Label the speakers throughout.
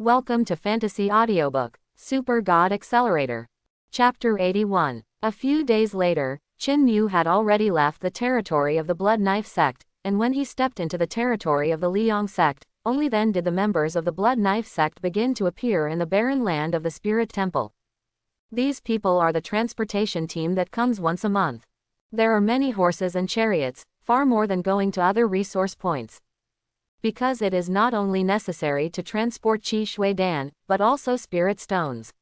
Speaker 1: Welcome to Fantasy Audiobook, Super God Accelerator. Chapter 81. A few days later, Chin Mu had already left the territory of the Blood Knife sect, and when he stepped into the territory of the Liang sect, only then did the members of the Blood Knife sect begin to appear in the barren land of the Spirit Temple. These people are the transportation team that comes once a month. There are many horses and chariots, far more than going to other resource points. Because it is not only necessary to transport Qi Shui Dan, but also spirit stones.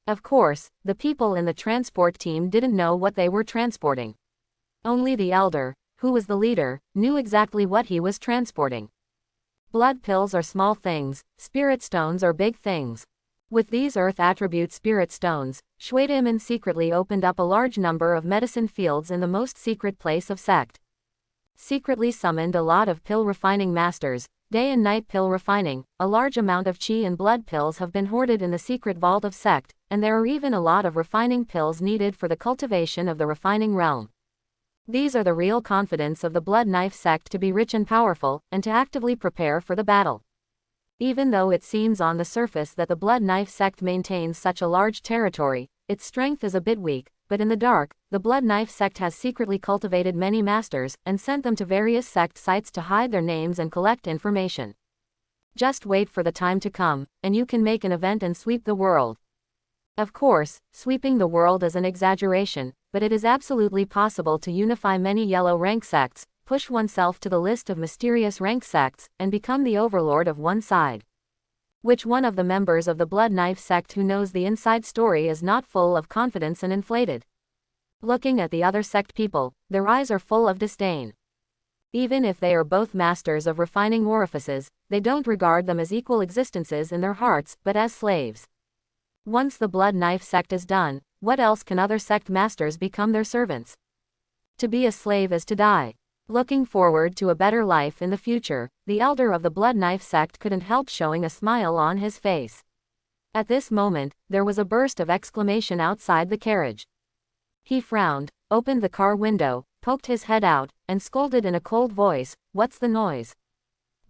Speaker 1: Of course, the people in the transport team didn't know what they were transporting. Only the elder, who was the leader, knew exactly what he was transporting. Blood pills are small things, spirit stones are big things. With these earth attribute spirit stones, Shui Dan secretly opened up a large number of medicine fields in the most secret place of sect. Secretly summoned a lot of pill refining masters, day and night pill refining, a large amount of qi and blood pills have been hoarded in the secret vault of sect, and there are even a lot of refining pills needed for the cultivation of the refining realm. These are the real confidence of the Blood Knife sect to be rich and powerful, and to actively prepare for the battle. Even though it seems on the surface that the Blood Knife sect maintains such a large territory, its strength is a bit weak, but in the dark, the Blood Knife sect has secretly cultivated many masters, and sent them to various sect sites to hide their names and collect information. Just wait for the time to come, and you can make an event and sweep the world. Of course, sweeping the world is an exaggeration, but it is absolutely possible to unify many yellow rank sects, push oneself to the list of mysterious rank sects, and become the overlord of one side. Which one of the members of the Blood Knife sect who knows the inside story is not full of confidence and inflated? Looking at the other sect people, their eyes are full of disdain. Even if they are both masters of refining orifices, they don't regard them as equal existences in their hearts, but as slaves. Once the Blood Knife sect is done, what else can other sect masters become their servants? To be a slave is to die. Looking forward to a better life in the future, the elder of the Blood Knife sect couldn't help showing a smile on his face. At this moment, there was a burst of exclamation outside the carriage. He frowned, opened the car window, poked his head out, and scolded in a cold voice, "What's the noise?"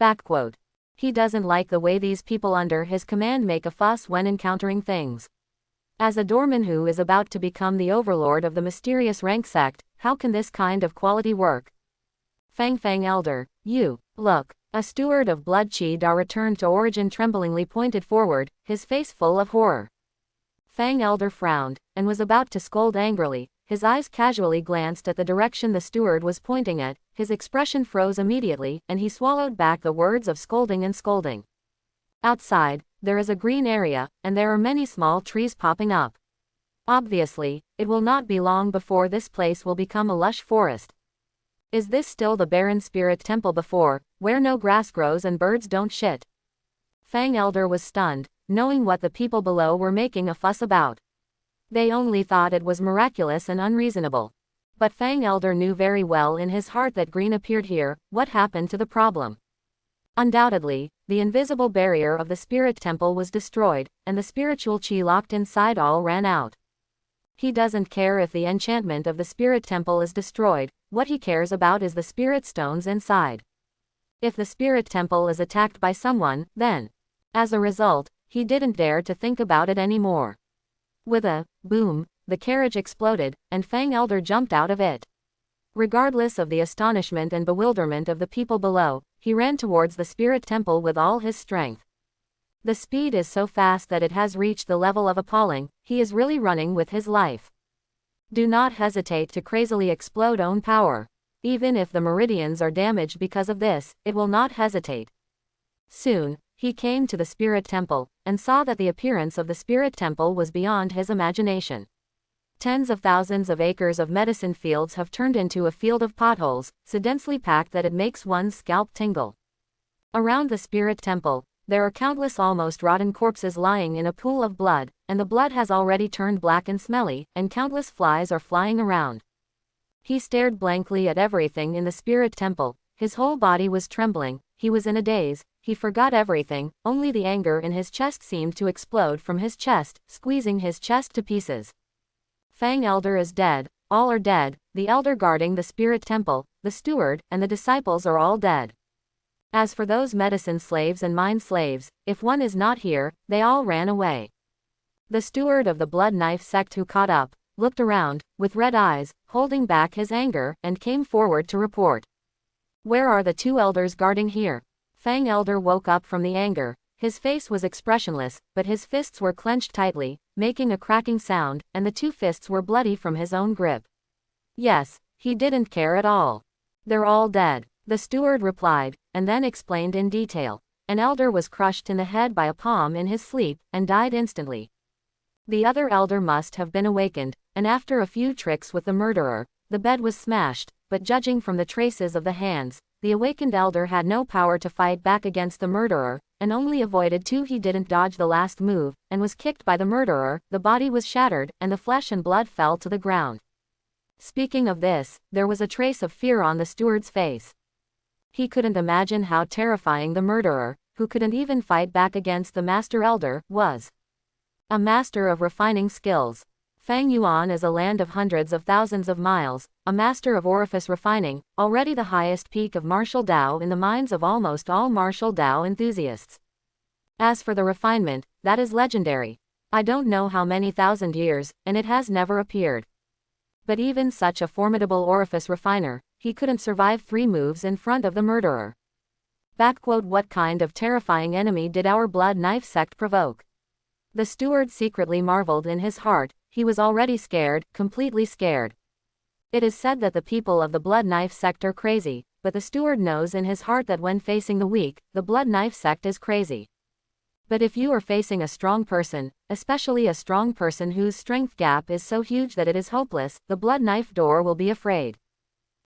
Speaker 1: Backquote. He doesn't like the way these people under his command make a fuss when encountering things. As a doorman who is about to become the overlord of the mysterious rank sect, how can this kind of quality work? Fang elder, you, look. A steward of Blood Qi Da returned to origin tremblingly pointed forward, his face full of horror. Fang elder frowned, and was about to scold angrily. His eyes casually glanced at the direction the steward was pointing at, his expression froze immediately, and he swallowed back the words of scolding and scolding. Outside, there is a green area, and there are many small trees popping up. Obviously, it will not be long before this place will become a lush forest. Is this still the barren spirit temple before, where no grass grows and birds don't shit? Fang elder was stunned, knowing what the people below were making a fuss about. They only thought it was miraculous and unreasonable. But Fang elder knew very well in his heart that green appeared here. What happened to the problem? Undoubtedly, the invisible barrier of the spirit temple was destroyed, and the spiritual qi locked inside all ran out. He doesn't care if the enchantment of the spirit temple is destroyed, what he cares about is the spirit stones inside. If the spirit temple is attacked by someone, then, as a result, he didn't dare to think about it anymore. With a boom, the carriage exploded, and Fang elder jumped out of it. Regardless of the astonishment and bewilderment of the people below, he ran towards the spirit temple with all his strength. The speed is so fast that it has reached the level of appalling. He is really running with his life. Do not hesitate to crazily explode own power. Even if the meridians are damaged because of this, it will not hesitate. Soon, he came to the spirit temple, and saw that the appearance of the spirit temple was beyond his imagination. Tens of thousands of acres of medicine fields have turned into a field of potholes, so densely packed that it makes one's scalp tingle. Around the spirit temple, there are countless almost rotten corpses lying in a pool of blood, and the blood has already turned black and smelly, and countless flies are flying around. He stared blankly at everything in the spirit temple. His whole body was trembling, he was in a daze, he forgot everything, only the anger in his chest seemed to explode from his chest, squeezing his chest to pieces. Fang elder is dead, all are dead, the elder guarding the spirit temple, the steward, and the disciples are all dead. As for those medicine slaves and mine slaves, if one is not here, they all ran away. The steward of the blood knife sect who caught up, looked around, with red eyes, holding back his anger, and came forward to report. Where are the two elders guarding here? Fang Elder woke up from the anger. His face was expressionless, but his fists were clenched tightly, making a cracking sound, and the two fists were bloody from his own grip. Yes, he didn't care at all. They're all dead, the steward replied, and then explained in detail. An elder was crushed in the head by a palm in his sleep, and died instantly. The other elder must have been awakened, and after a few tricks with the murderer, the bed was smashed, but judging from the traces of the hands, the awakened elder had no power to fight back against the murderer, and only avoided two. He didn't dodge the last move, and was kicked by the murderer. The body was shattered, and the flesh and blood fell to the ground. Speaking of this, there was a trace of fear on the steward's face. He couldn't imagine how terrifying the murderer, who couldn't even fight back against the master elder, was. A master of refining skills. Fang Yuan is a land of hundreds of thousands of miles, a master of orifice refining, already the highest peak of martial Dao in the minds of almost all martial Dao enthusiasts. As for the refinement, that is legendary. I don't know how many thousand years, and it has never appeared. But even such a formidable orifice refiner, he couldn't survive 3 moves in front of the murderer. What kind of terrifying enemy did our blood knife sect provoke? The steward secretly marveled in his heart. He was already scared, completely scared. It is said that the people of the blood knife sect are crazy, but the steward knows in his heart that when facing the weak, the blood knife sect is crazy. But if you are facing a strong person, especially a strong person whose strength gap is so huge that it is hopeless, the blood knife door will be afraid.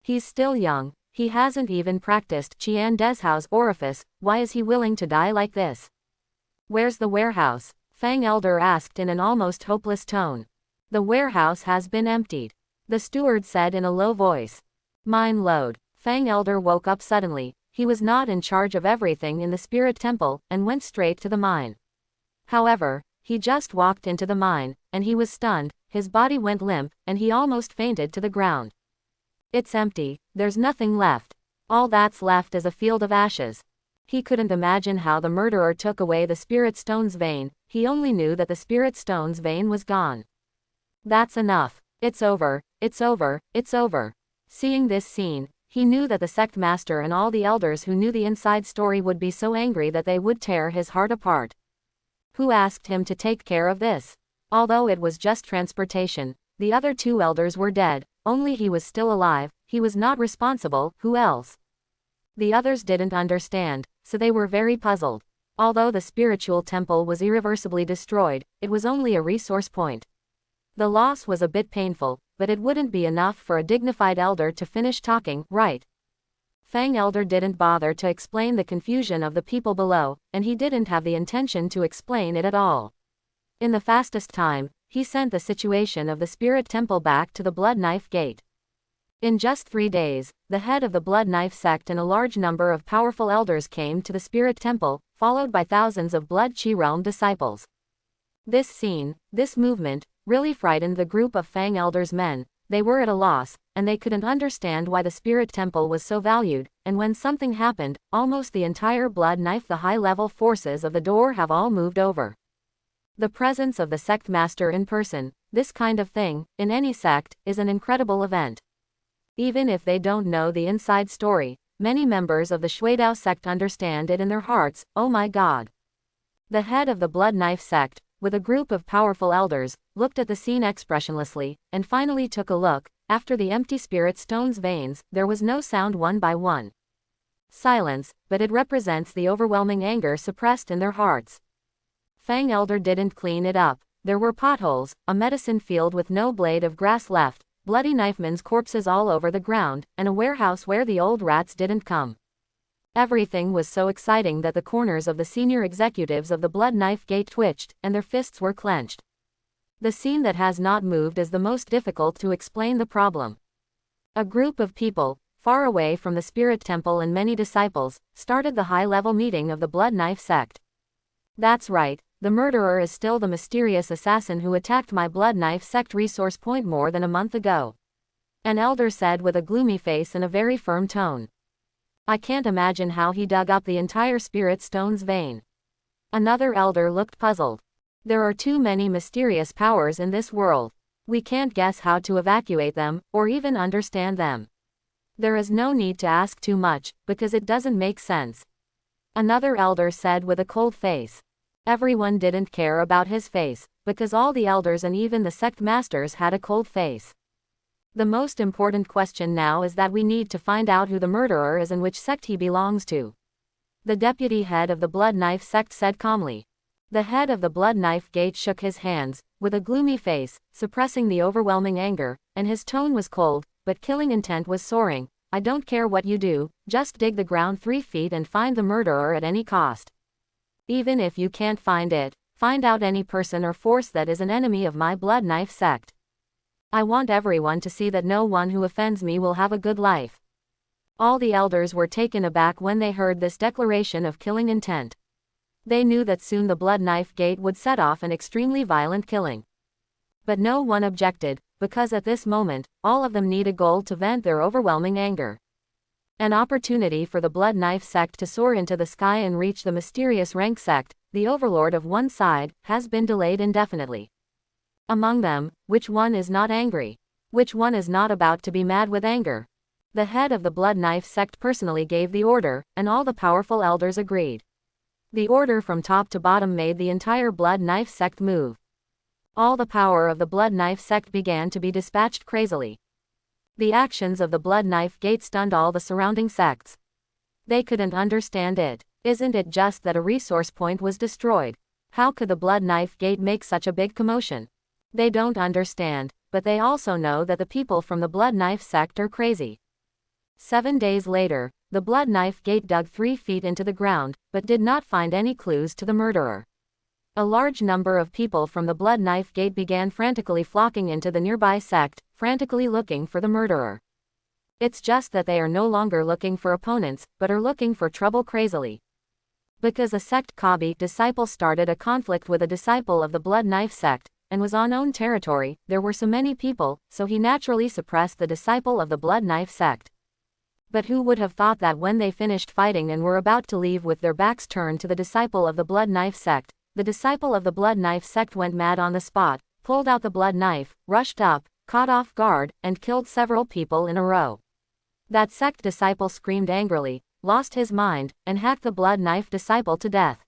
Speaker 1: He's still young, he hasn't even practiced Qian Deshao's orifice. Why is he willing to die like this? Where's the warehouse? Fang Elder asked in an almost hopeless tone. The warehouse has been emptied, the steward said in a low voice. Mine load. Fang Elder woke up suddenly. He was not in charge of everything in the spirit temple, and went straight to the mine. However, he just walked into the mine, and he was stunned. His body went limp, and he almost fainted to the ground. It's empty, there's nothing left. All that's left is a field of ashes. He couldn't imagine how the murderer took away the spirit stone's vein. He only knew that the spirit stone's vein was gone. That's enough. It's over, it's over, it's over. Seeing this scene, he knew that the sect master and all the elders who knew the inside story would be so angry that they would tear his heart apart. Who asked him to take care of this? Although it was just transportation, the other 2 elders were dead, only he was still alive. He was not responsible. Who else? The others didn't understand, so they were very puzzled. Although the spiritual temple was irreversibly destroyed, it was only a resource point. The loss was a bit painful, but it wouldn't be enough for a dignified elder to finish talking, right? Fang Elder didn't bother to explain the confusion of the people below, and he didn't have the intention to explain it at all. In the fastest time, he sent the situation of the spirit temple back to the blood knife gate. In just 3 days, the head of the blood knife sect and a large number of powerful elders came to the spirit temple, followed by thousands of blood chi realm disciples. This scene, this movement, really frightened the group of Fang Elder's men. They were at a loss, and they couldn't understand why the spirit temple was so valued, and when something happened, almost the entire blood knife, the high-level forces of the door have all moved over. The presence of the sect master in person, this kind of thing, in any sect, is an incredible event. Even if they don't know the inside story, many members of the Shuidao sect understand it in their hearts. Oh my God. The head of the blood knife sect, with a group of powerful elders, looked at the scene expressionlessly, and finally took a look. After the empty spirit stone's veins, there was no sound. One by one. Silence, but it represents the overwhelming anger suppressed in their hearts. Fang Elder didn't clean it up. There were potholes, a medicine field with no blade of grass left, bloody knifemen's corpses all over the ground, and a warehouse where the old rats didn't come. Everything was so exciting that the corners of the senior executives of the blood knife gate twitched, and their fists were clenched. The scene that has not moved is the most difficult to explain the problem. A group of people, far away from the spirit temple and many disciples, started the high-level meeting of the blood knife sect. That's right, the murderer is still the mysterious assassin who attacked my blood knife sect resource point more than a month ago. An elder said with a gloomy face and a very firm tone. I can't imagine how he dug up the entire spirit stone's vein. Another elder looked puzzled. There are too many mysterious powers in this world. We can't guess how to evacuate them, or even understand them. There is no need to ask too much, because it doesn't make sense. Another elder said with a cold face. Everyone didn't care about his face, because all the elders and even the sect masters had a cold face. The most important question now is that we need to find out who the murderer is and which sect he belongs to. The deputy head of the Blood Knife sect said calmly. The head of the Blood Knife Gate shook his hands, with a gloomy face, suppressing the overwhelming anger, and his tone was cold, but killing intent was soaring. I don't care what you do, just dig the ground 3 feet and find the murderer at any cost. Even if you can't find it, find out any person or force that is an enemy of my Blood Knife sect. I want everyone to see that no one who offends me will have a good life. All the elders were taken aback when they heard this declaration of killing intent. They knew that soon the Blood Knife Gate would set off an extremely violent killing. But no one objected, because at this moment, all of them need a goal to vent their overwhelming anger. An opportunity for the Blood Knife sect to soar into the sky and reach the mysterious rank sect, the overlord of one side, has been delayed indefinitely. Among them, which one is not angry? Which one is not about to be mad with anger? The head of the Blood Knife sect personally gave the order, and all the powerful elders agreed. The order from top to bottom made the entire Blood Knife sect move. All the power of the Blood Knife sect began to be dispatched crazily. The actions of the Blood Knife Gate stunned all the surrounding sects. They couldn't understand it. Isn't it just that a resource point was destroyed? How could the Blood Knife Gate make such a big commotion? They don't understand, but they also know that the people from the Blood Knife sect are crazy. 7 days later, the Blood Knife Gate dug 3 feet into the ground, but did not find any clues to the murderer. A large number of people from the Blood Knife Gate began frantically flocking into the nearby sect, frantically looking for the murderer. It's just that they are no longer looking for opponents, but are looking for trouble crazily. Because a sect Kabi disciple started a conflict with a disciple of the Blood Knife sect, and was on own territory, there were so many people, so he naturally suppressed the disciple of the Blood Knife sect. But who would have thought that when they finished fighting and were about to leave with their backs turned to the disciple of the Blood Knife sect, the disciple of the Blood Knife sect went mad on the spot, pulled out the blood knife, rushed up, caught off guard, and killed several people in a row. That sect disciple screamed angrily, lost his mind, and hacked the Blood Knife disciple to death.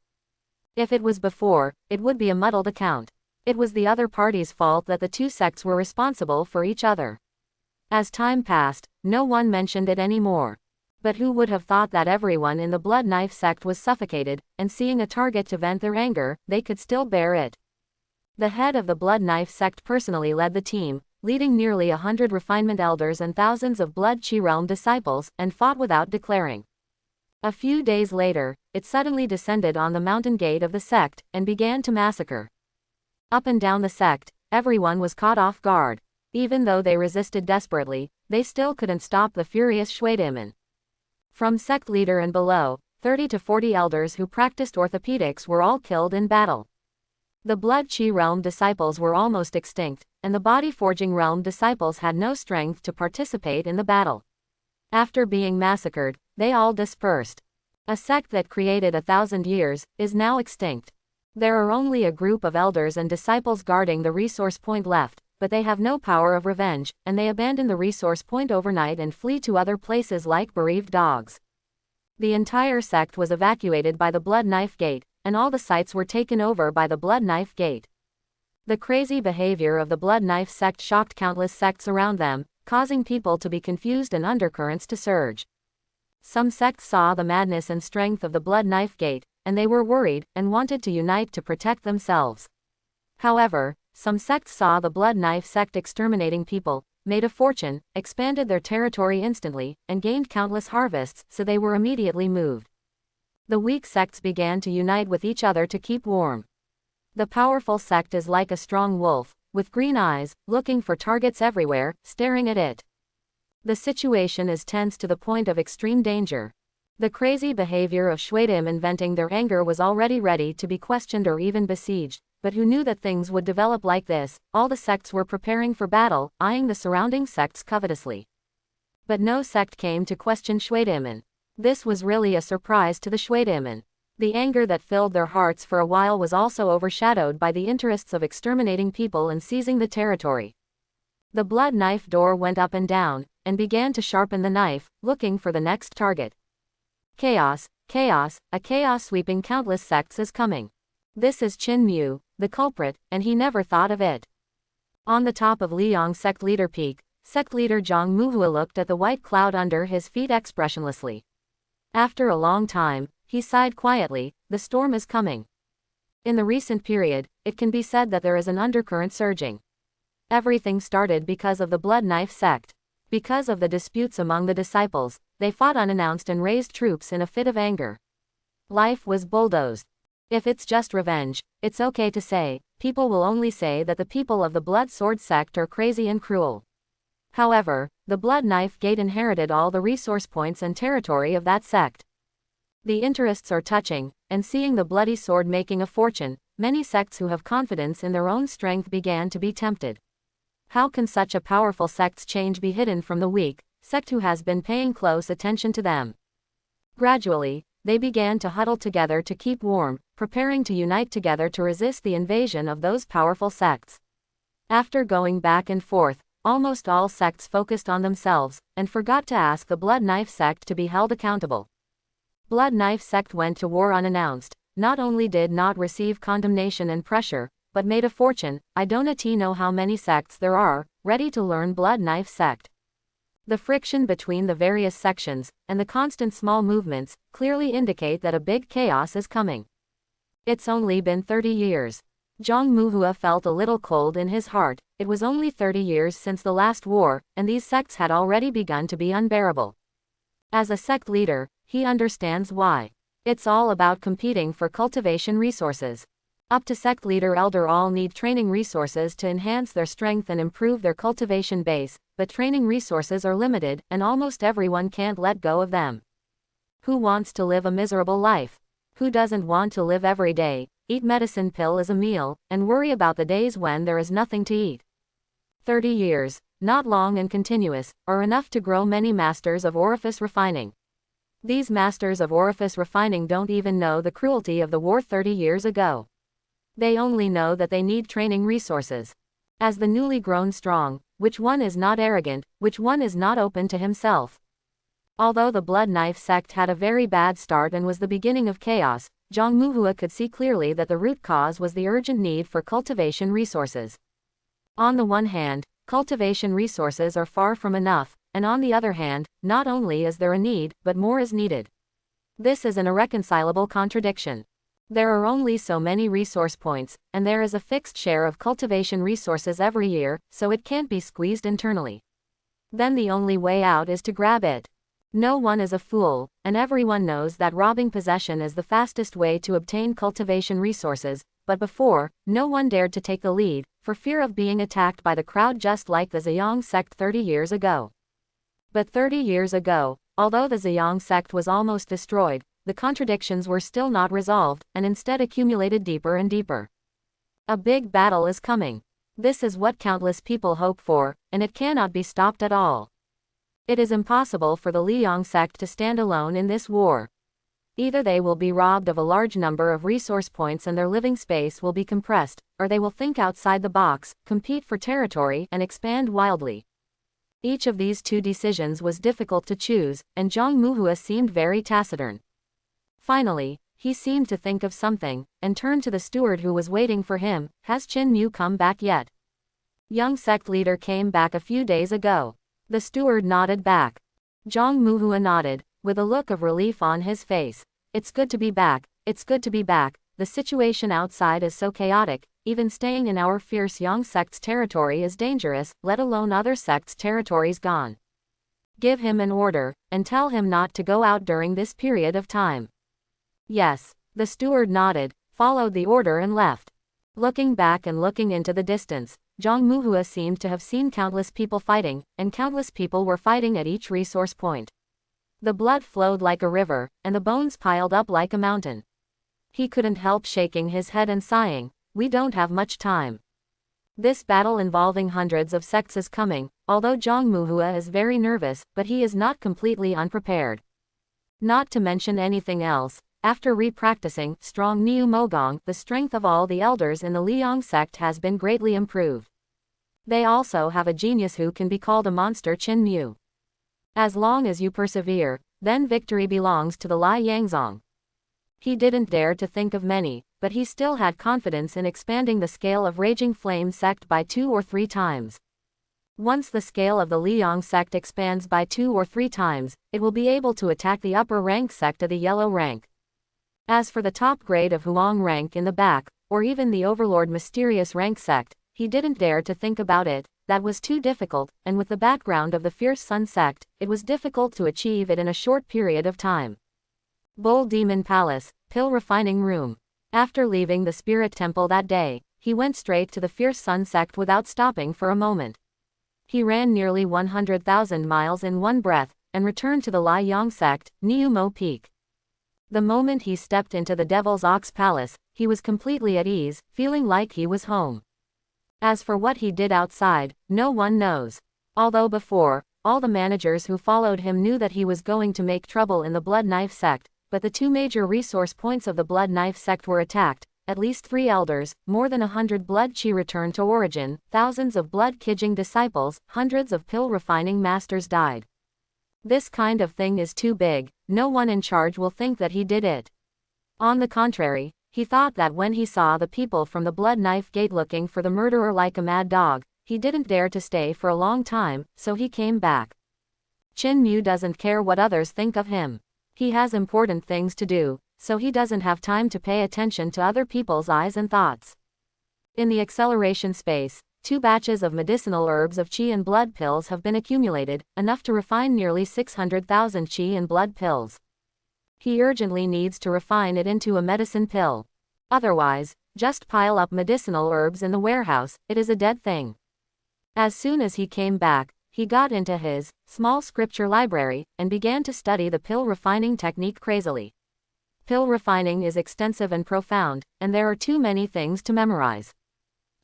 Speaker 1: If it was before, it would be a muddled account. It was the other party's fault that the two sects were responsible for each other. As time passed, no one mentioned it anymore. But who would have thought that everyone in the Blood Knife sect was suffocated, and seeing a target to vent their anger, they could still bear it. The head of the Blood Knife sect personally led the team, leading nearly 100 refinement elders and thousands of Blood Chi Realm disciples, and fought without declaring. A few days later, it suddenly descended on the mountain gate of the sect, and began to massacre. Up and down the sect, everyone was caught off guard. Even though they resisted desperately, they still couldn't stop the furious Shwaydaemon. From sect leader and below, 30 to 40 elders who practiced orthopedics were all killed in battle. The Blood Chi Realm disciples were almost extinct, and the Body Forging Realm disciples had no strength to participate in the battle. After being massacred, they all dispersed. A sect that created 1,000 years, is now extinct. There are only a group of elders and disciples guarding the resource point left, but they have no power of revenge, and they abandon the resource point overnight and flee to other places like bereaved dogs. The entire sect was evacuated by the Blood Knife Gate, and all the sites were taken over by the Blood Knife Gate. The crazy behavior of the Blood Knife sect shocked countless sects around them, causing people to be confused and undercurrents to surge. Some sects saw the madness and strength of the Blood Knife Gate, and they were worried, and wanted to unite to protect themselves. However, some sects saw the Blood Knife sect exterminating people, made a fortune, expanded their territory instantly, and gained countless harvests, so they were immediately moved. The weak sects began to unite with each other to keep warm. The powerful sect is like a strong wolf, with green eyes, looking for targets everywhere, staring at it. The situation is tense to the point of extreme danger. The crazy behavior of Shwaydaemon venting their anger was already ready to be questioned or even besieged. But who knew that things would develop like this? All the sects were preparing for battle, eyeing the surrounding sects covetously. But no sect came to question Shwaydaemon. This was really a surprise to the Shuidamen. The anger that filled their hearts for a while was also overshadowed by the interests of exterminating people and seizing the territory. The blood knife door went up and down, and began to sharpen the knife, looking for the next target. Chaos, chaos, a chaos sweeping countless sects is coming. This is Qin Mu, the culprit, and he never thought of it. On the top of Liang sect leader peak, sect leader Zhang Muhua looked at the white cloud under his feet expressionlessly. After a long time, he sighed quietly, the storm is coming. In the recent period, it can be said that there is an undercurrent surging. Everything started because of the blood knife sect. Because of the disputes among the disciples, they fought unannounced and raised troops in a fit of anger. Life was bulldozed. If it's just revenge, it's okay to say, people will only say that the people of the blood sword sect are crazy and cruel. However, the blood knife gate inherited all the resource points and territory of that sect. The interests are touching, and seeing the bloody sword making a fortune, many sects who have confidence in their own strength began to be tempted. How can such a powerful sect's change be hidden from the weak sect who has been paying close attention to them? Gradually, they began to huddle together to keep warm, preparing to unite together to resist the invasion of those powerful sects. After going back and forth, almost all sects focused on themselves, and forgot to ask the blood knife sect to be held accountable. Blood knife sect went to war unannounced, not only did not receive condemnation and pressure, but made a fortune. I don't know how many sects there are, ready to learn blood knife sect. The friction between the various sections, and the constant small movements, clearly indicate that a big chaos is coming. It's only been 30 years. Zhang Muhua felt a little cold in his heart. It was only 30 years since the last war, and these sects had already begun to be unbearable. As a sect leader, he understands why. It's all about competing for cultivation resources. Up to sect leader elder all need training resources to enhance their strength and improve their cultivation base, but training resources are limited, and almost everyone can't let go of them. Who wants to live a miserable life? Who doesn't want to live every day, eat medicine pill as a meal, and worry about the days when there is nothing to eat? 30 years, not long and continuous, are enough to grow many masters of orifice refining. These masters of orifice refining don't even know the cruelty of the war 30 years ago. They only know that they need training resources. As the newly grown strong, which one is not arrogant, which one is not open to himself? Although the blood knife sect had a very bad start and was the beginning of chaos, Zhang Muhua could see clearly that the root cause was the urgent need for cultivation resources. On the one hand, cultivation resources are far from enough, and on the other hand, not only is there a need, but more is needed. This is an irreconcilable contradiction. There are only so many resource points, and there is a fixed share of cultivation resources every year, so it can't be squeezed internally. Then the only way out is to grab it. No one is a fool, and everyone knows that robbing possession is the fastest way to obtain cultivation resources, but before, no one dared to take the lead, for fear of being attacked by the crowd just like the Ziyang sect 30 years ago. But 30 years ago, although the Ziyang sect was almost destroyed, the contradictions were still not resolved, and instead accumulated deeper and deeper. A big battle is coming. This is what countless people hope for, and it cannot be stopped at all. It is impossible for the Liang sect to stand alone in this war. Either they will be robbed of a large number of resource points and their living space will be compressed, or they will think outside the box, compete for territory, and expand wildly. Each of these two decisions was difficult to choose, and Zhang Muhua seemed very taciturn. Finally, he seemed to think of something, and turned to the steward who was waiting for him. Has Qin Mu come back yet? Young sect leader came back a few days ago. The steward nodded back. Zhang Muhua nodded, with a look of relief on his face. It's good to be back, it's good to be back. The situation outside is so chaotic, even staying in our fierce Yang sect's territory is dangerous, let alone other sects' territories gone. Give him an order, and tell him not to go out during this period of time. Yes, the steward nodded, followed the order and left. Looking back and looking into the distance, Zhang Muhua seemed to have seen countless people fighting, and countless people were fighting at each resource point. The blood flowed like a river, and the bones piled up like a mountain. He couldn't help shaking his head and sighing, we don't have much time. This battle involving hundreds of sects is coming, although Zhang Muhua is very nervous, but he is not completely unprepared. Not to mention anything else, after re-practicing strong Niu Mogong, the strength of all the elders in the Liang sect has been greatly improved. They also have a genius who can be called a monster Qin Mu. As long as you persevere, then victory belongs to the Lai Yangzong. He didn't dare to think of many, but he still had confidence in expanding the scale of Raging Flame sect by 2 or 3 times. Once the scale of the Liang sect expands by 2 or 3 times, it will be able to attack the upper rank sect of the yellow rank. As for the top grade of Huang rank in the back, or even the Overlord Mysterious rank sect, he didn't dare to think about it, that was too difficult, and with the background of the Fierce Sun sect, it was difficult to achieve it in a short period of time. Bull Demon Palace, Pill Refining Room. After leaving the Spirit Temple that day, he went straight to the Fierce Sun sect without stopping for a moment. He ran nearly 100,000 miles in one breath, and returned to the Lai Yang sect, Niu Mo Peak. The moment he stepped into the Devil's Ox Palace, he was completely at ease, feeling like he was home. As for what he did outside, no one knows. Although before, all the managers who followed him knew that he was going to make trouble in the Blood Knife sect, but the 2 major resource points of the Blood Knife sect were attacked, at least 3 elders, more than 100 blood chi returned to origin, thousands of blood Kijing disciples, hundreds of pill refining masters died. This kind of thing is too big, no one in charge will think that he did it. On the contrary, he thought that when he saw the people from the Blood Knife Gate looking for the murderer like a mad dog, he didn't dare to stay for a long time, so he came back. Qin Mu doesn't care what others think of him. He has important things to do, so he doesn't have time to pay attention to other people's eyes and thoughts. In the acceleration space, 2 batches of medicinal herbs of qi and blood pills have been accumulated, enough to refine nearly 600,000 qi and blood pills. He urgently needs to refine it into a medicine pill. Otherwise, just pile up medicinal herbs in the warehouse, it is a dead thing. As soon as he came back, he got into his small scripture library and began to study the pill refining technique crazily. Pill refining is extensive and profound, and there are too many things to memorize.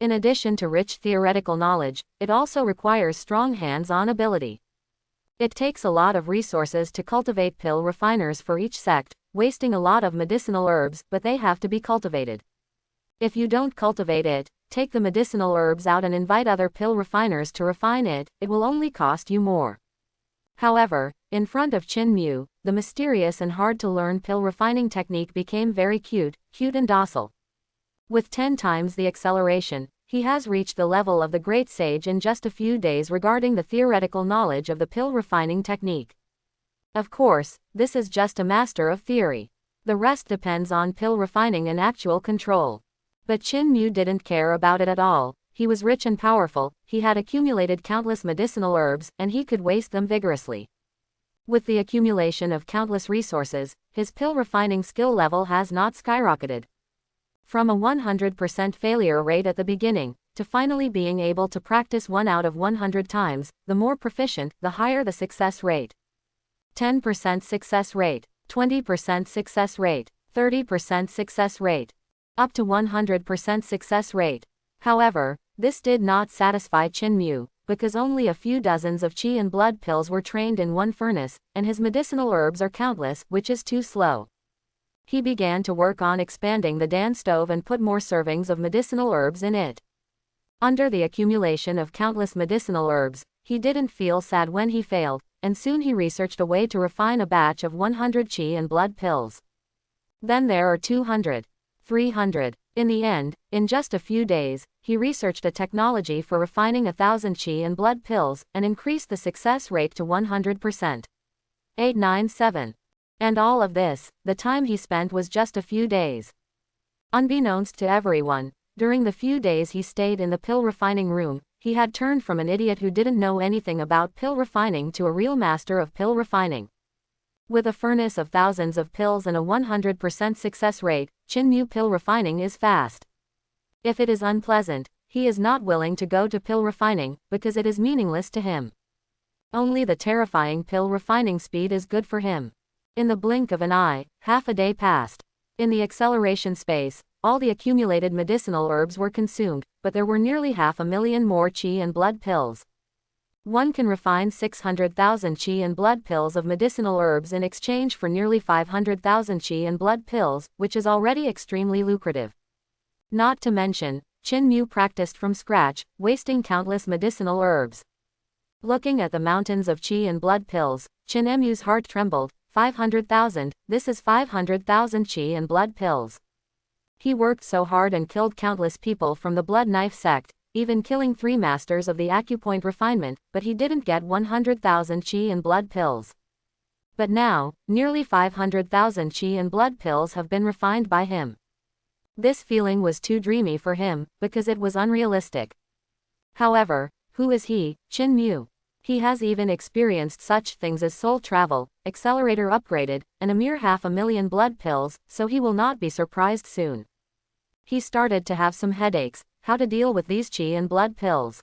Speaker 1: In addition to rich theoretical knowledge, it also requires strong hands-on ability. It takes a lot of resources to cultivate pill refiners for each sect, wasting a lot of medicinal herbs, but they have to be cultivated. If you don't cultivate it, take the medicinal herbs out and invite other pill refiners to refine it, it will only cost you more. However, in front of Qin Mu, the mysterious and hard-to-learn pill refining technique became very cute and docile. With 10 times the acceleration, he has reached the level of the great sage in just a few days regarding the theoretical knowledge of the pill refining technique. Of course, this is just a master of theory. The rest depends on pill refining and actual control. But Qin Mu didn't care about it at all. He was rich and powerful, he had accumulated countless medicinal herbs, and he could waste them vigorously. With the accumulation of countless resources, his pill refining skill level has not skyrocketed. From a 100% failure rate at the beginning, to finally being able to practice 1 out of 100 times, the more proficient, the higher the success rate. 10% success rate, 20% success rate, 30% success rate, up to 100% success rate. However, this did not satisfy Qin Mu, because only a few dozens of qi and blood pills were trained in one furnace, and his medicinal herbs are countless, which is too slow. He began to work on expanding the Dan stove and put more servings of medicinal herbs in it. Under the accumulation of countless medicinal herbs, he didn't feel sad when he failed, and soon he researched a way to refine a batch of 100 qi and blood pills. Then there are 200, 300. In the end, in just a few days, he researched a technology for refining 1,000 qi and blood pills, and increased the success rate to 100%. 897. And all of this, the time he spent was just a few days. Unbeknownst to everyone, during the few days he stayed in the pill refining room, he had turned from an idiot who didn't know anything about pill refining to a real master of pill refining. With a furnace of thousands of pills and a 100% success rate, Qin Mu pill refining is fast. If it is unpleasant, he is not willing to go to pill refining, because it is meaningless to him. Only the terrifying pill refining speed is good for him. In the blink of an eye, half a day passed. In the acceleration space, all the accumulated medicinal herbs were consumed, but there were nearly 500,000 more qi and blood pills. One can refine 600,000 qi and blood pills of medicinal herbs in exchange for nearly 500,000 qi and blood pills, which is already extremely lucrative. Not to mention, Qin Mu practiced from scratch, wasting countless medicinal herbs. Looking at the mountains of qi and blood pills, Qin Mu's heart trembled. 500,000, this is 500,000 qi and blood pills. He worked so hard and killed countless people from the blood knife sect, even killing 3 masters of the acupoint refinement, but he didn't get 100,000 qi and blood pills. But now, nearly 500,000 qi and blood pills have been refined by him. This feeling was too dreamy for him, because it was unrealistic. However, who is he, Qin Mu? He has even experienced such things as soul travel, accelerator upgraded, and a mere 500,000 blood pills, so he will not be surprised soon. He started to have some headaches, how to deal with these qi and blood pills.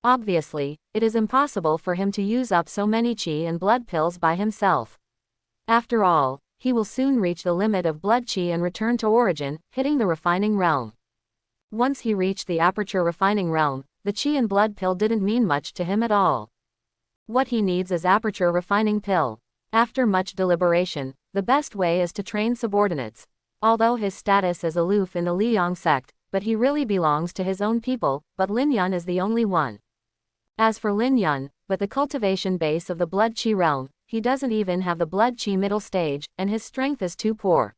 Speaker 1: Obviously, it is impossible for him to use up so many qi and blood pills by himself. After all, he will soon reach the limit of blood qi and return to origin, hitting the refining realm. Once he reached the aperture refining realm, the qi and blood pill didn't mean much to him at all. What he needs is aperture refining pill. After much deliberation, the best way is to train subordinates. Although his status is aloof in the Liang sect, but he really belongs to his own people, but Lin Yun is the only one. As for Lin Yun, but the cultivation base of the blood qi realm, he doesn't even have the blood qi middle stage, and his strength is too poor.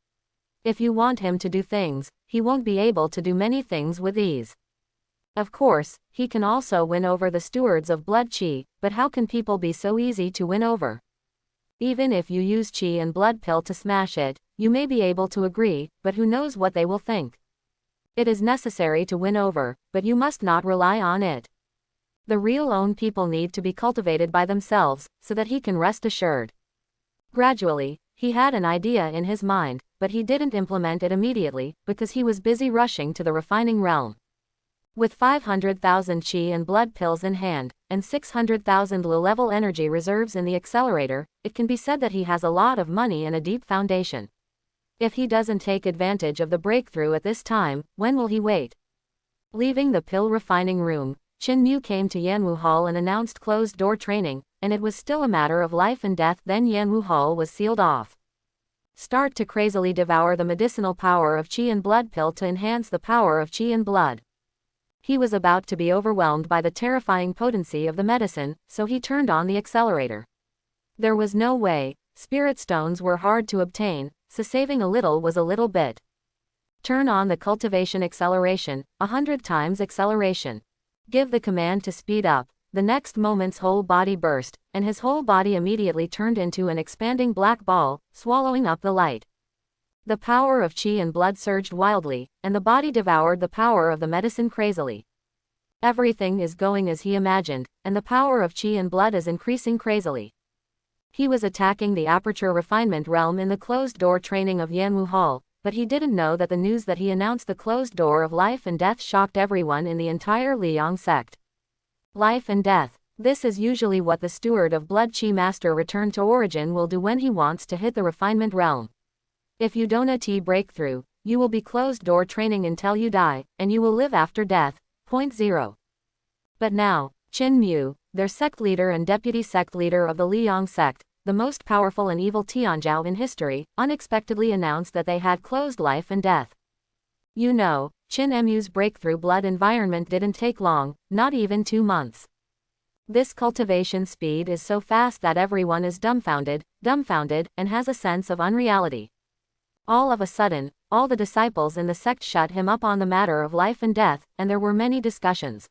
Speaker 1: If you want him to do things, he won't be able to do many things with ease. Of course, he can also win over the stewards of blood qi, but how can people be so easy to win over? Even if you use qi and blood pill to smash it, you may be able to agree, but who knows what they will think. It is necessary to win over, but you must not rely on it. The real own people need to be cultivated by themselves, so that he can rest assured. Gradually, he had an idea in his mind, but he didn't implement it immediately, because he was busy rushing to the refining realm. With 500,000 qi and blood pills in hand, and 600,000 low-level energy reserves in the accelerator, it can be said that he has a lot of money and a deep foundation. If he doesn't take advantage of the breakthrough at this time, when will he wait? Leaving the pill refining room, Qin Mu came to Yanwu Hall and announced closed-door training, and it was still a matter of life and death. Then Yanwu Hall was sealed off. Start to crazily devour the medicinal power of qi and blood pill to enhance the power of qi and blood. He was about to be overwhelmed by the terrifying potency of the medicine, so he turned on the accelerator. There was no way. Spirit stones were hard to obtain, so saving a little was a little bit. Turn on the cultivation acceleration, 100 times acceleration. Give the command to speed up. The next moment's whole body burst, and his whole body immediately turned into an expanding black ball, swallowing up the light. The power of qi and blood surged wildly, and the body devoured the power of the medicine crazily. Everything is going as he imagined, and the power of qi and blood is increasing crazily. He was attacking the aperture refinement realm in the closed-door training of Yanwu Hall, but he didn't know that the news that he announced the closed door of life and death shocked everyone in the entire Liang sect. Life and death. This is usually what the steward of blood qi master returned to origin will do when he wants to hit the refinement realm. If you don't attain breakthrough, you will be closed-door training until you die, and you will live after death. 0. But now, Qin Mu, their sect leader and deputy sect leader of the Liang sect, the most powerful and evil Tianzhao in history, unexpectedly announced that they had closed life and death. You know, Qin Mu's breakthrough blood environment didn't take long, not even 2 months. This cultivation speed is so fast that everyone is dumbfounded, and has a sense of unreality. All of a sudden, all the disciples in the sect shut him up on the matter of life and death, and there were many discussions.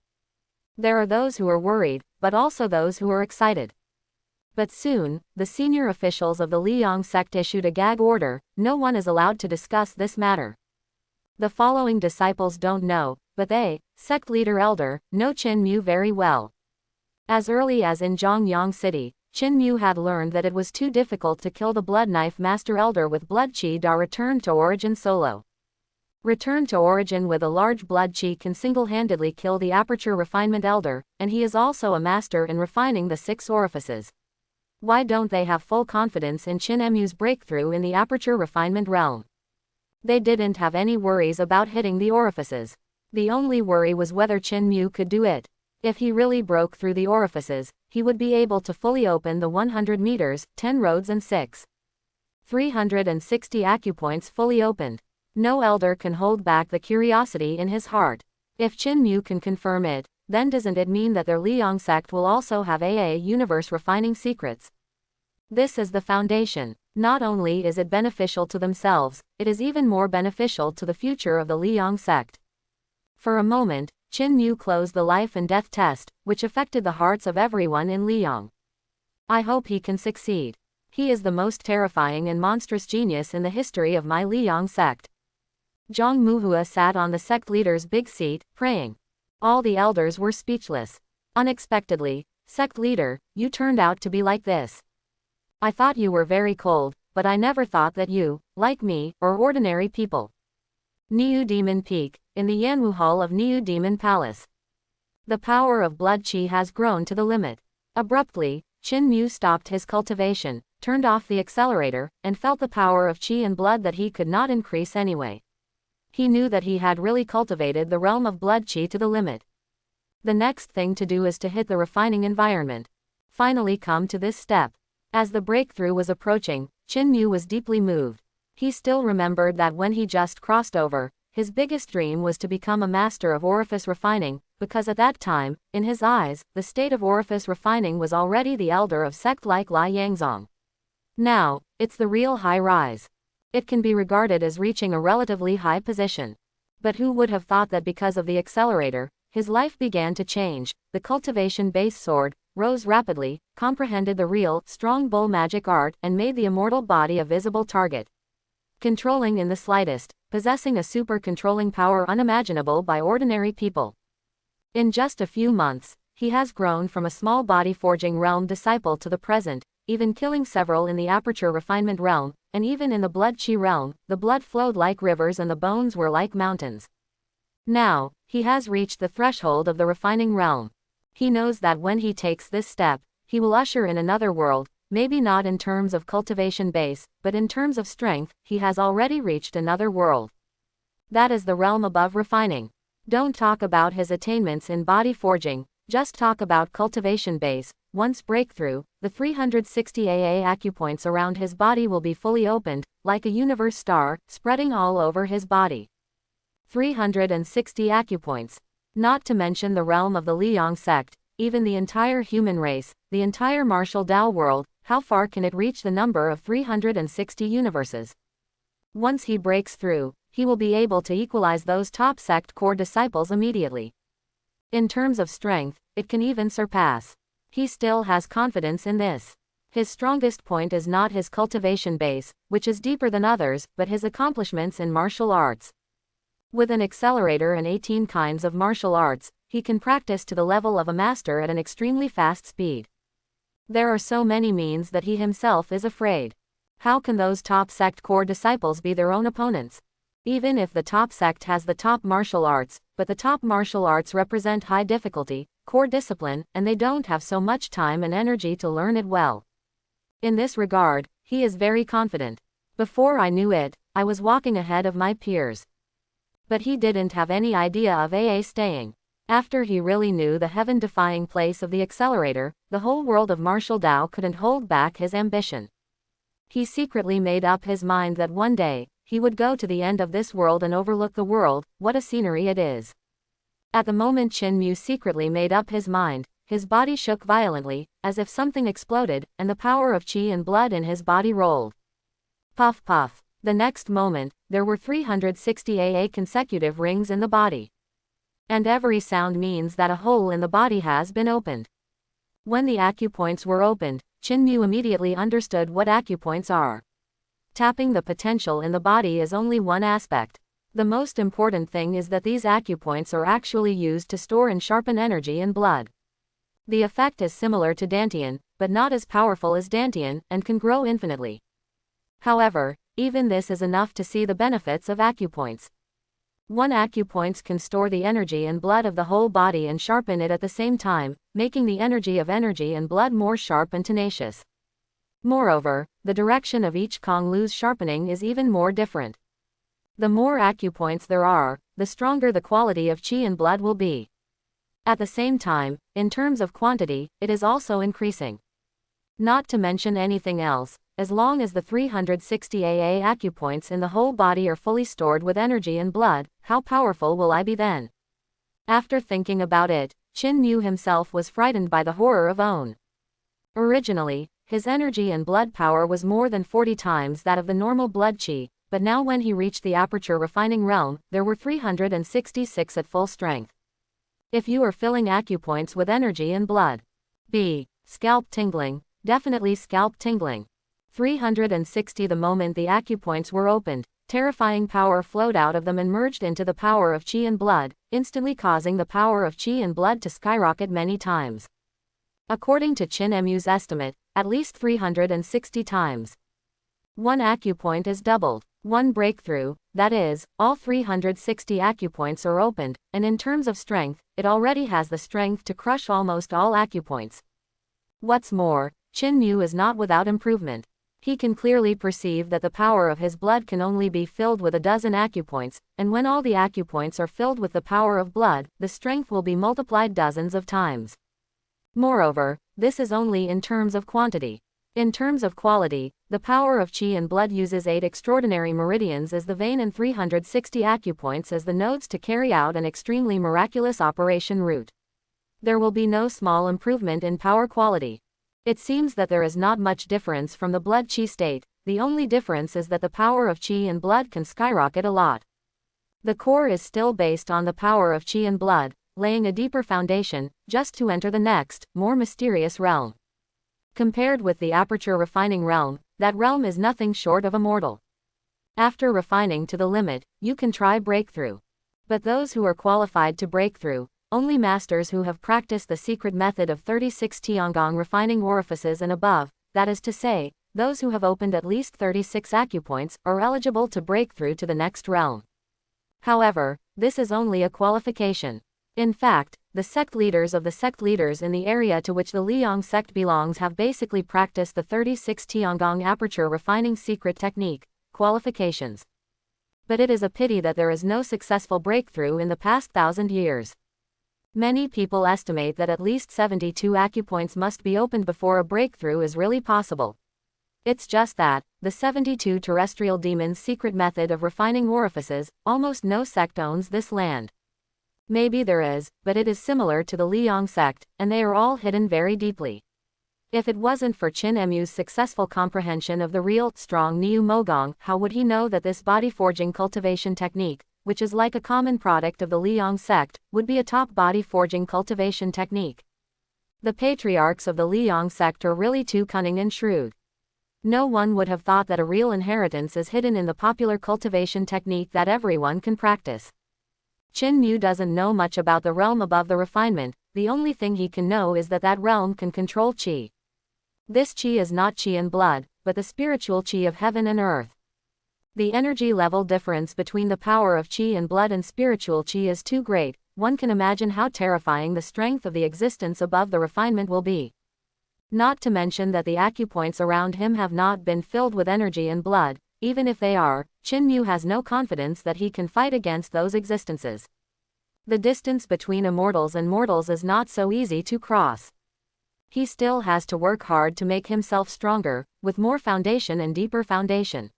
Speaker 1: There are those who are worried, but also those who are excited. But soon, the senior officials of the Liang sect issued a gag order: no one is allowed to discuss this matter. The following disciples don't know, but they, sect leader elder, know Qin Mu very well. As early as in Zhongyang City, Qin Mu had learned that it was too difficult to kill the blood knife master elder with blood qi. Return to origin solo. Return to origin with a large blood qi can single-handedly kill the aperture refinement elder, and he is also a master in refining the 6 orifices. Why don't they have full confidence in Qin Mu's breakthrough in the aperture refinement realm? They didn't have any worries about hitting the orifices. The only worry was whether Qin Mu could do it. If he really broke through the orifices, he would be able to fully open the 100 meters, 10 roads and 360 acupoints fully opened. No elder can hold back the curiosity in his heart. If Qin Mu can confirm it, then doesn't it mean that their Liang sect will also have AA universe refining secrets? This is the foundation. Not only is it beneficial to themselves, it is even more beneficial to the future of the Liang sect. For a moment, Qin Mu closed the life and death test, which affected the hearts of everyone in Liang. I hope he can succeed. He is the most terrifying and monstrous genius in the history of my Liang sect. Zhang Muhua sat on the sect leader's big seat, praying. All the elders were speechless. Unexpectedly, sect leader, you turned out to be like this. I thought you were very cold, but I never thought that you, like me, or ordinary people. Niu Demon Peak, in the Yanwu Hall of Niu Demon Palace. The power of blood qi has grown to the limit. Abruptly, Qin Mu stopped his cultivation, turned off the accelerator, and felt the power of qi and blood that he could not increase anyway. He knew that he had really cultivated the realm of blood qi to the limit. The next thing to do is to hit the refining environment. Finally come to this step. As the breakthrough was approaching, Qin Mu was deeply moved. He still remembered that when he just crossed over, his biggest dream was to become a master of orifice refining, because at that time, in his eyes, the state of orifice refining was already the elder of sect like Lai Yangzong. Now, it's the real high rise. It can be regarded as reaching a relatively high position. But who would have thought that because of the accelerator, his life began to change. The cultivation-based sword rose rapidly, comprehended the real, strong bull magic art, and made the immortal body a visible target. Controlling in the slightest, possessing a super controlling power unimaginable by ordinary people. In just a few months, he has grown from a small body forging realm disciple to the present, even killing several in the aperture refinement realm, and even in the blood qi realm, the blood flowed like rivers and the bones were like mountains. Now, he has reached the threshold of the refining realm. He knows that when he takes this step, he will usher in another world, maybe not in terms of cultivation base, but in terms of strength, he has already reached another world. That is the realm above refining. Don't talk about his attainments in body forging, just talk about cultivation base. Once breakthrough, the 360 AA acupoints around his body will be fully opened, like a universe star, spreading all over his body. 360 acupoints. Not to mention the realm of the Liang sect, even the entire human race, the entire martial Dao world, how far can it reach the number of 360 universes? Once he breaks through, he will be able to equalize those top sect core disciples immediately. In terms of strength, it can even surpass. He still has confidence in this. His strongest point is not his cultivation base, which is deeper than others, but his accomplishments in martial arts. With an accelerator and 18 kinds of martial arts, he can practice to the level of a master at an extremely fast speed. There are so many means that he himself is afraid. How can those top sect core disciples be their own opponents? Even if the top sect has the top martial arts, but the top martial arts represent high difficulty, core discipline, and they don't have so much time and energy to learn it well. In this regard, he is very confident. Before I knew it, I was walking ahead of my peers. But he didn't have any idea of AA staying. After he really knew the heaven-defying place of the accelerator, the whole world of martial Dao couldn't hold back his ambition. He secretly made up his mind that one day, he would go to the end of this world and overlook the world. What a scenery it is. At the moment Qin Mu secretly made up his mind, his body shook violently, as if something exploded, and the power of qi and blood in his body rolled. Puff puff. The next moment, there were 360 AA consecutive rings in the body. And every sound means that a hole in the body has been opened. When the acupoints were opened, Qin Mu immediately understood what acupoints are. Tapping the potential in the body is only one aspect. The most important thing is that these acupoints are actually used to store and sharpen energy in blood. The effect is similar to Dantian, but not as powerful as Dantian, and can grow infinitely. However, even this is enough to see the benefits of acupoints. One acupoints can store the energy and blood of the whole body and sharpen it at the same time, making the energy and blood more sharp and tenacious. Moreover, the direction of each Konglu's sharpening is even more different. The more acupoints there are, the stronger the quality of qi and blood will be. At the same time, in terms of quantity, it is also increasing. Not to mention anything else, as long as the 360 AA acupoints in the whole body are fully stored with energy and blood, how powerful will I be then? After thinking about it, Qin Mu himself was frightened by the horror of own. Originally, his energy and blood power was more than 40 times that of the normal blood qi, but now when he reached the aperture refining realm, there were 366 at full strength. If you are filling acupoints with energy and blood. B. Scalp tingling. Definitely scalp tingling. 360 the moment the acupoints were opened, terrifying power flowed out of them and merged into the power of qi and blood, instantly causing the power of qi and blood to skyrocket many times. According to Qin Mu's estimate, at least 360 times. One acupoint is doubled. One breakthrough, that is, all 360 acupoints are opened, and in terms of strength, it already has the strength to crush almost all acupoints. What's more, Qin Mu is not without improvement. He can clearly perceive that the power of his blood can only be filled with a dozen acupoints, and when all the acupoints are filled with the power of blood, the strength will be multiplied dozens of times. Moreover, this is only in terms of quantity. In terms of quality, the power of qi and blood uses 8 extraordinary meridians as the vein and 360 acupoints as the nodes to carry out an extremely miraculous operation route. There will be no small improvement in power quality. It seems that there is not much difference from the blood qi state, the only difference is that the power of qi and blood can skyrocket a lot. The core is still based on the power of qi and blood, laying a deeper foundation, just to enter the next, more mysterious realm. Compared with the aperture refining realm, that realm is nothing short of immortal. After refining to the limit, you can try breakthrough. But those who are qualified to breakthrough, only masters who have practiced the secret method of 36 Tiangong refining orifices and above, that is to say, those who have opened at least 36 acupoints, are eligible to break through to the next realm. However, this is only a qualification. In fact, the sect leaders of the sect leaders in the area to which the Liang sect belongs have basically practiced the 36 Tiangong aperture refining secret technique, qualifications. But it is a pity that there is no successful breakthrough in the past 1,000 years. Many people estimate that at least 72 acupoints must be opened before a breakthrough is really possible. It's just that, the 72 terrestrial demons' secret method of refining orifices, almost no sect owns this land. Maybe there is, but it is similar to the Liang sect, and they are all hidden very deeply. If it wasn't for Qin Mu's successful comprehension of the real, strong Niu Mogong, how would he know that this body-forging cultivation technique, which is like a common product of the Liang sect, would be a top body-forging cultivation technique? The patriarchs of the Liang sect are really too cunning and shrewd. No one would have thought that a real inheritance is hidden in the popular cultivation technique that everyone can practice. Qin Mu doesn't know much about the realm above the refinement, the only thing he can know is that that realm can control qi. This qi is not qi and blood, but the spiritual qi of heaven and earth. The energy level difference between the power of qi and blood and spiritual qi is too great, one can imagine how terrifying the strength of the existence above the refinement will be. Not to mention that the acupoints around him have not been filled with energy and blood. Even if they are, Qin Mu has no confidence that he can fight against those existences. The distance between immortals and mortals is not so easy to cross. He still has to work hard to make himself stronger, with more foundation and deeper foundation.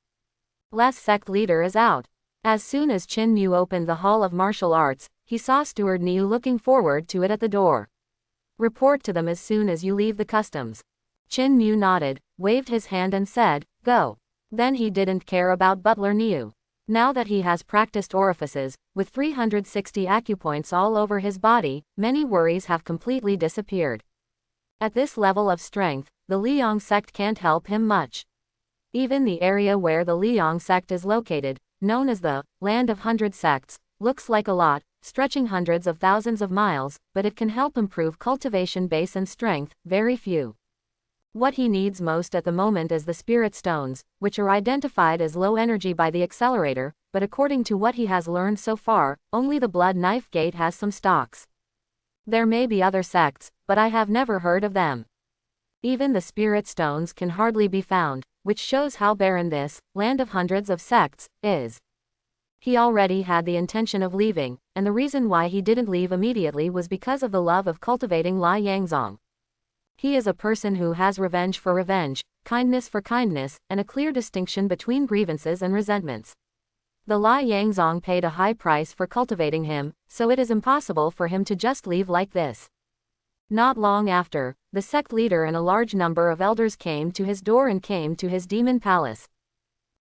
Speaker 1: Last sect leader is out. As soon as Qin Mu opened the Hall of Martial Arts, he saw Steward Niu looking forward to it at the door. Report to them as soon as you leave the customs. Qin Mu nodded, waved his hand and said, go. Then he didn't care about Butler Niu. Now that he has practiced orifices, with 360 acupoints all over his body, many worries have completely disappeared. At this level of strength, the Liang sect can't help him much. Even the area where the Liang sect is located, known as the Land of Hundred Sects, looks like a lot, stretching hundreds of thousands of miles, but it can help improve cultivation base and strength, very few. What he needs most at the moment is the spirit stones, which are identified as low energy by the Accelerator, but according to what he has learned so far, only the Blood Knife Gate has some stocks. There may be other sects, but I have never heard of them. Even the spirit stones can hardly be found, which shows how barren this land of hundreds of sects is. He already had the intention of leaving, and the reason why he didn't leave immediately was because of the love of cultivating Li Yangzong. He is a person who has revenge for revenge, kindness for kindness, and a clear distinction between grievances and resentments. The Li Yangzong paid a high price for cultivating him, so it is impossible for him to just leave like this. Not long after, the sect leader and a large number of elders came to his door and came to his demon palace.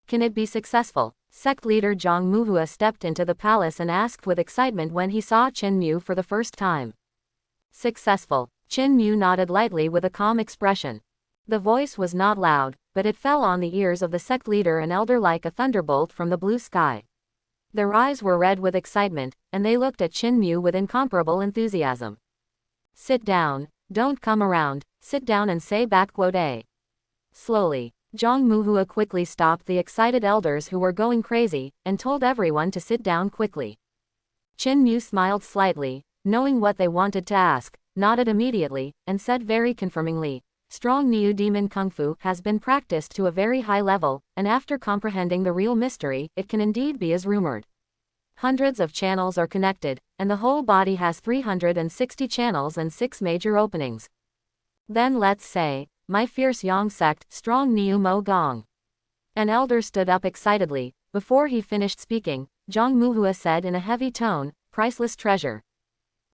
Speaker 1: Can it be successful? Sect leader Zhang Muhua stepped into the palace and asked with excitement when he saw Qin Mu for the first time. Successful. Qin Mu nodded lightly with a calm expression. The voice was not loud, but it fell on the ears of the sect leader and elder like a thunderbolt from the blue sky. Their eyes were red with excitement, and they looked at Qin Mu with incomparable enthusiasm. Sit down, don't come around, sit down and say back quote. Slowly, Zhang Muhua quickly stopped the excited elders who were going crazy, and told everyone to sit down quickly. Qin Mu smiled slightly, knowing what they wanted to ask, nodded immediately, and said very confirmingly, "Strong Niu demon kung fu has been practiced to a very high level, and after comprehending the real mystery, it can indeed be as rumored. Hundreds of channels are connected, and the whole body has 360 channels and 6 major openings. Then let's say, my fierce Yang sect, strong Niu Mo Gong." An elder stood up excitedly. Before he finished speaking, Zhang Muhua said in a heavy tone, "Priceless treasure."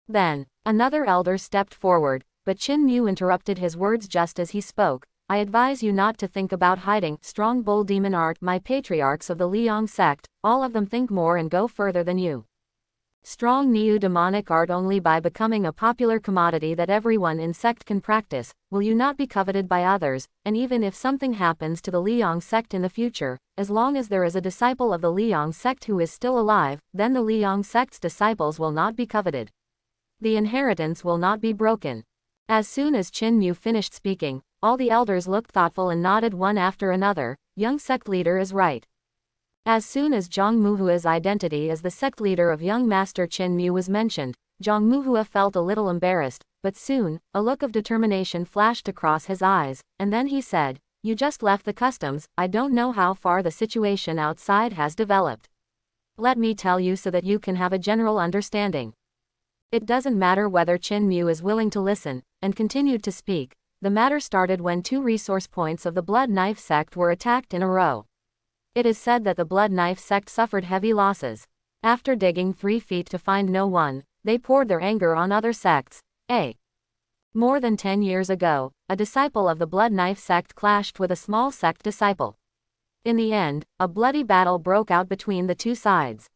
Speaker 1: Then, another elder stepped forward, but Qin Mu interrupted his words just as he spoke. "I advise you not to think about hiding strong bull demon art. My patriarchs of the Liang sect, all of them think more and go further than you. Strong Niu demonic art only by becoming a popular commodity that everyone in sect can practice, will you not be coveted by others, and even if something happens to the Liang sect in the future, as long as there is a disciple of the Liang sect who is still alive, then the Liang sect's disciples will not be coveted. The inheritance will not be broken." As soon as Qin Mu finished speaking, all the elders looked thoughtful and nodded one after another. Young sect leader is right. As soon as Zhang Muhua's identity as the sect leader of young master Qin Mu was mentioned, Zhang Muhua felt a little embarrassed, but soon, a look of determination flashed across his eyes, and then he said, "You just left the customs. I don't know how far the situation outside has developed. Let me tell you so that you can have a general understanding. It doesn't matter whether Qin Mu is willing to listen," and continued to speak. "The matter started when 2 resource points of the Blood Knife sect were attacked in a row. It is said that the Blood Knife sect suffered heavy losses. After digging 3 feet to find no one, they poured their anger on other sects. More than 10 years ago, a disciple of the Blood Knife sect clashed with a small sect disciple. In the end, a bloody battle broke out between the 2 sides.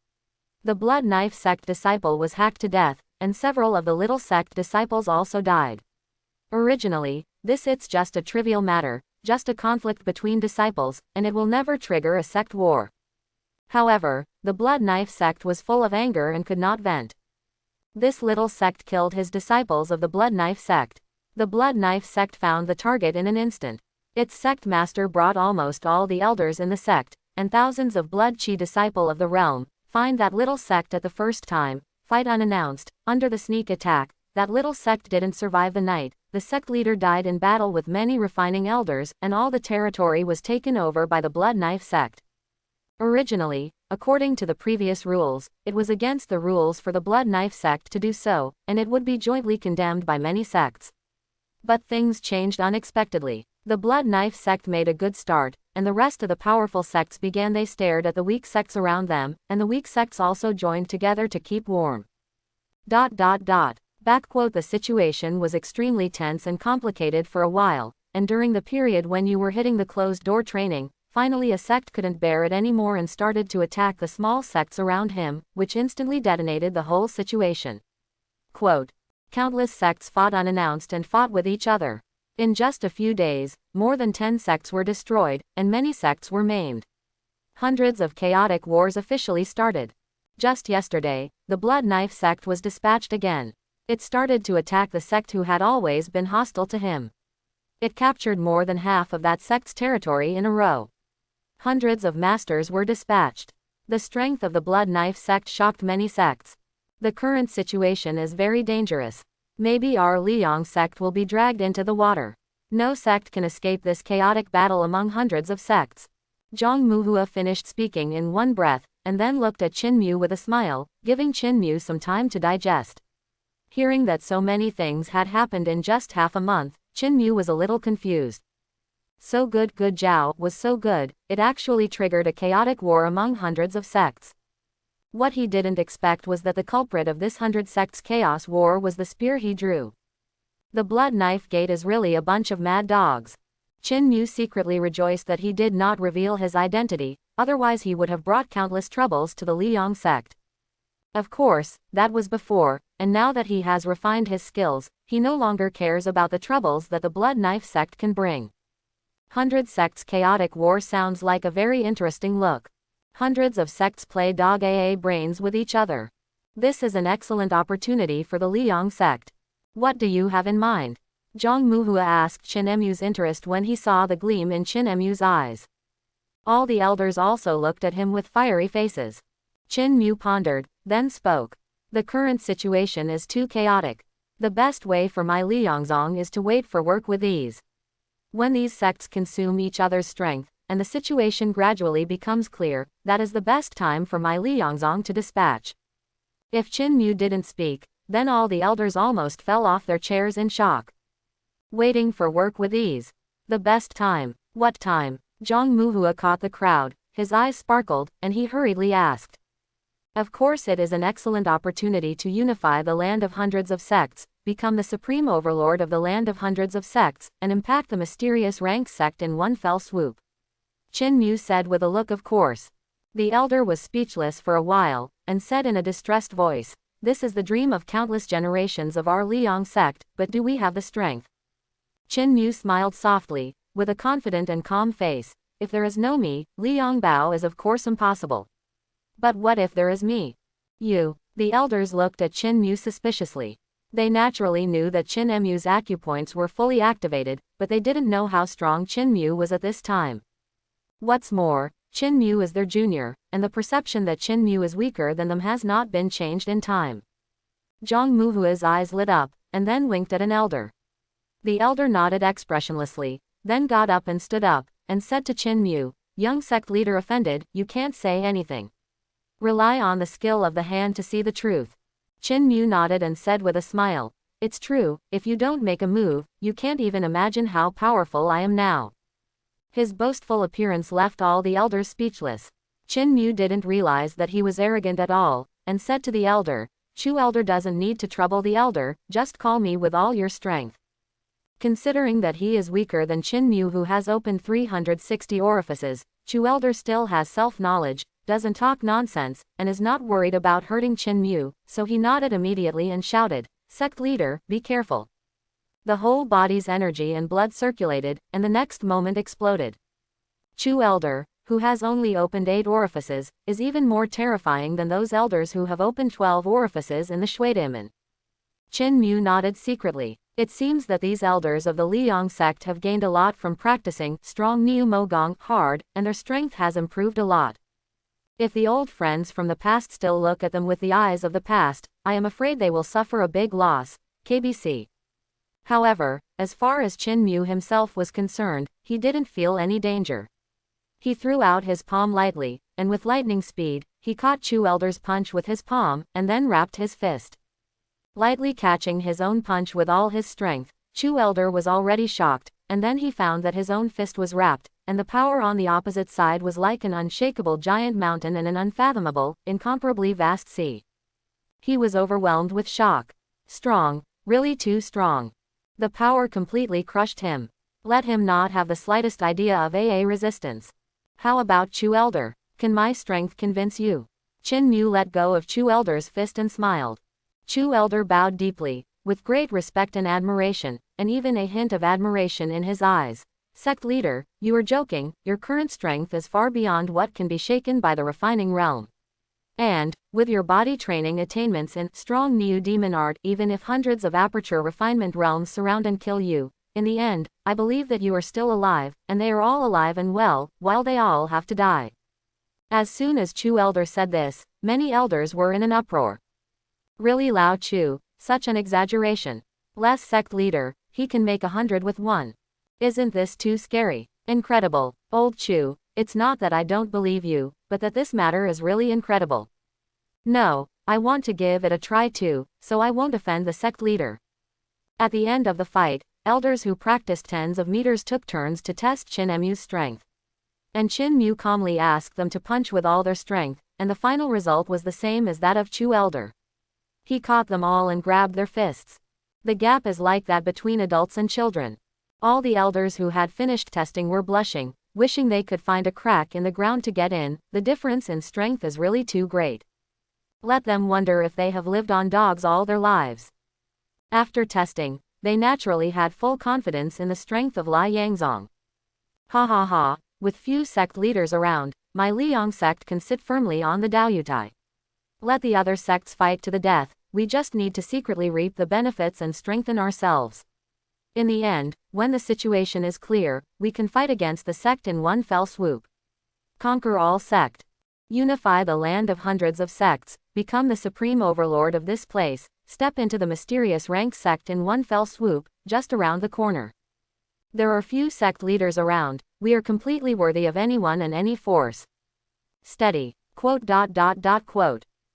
Speaker 1: The Blood Knife sect disciple was hacked to death, and several of the little sect disciples also died. Originally, it's just a trivial matter, just a conflict between disciples, and it will never trigger a sect war. However, the Blood Knife sect was full of anger and could not vent. This little sect killed his disciples of the Blood Knife sect. The Blood Knife sect found the target in an instant. Its sect master brought almost all the elders in the sect, and thousands of Blood Chi disciple of the realm, find that little sect at the first time, fight unannounced, under the sneak attack. That little sect didn't survive the night. The sect leader died in battle with many refining elders, and all the territory was taken over by the Blood Knife sect. Originally, according to the previous rules, it was against the rules for the Blood Knife sect to do so, and it would be jointly condemned by many sects. But things changed unexpectedly. The Blood Knife sect made a good start, and the rest of the powerful sects began. They stared at the weak sects around them, and the weak sects also joined together to keep warm. The situation was extremely tense and complicated for a while, and during the period when you were hitting the closed door training, finally a sect couldn't bear it anymore and started to attack the small sects around him, which instantly detonated the whole situation. Quote, "Countless sects fought unannounced and fought with each other. In just a few days, more than 10 sects were destroyed, and many sects were maimed. Hundreds of chaotic wars officially started. Just yesterday, the Blood Knife sect was dispatched again. It started to attack the sect who had always been hostile to him. It captured more than half of that sect's territory in a row. Hundreds of masters were dispatched. The strength of the Blood Knife sect shocked many sects. The current situation is very dangerous. Maybe our Liang sect will be dragged into the water. No sect can escape this chaotic battle among hundreds of sects." Zhang Muhua finished speaking in one breath, and then looked at Qin Mu with a smile, giving Qin Mu some time to digest. Hearing that so many things had happened in just half a month, Qin Mu was a little confused. So good Jiao was so good, it actually triggered a chaotic war among hundreds of sects. What he didn't expect was that the culprit of this 100 sects chaos war was the spear he drew. The Blood Knife Gate is really a bunch of mad dogs. Qin Mu secretly rejoiced that he did not reveal his identity, otherwise he would have brought countless troubles to the Liang sect. Of course, that was before, and now that he has refined his skills, he no longer cares about the troubles that the Blood Knife sect can bring. 100 sects chaotic war sounds like a very interesting look. Hundreds of sects play dog brains with each other. This is an excellent opportunity for the Liang sect. What do you have in mind? Zhang Muhua asked Qin Mu's interest when he saw the gleam in Qin Mu's eyes. All the elders also looked at him with fiery faces. Qin Mu pondered, then spoke. The current situation is too chaotic. The best way for my Liangzong is to wait for work with ease. When these sects consume each other's strength, and the situation gradually becomes clear, that is the best time for my Liangzong to dispatch. If Qin Mu didn't speak, then all the elders almost fell off their chairs in shock. Waiting for work with ease. The best time. What time? Zhang Muhua caught the crowd, his eyes sparkled, and he hurriedly asked. Of course it is an excellent opportunity to unify the land of hundreds of sects, become the supreme overlord of the land of hundreds of sects, and impact the mysterious rank sect in one fell swoop. Qin Mu said with a look of course. The elder was speechless for a while, and said in a distressed voice, "This is the dream of countless generations of our Liang sect, but do we have the strength?" Qin Mu smiled softly, with a confident and calm face. If there is no me, Liang Bao is of course impossible. But what if there is me? You. The elders looked at Qin Mu suspiciously. They naturally knew that Qin Mu's acupoints were fully activated, but they didn't know how strong Qin Mu was at this time. What's more, Qin Mu is their junior, and the perception that Qin Mu is weaker than them has not been changed in time. Zhang Muhua's eyes lit up, and then winked at an elder. The elder nodded expressionlessly, then got up and stood up, and said to Qin Mu, "Young sect leader offended, you can't say anything. Rely on the skill of the hand to see the truth." Qin Mu nodded and said with a smile, "It's true, if you don't make a move, you can't even imagine how powerful I am now." His boastful appearance left all the elders speechless. Qin Mu didn't realize that he was arrogant at all, and said to the elder, "Chu elder doesn't need to trouble the elder, just call me with all your strength." Considering that he is weaker than Qin Mu who has opened 360 orifices, Chu elder still has self-knowledge, doesn't talk nonsense, and is not worried about hurting Qin Mu, so he nodded immediately and shouted, "Sect leader, be careful." The whole body's energy and blood circulated, and the next moment exploded. Chu elder, who has only opened 8 orifices, is even more terrifying than those elders who have opened 12 orifices in the Shuidamen. Qin Mu nodded secretly. It seems that these elders of the Liang sect have gained a lot from practicing strong Niu Mogong hard, and their strength has improved a lot. If the old friends from the past still look at them with the eyes of the past, I am afraid they will suffer a big loss. KBC. However, as far as Qin Mu himself was concerned, he didn't feel any danger. He threw out his palm lightly, and with lightning speed, he caught Chu elder's punch with his palm, and then rapped his fist. Lightly catching his own punch with all his strength, Chu elder was already shocked, and then he found that his own fist was wrapped, and the power on the opposite side was like an unshakable giant mountain and an unfathomable, incomparably vast sea. He was overwhelmed with shock. Strong, really too strong. The power completely crushed him. Let him not have the slightest idea of AA resistance. How about Chu elder? Can my strength convince you? Qin Mu let go of Chu elder's fist and smiled. Chu elder bowed deeply, with great respect and admiration, and even a hint of admiration in his eyes. Sect leader, you are joking, your current strength is far beyond what can be shaken by the refining realm. And, with your body training attainments in strong Neo demon art, even if hundreds of aperture refinement realms surround and kill you, in the end, I believe that you are still alive, and they are all alive and well, while they all have to die. As soon as Chu elder said this, many elders were in an uproar. Really Lao Chu, such an exaggeration. Less sect leader, he can make 100 with 1. Isn't this too scary? Incredible. Old Chu, It's not that I don't believe you, but that this matter is really incredible. No, I want to give it a try too, so I won't offend the sect leader. At the end of the fight, elders who practiced tens of meters took turns to test Chin Mu's strength. And Chin Mu calmly asked them to punch with all their strength, and the final result was the same as that of Chu elder. He caught them all and grabbed their fists. The gap is like that between adults and children. All the elders who had finished testing were blushing, wishing they could find a crack in the ground to get in. The difference in strength is really too great. Let them wonder if they have lived on dogs all their lives. After testing, they naturally had full confidence in the strength of Li Yangzong. Ha ha ha, with few sect leaders around, my Liang sect can sit firmly on the Daoyutai. Let the other sects fight to the death, we just need to secretly reap the benefits and strengthen ourselves. In the end, when the situation is clear, we can fight against the sect in one fell swoop. Conquer all sect. Unify the land of hundreds of sects, become the supreme overlord of this place, step into the mysterious rank sect in one fell swoop, just around the corner. There are few sect leaders around, we are completely worthy of anyone and any force. Steady. Quote.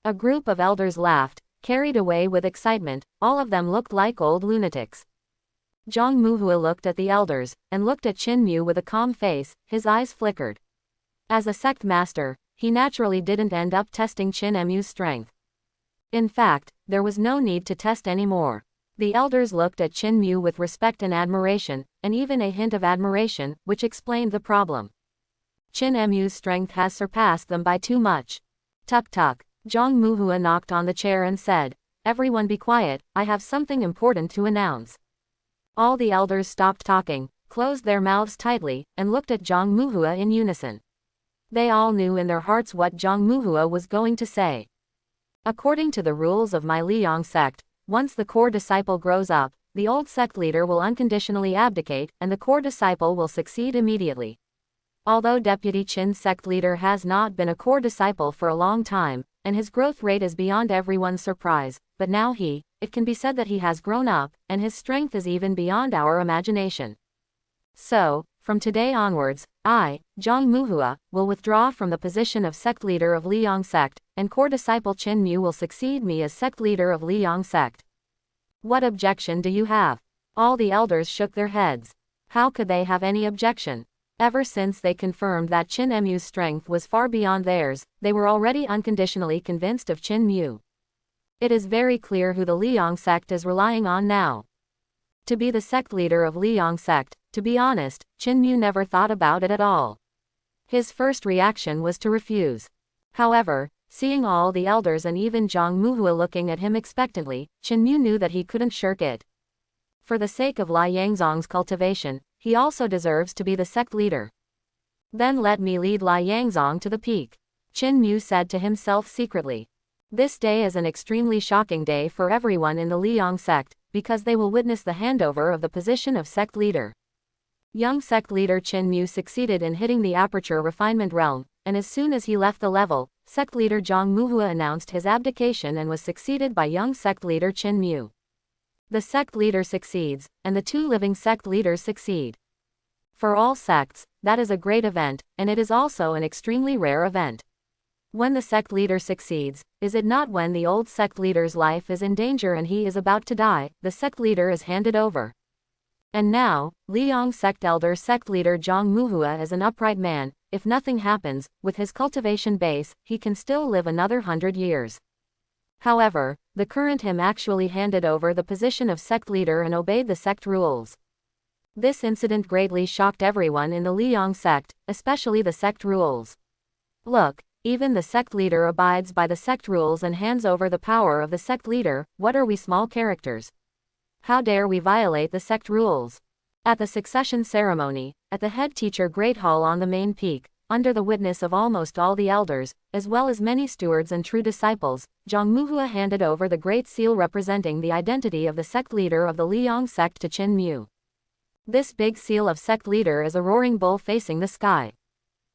Speaker 1: A group of elders laughed, carried away with excitement, all of them looked like old lunatics. Zhang Muhua looked at the elders, and looked at Chin Mu with a calm face, his eyes flickered. As a sect master, he naturally didn't end up testing Chin Mu's strength. In fact, there was no need to test anymore. The elders looked at Chin Mu with respect and admiration, and even a hint of admiration, which explained the problem. Chin Mu's strength has surpassed them by too much. Tuk tuk. Zhang Muhua knocked on the chair and said, "Everyone be quiet, I have something important to announce." All the elders stopped talking, closed their mouths tightly, and looked at Zhang Muhua in unison. They all knew in their hearts what Zhang Muhua was going to say. According to the rules of my Liang sect, once the core disciple grows up, the old sect leader will unconditionally abdicate, and the core disciple will succeed immediately. Although Deputy Chin's sect leader has not been a core disciple for a long time, and his growth rate is beyond everyone's surprise, but now it can be said that he has grown up, and his strength is even beyond our imagination. So, from today onwards, I, Zhang Muhua, will withdraw from the position of sect leader of Liang sect, and core disciple Chin Mu will succeed me as sect leader of Liang sect. What objection do you have? All the elders shook their heads. How could they have any objection? Ever since they confirmed that Chin Mu's strength was far beyond theirs, they were already unconditionally convinced of Chin Mu. It is very clear who the Liang sect is relying on now. To be the sect leader of Liang sect, to be honest, Chin Mu never thought about it at all. His first reaction was to refuse. However, seeing all the elders and even Zhang Muhua looking at him expectantly, Chin Mu knew that he couldn't shirk it. For the sake of Li Yangzong's cultivation, he also deserves to be the sect leader. Then let me lead Li Yangzong to the peak, Chin Mu said to himself secretly. This day is an extremely shocking day for everyone in the Liang sect, because they will witness the handover of the position of sect leader. Young sect leader Chin Mu succeeded in hitting the aperture refinement realm, and as soon as he left the level, sect leader Zhang Muhua announced his abdication and was succeeded by young sect leader Chin Mu. The sect leader succeeds, and the two living sect leaders succeed. For all sects, that is a great event, and it is also an extremely rare event. When the sect leader succeeds, is it not when the old sect leader's life is in danger and he is about to die, the sect leader is handed over. And now, Liang sect elder sect leader Zhang Muhua is an upright man. If nothing happens, with his cultivation base, he can still live another 100 years. However, the current him actually handed over the position of sect leader and obeyed the sect rules. This incident greatly shocked everyone in the Liang sect, especially the sect rules. Look, even the sect leader abides by the sect rules and hands over the power of the sect leader. What are we small characters? How dare we violate the sect rules? At the succession ceremony, at the head teacher Great Hall on the main peak, under the witness of almost all the elders, as well as many stewards and true disciples, Zhang Muhua handed over the great seal representing the identity of the sect leader of the Liang sect to Chin Mu. This big seal of sect leader is a roaring bull facing the sky.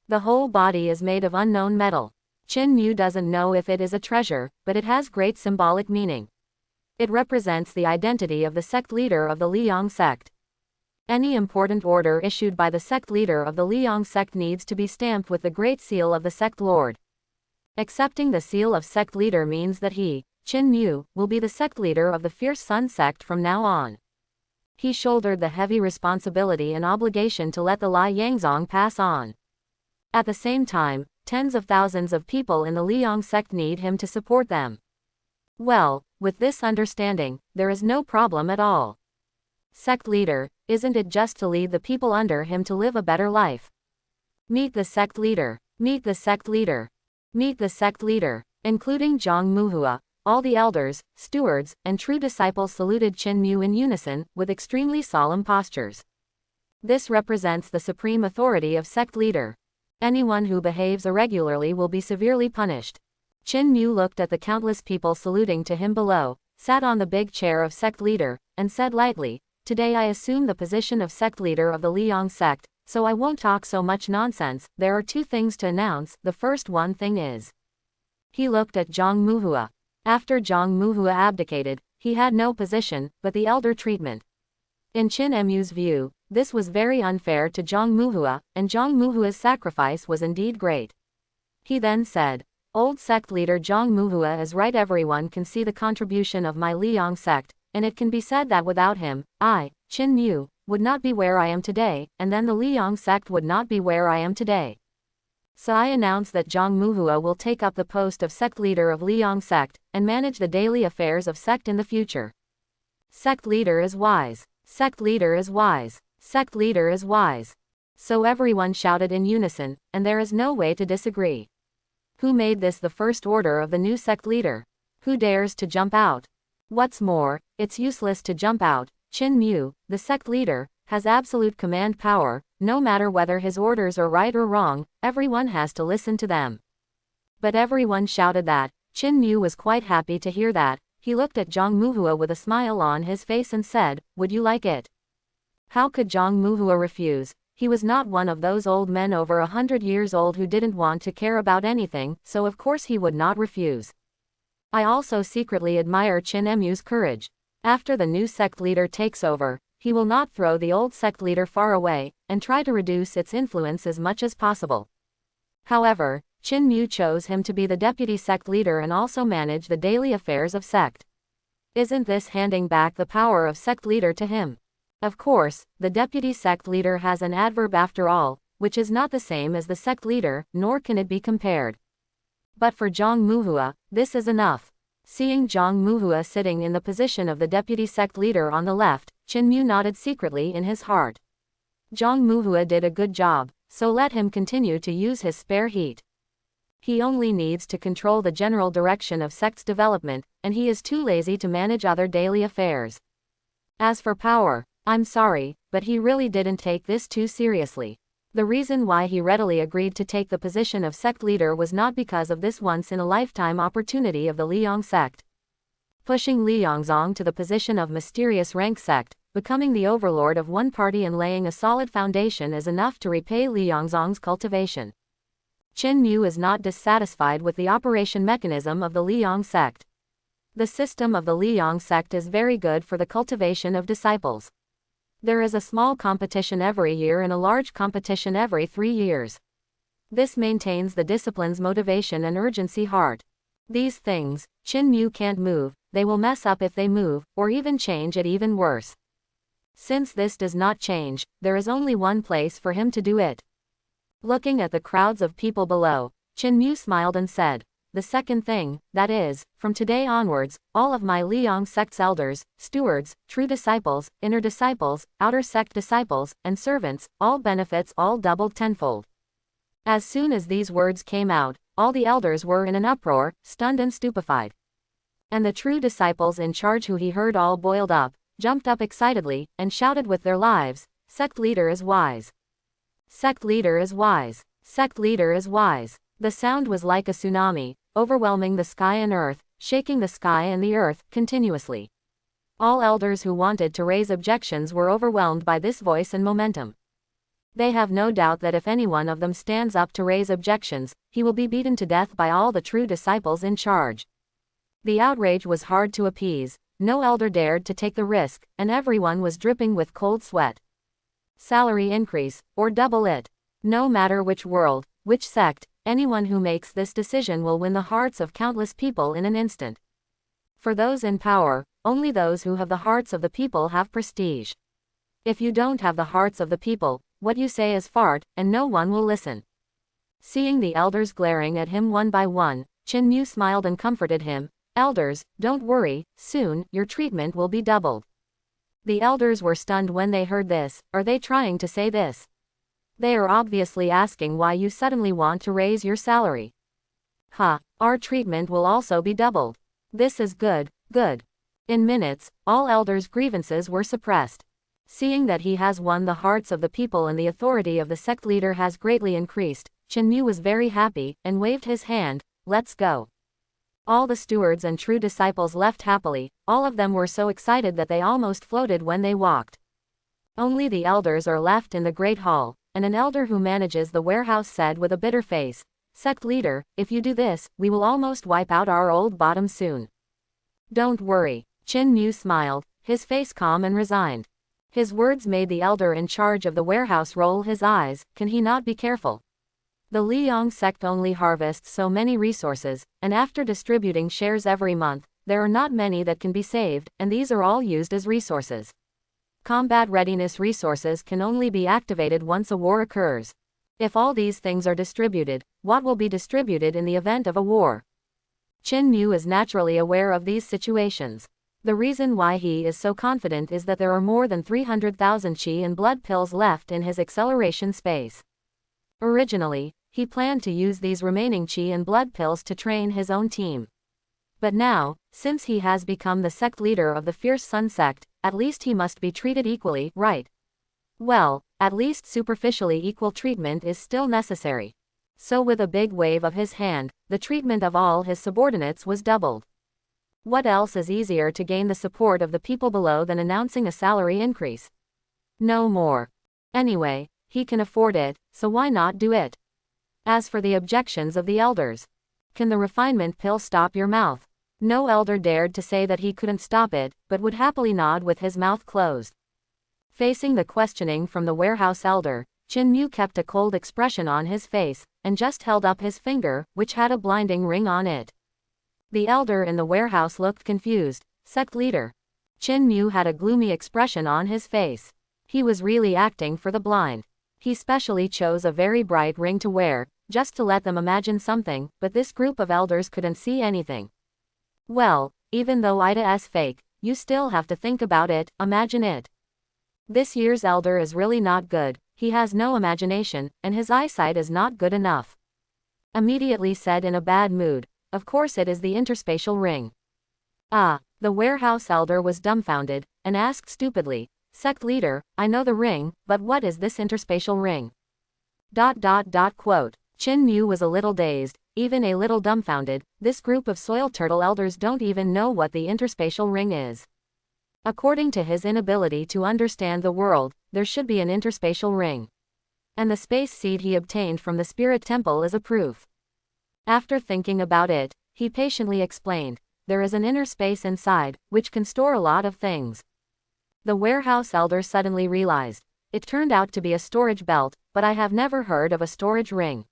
Speaker 1: The whole body is made of unknown metal. Chin Mu doesn't know if it is a treasure, but it has great symbolic meaning. It represents the identity of the sect leader of the Liang sect. Any important order issued by the sect leader of the Liang sect needs to be stamped with the Great Seal of the sect lord. Accepting the seal of sect leader means that he, Qin Mu, will be the sect leader of the Fierce Sun sect from now on. He shouldered the heavy responsibility and obligation to let the Li Yangzong pass on. At the same time, tens of thousands of people in the Liang sect need him to support them. Well, with this understanding, there is no problem at all. Sect leader, isn't it just to lead the people under him to live a better life? Meet the sect leader. Meet the sect leader. Meet the sect leader. Including Zhang Muhua, all the elders, stewards, and true disciples saluted Qin Mu in unison, with extremely solemn postures. This represents the supreme authority of sect leader. Anyone who behaves irregularly will be severely punished. Qin Mu looked at the countless people saluting to him below, sat on the big chair of sect leader, and said lightly, "Today I assume the position of sect leader of the Liang sect, so I won't talk so much nonsense. There are two things to announce. The first one thing is." He looked at Zhang Muhua. After Zhang Muhua abdicated, he had no position, but the elder treatment. In Qin Mu's view, this was very unfair to Zhang Muhua, and Zhang Muhua's sacrifice was indeed great. He then said, "Old sect leader Zhang Muhua is right. Everyone can see the contribution of my Liang sect, and it can be said that without him, I, Qin Mu, would not be where I am today, and then the Liang sect would not be where I am today. So I announce that Zhang Muhua will take up the post of sect leader of Liang sect, and manage the daily affairs of sect in the future." Sect leader is wise. Sect leader is wise. Sect leader is wise. So everyone shouted in unison, and there is no way to disagree. Who made this the first order of the new sect leader? Who dares to jump out? What's more, it's useless to jump out. Qin Mu, the sect leader, has absolute command power. No matter whether his orders are right or wrong, everyone has to listen to them. But everyone shouted that. Qin Mu was quite happy to hear that. He looked at Zhang Muhua with a smile on his face and said, "Would you like it?" How could Zhang Muhua refuse? He was not one of those old men over 100 years old who didn't want to care about anything, so of course he would not refuse. I also secretly admire Qin Mu's courage. After the new sect leader takes over, he will not throw the old sect leader far away, and try to reduce its influence as much as possible. However, Qin Mu chose him to be the deputy sect leader and also manage the daily affairs of sect. Isn't this handing back the power of sect leader to him? Of course, the deputy sect leader has an adverb after all, which is not the same as the sect leader, nor can it be compared. But for Zhang Muhua, this is enough. Seeing Zhang Muhua sitting in the position of the deputy sect leader on the left, Qin Mu nodded secretly in his heart. Zhang Muhua did a good job, so let him continue to use his spare heat. He only needs to control the general direction of sect's development, and he is too lazy to manage other daily affairs. As for power, I'm sorry, but he really didn't take this too seriously. The reason why he readily agreed to take the position of sect leader was not because of this once-in-a-lifetime opportunity of the Liang sect. Pushing Liangzong to the position of mysterious rank sect, becoming the overlord of one party and laying a solid foundation is enough to repay Liangzong's cultivation. Qin Mu is not dissatisfied with the operation mechanism of the Liang sect. The system of the Liang sect is very good for the cultivation of disciples. There is a small competition every year and a large competition every 3 years. This maintains the discipline's motivation and urgency heart. These things, Qin Mu can't move, they will mess up if they move, or even change it even worse. Since this does not change, there is only one place for him to do it. Looking at the crowds of people below, Qin Mu smiled and said, "The second thing, that is, from today onwards, all of my Liang sect's elders, stewards, true disciples, inner disciples, outer sect disciples, and servants, all benefits all doubled tenfold." As soon as these words came out, all the elders were in an uproar, stunned and stupefied. And the true disciples in charge, who he heard all boiled up, jumped up excitedly, and shouted with their lives, "Sect leader is wise! Sect leader is wise! Sect leader is wise!" The sound was like a tsunami, overwhelming the sky and earth, shaking the sky and the earth, continuously. All elders who wanted to raise objections were overwhelmed by this voice and momentum. They have no doubt that if any one of them stands up to raise objections, he will be beaten to death by all the true disciples in charge. The outrage was hard to appease, no elder dared to take the risk, and everyone was dripping with cold sweat. Salary increase, or double it. No matter which world, which sect, anyone who makes this decision will win the hearts of countless people in an instant. For those in power, only those who have the hearts of the people have prestige. If you don't have the hearts of the people, what you say is fart, and no one will listen. Seeing the elders glaring at him one by one, Chin Mu smiled and comforted him. Elders, don't worry, soon, your treatment will be doubled. The elders were stunned when they heard this. Are they trying to say this? They are obviously asking why you suddenly want to raise your salary. Our treatment will also be doubled. This is good, good. In minutes, all elders' grievances were suppressed. Seeing that he has won the hearts of the people and the authority of the sect leader has greatly increased, Chin Mu was very happy, and waved his hand. Let's go. All the stewards and true disciples left happily. All of them were so excited that they almost floated when they walked. Only the elders are left in the great hall, and an elder who manages the warehouse said with a bitter face, "Sect leader, if you do this, we will almost wipe out our old bottom soon." "Don't worry." Chin Mu smiled, his face calm and resigned. His words made the elder in charge of the warehouse roll his eyes. Can he not be careful? The Liang sect only harvests so many resources, and after distributing shares every month, there are not many that can be saved, and these are all used as resources. Combat readiness resources can only be activated once a war occurs. If all these things are distributed, what will be distributed in the event of a war? Chin Mu is naturally aware of these situations. The reason why he is so confident is that there are more than 300,000 qi and blood pills left in his acceleration space. Originally, he planned to use these remaining qi and blood pills to train his own team. But now, since he has become the sect leader of the Fierce Sun sect, at least he must be treated equally, right? Well, at least superficially equal treatment is still necessary. So with a big wave of his hand, the treatment of all his subordinates was doubled. What else is easier to gain the support of the people below than announcing a salary increase? No more. Anyway, he can afford it, so why not do it? As for the objections of the elders, can the refinement pill stop your mouth? No elder dared to say that he couldn't stop it, but would happily nod with his mouth closed. Facing the questioning from the warehouse elder, Chin Mu kept a cold expression on his face, and just held up his finger, which had a blinding ring on it. The elder in the warehouse looked confused. Sect leader. Chin Mu had a gloomy expression on his face. He was really acting for the blind. He specially chose a very bright ring to wear, just to let them imagine something, but this group of elders couldn't see anything. Well, even though Ida's fake, you still have to think about it, imagine it. This year's elder is really not good, he has no imagination, and his eyesight is not good enough. Immediately said in a bad mood, of course it is the interspatial ring. The warehouse elder was dumbfounded, and asked stupidly, Sect leader, I know the ring, but what is this interspatial ring? ... Chin Mu was a little dazed, even a little dumbfounded. This group of soil turtle elders don't even know what the interspatial ring is. According to his inability to understand the world, there should be an interspatial ring. And the space seed he obtained from the spirit temple is a proof. After thinking about it, he patiently explained, there is an inner space inside, which can store a lot of things. The warehouse elder suddenly realized. It turned out to be a storage belt, but I have never heard of a storage ring.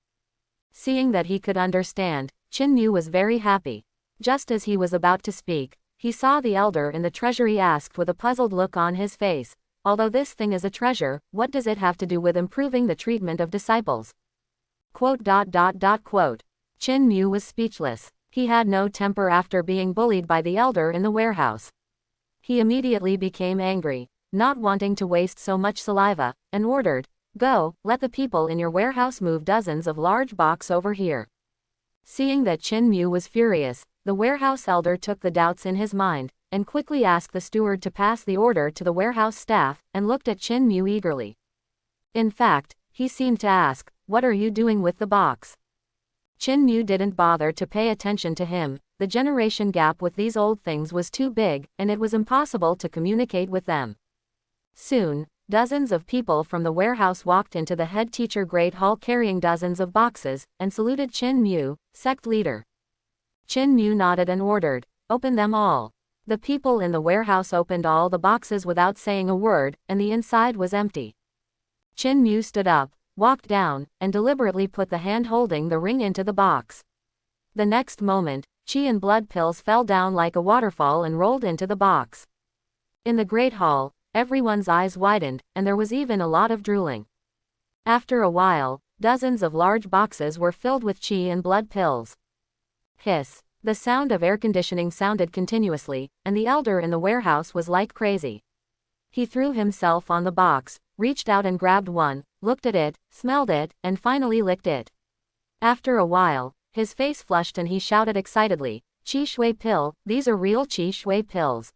Speaker 1: Seeing that he could understand, Chin Mu was very happy. Just as he was about to speak, he saw the elder in the treasury asked with a puzzled look on his face, although this thing is a treasure, what does it have to do with improving the treatment of disciples? ... Chin Mu was speechless. He had no temper after being bullied by the elder in the warehouse. He immediately became angry, not wanting to waste so much saliva, and ordered, Go, let the people in your warehouse move dozens of large boxes over here. Seeing that Chin Mu was furious, the warehouse elder took the doubts in his mind, and quickly asked the steward to pass the order to the warehouse staff, and looked at Chin Mu eagerly. In fact, he seemed to ask, what are you doing with the box? Chin Mu didn't bother to pay attention to him. The generation gap with these old things was too big, and it was impossible to communicate with them. Soon, dozens of people from the warehouse walked into the head teacher Great Hall carrying dozens of boxes, and saluted Chin Mu, sect leader. Chin Mu nodded and ordered, Open them all. The people in the warehouse opened all the boxes without saying a word, and the inside was empty. Chin Mu stood up, walked down, and deliberately put the hand holding the ring into the box. The next moment, chi and blood pills fell down like a waterfall and rolled into the box. In the great hall, everyone's eyes widened, and there was even a lot of drooling. After a while, dozens of large boxes were filled with chi and blood pills. Hiss. The sound of air conditioning sounded continuously, and the elder in the warehouse was like crazy. He threw himself on the box, reached out and grabbed one, looked at it, smelled it, and finally licked it. After a while, his face flushed and he shouted excitedly, "Qi Shui pill, these are real Qi Shui pills."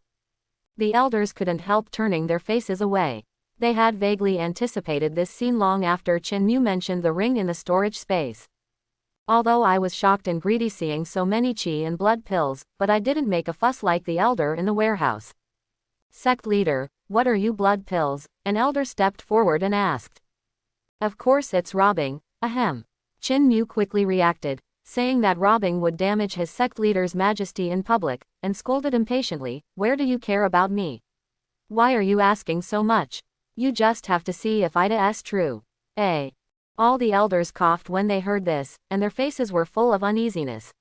Speaker 1: The elders couldn't help turning their faces away. They had vaguely anticipated this scene long after Chin Mu mentioned the ring in the storage space. Although I was shocked and greedy seeing so many chi and blood pills, but I didn't make a fuss like the elder in the warehouse. "Sect leader, what are you blood pills?" An elder stepped forward and asked. "Of course it's robbing, ahem." Chin Mu quickly reacted, saying that robbing would damage his sect leader's majesty in public, and scolded impatiently, "Where do you care about me? Why are you asking so much? You just have to see if it's true." All the elders coughed when they heard this, and their faces were full of uneasiness.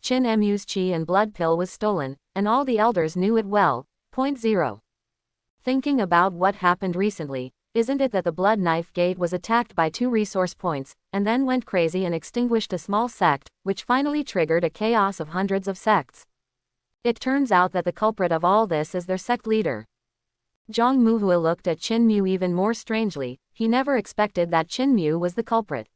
Speaker 1: Chin Mu's chi and blood pill was stolen, and all the elders knew it well. 0. Thinking about what happened recently, isn't it that the Blood Knife Gate was attacked by 2 resource points, and then went crazy and extinguished a small sect, which finally triggered a chaos of hundreds of sects? It turns out that the culprit of all this is their sect leader. Zhang Muhua looked at Chin Mu even more strangely. He never expected that Chin Mu was the culprit.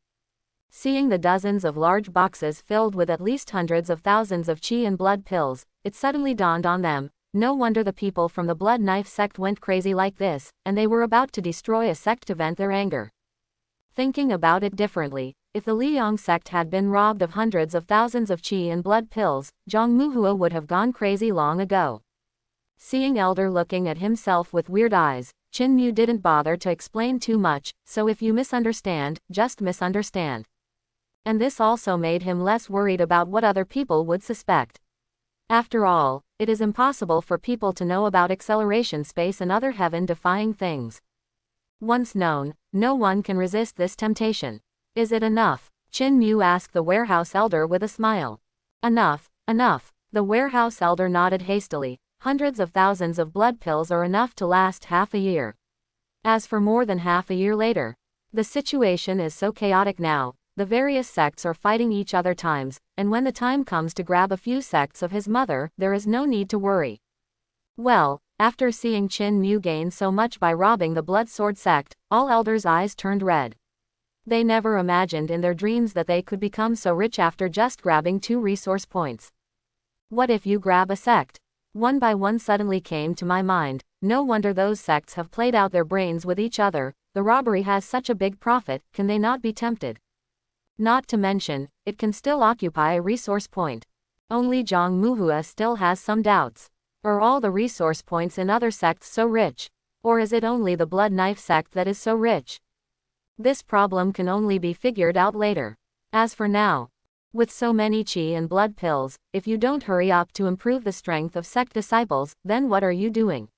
Speaker 1: Seeing the dozens of large boxes filled with at least hundreds of thousands of chi and blood pills, it suddenly dawned on them, no wonder the people from the Blood Knife sect went crazy like this, and they were about to destroy a sect to vent their anger. Thinking about it differently, if the Liang sect had been robbed of hundreds of thousands of chi and blood pills, Zhang Muhua would have gone crazy long ago. Seeing Elder looking at himself with weird eyes, Chin Mu didn't bother to explain too much, so if you misunderstand, just misunderstand. And this also made him less worried about what other people would suspect. After all, it is impossible for people to know about acceleration space and other heaven-defying things. Once known, no one can resist this temptation. "Is it enough?" Chin Mu asked the warehouse elder with a smile. "Enough, enough." The warehouse elder nodded hastily. "Hundreds of thousands of blood pills are enough to last half a year. As for more than half a year later, the situation is so chaotic now, the various sects are fighting each other times, and when the time comes to grab a few sects of his mother, there is no need to worry." Well, after seeing Chin Mu gain so much by robbing the Blood Sword sect, all elders' eyes turned red. They never imagined in their dreams that they could become so rich after just grabbing 2 resource points. What if you grab a sect? One by one suddenly came to my mind. No wonder those sects have played out their brains with each other. The robbery has such a big profit, can they not be tempted? Not to mention, it can still occupy a resource point. Only Zhang Muhua still has some doubts. Are all the resource points in other sects so rich? Or is it only the Blood Knife sect that is so rich? This problem can only be figured out later. As for now, with so many chi and blood pills, if you don't hurry up to improve the strength of sect disciples, then what are you doing?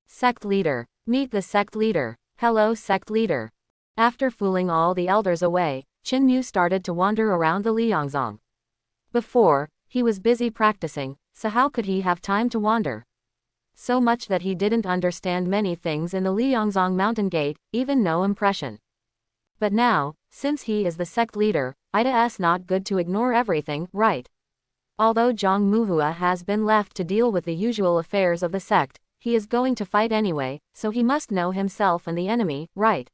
Speaker 1: Sect leader. Meet the sect leader. Hello sect leader. After fooling all the elders away, Chin Mu started to wander around the Liangzong. Before, he was busy practicing, so how could he have time to wander? So much that he didn't understand many things in the Liangzong mountain gate, even no impression. But now, since he is the sect leader, it's not good to ignore everything, right? Although Zhang Muhua has been left to deal with the usual affairs of the sect, he is going to fight anyway, so he must know himself and the enemy, right?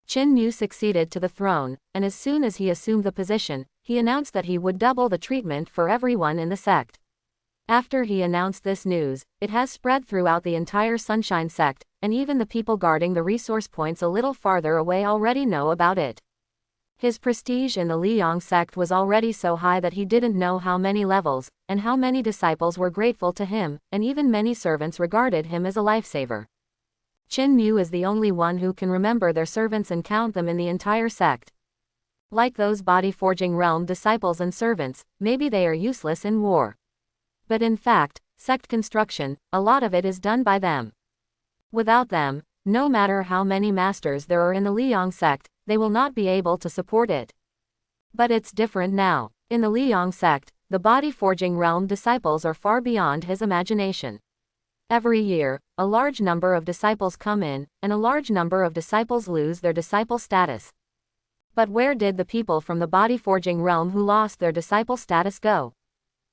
Speaker 1: Chin Mu succeeded to the throne, and as soon as he assumed the position, he announced that he would double the treatment for everyone in the sect. After he announced this news, it has spread throughout the entire Sunshine sect, and even the people guarding the resource points a little farther away already know about it. His prestige in the Liang sect was already so high that he didn't know how many levels, and how many disciples were grateful to him, and even many servants regarded him as a lifesaver. Chin Mu is the only one who can remember their servants and count them in the entire sect. Like those body-forging realm disciples and servants, maybe they are useless in war. But in fact, sect construction, a lot of it is done by them. Without them, No matter how many masters there are in the Liang sect, they will not be able to support it. But it's different now. In the Liang sect, the body-forging realm disciples are far beyond his imagination. Every year, a large number of disciples come in, and a large number of disciples lose their disciple status. But where did the people from the body-forging realm who lost their disciple status go?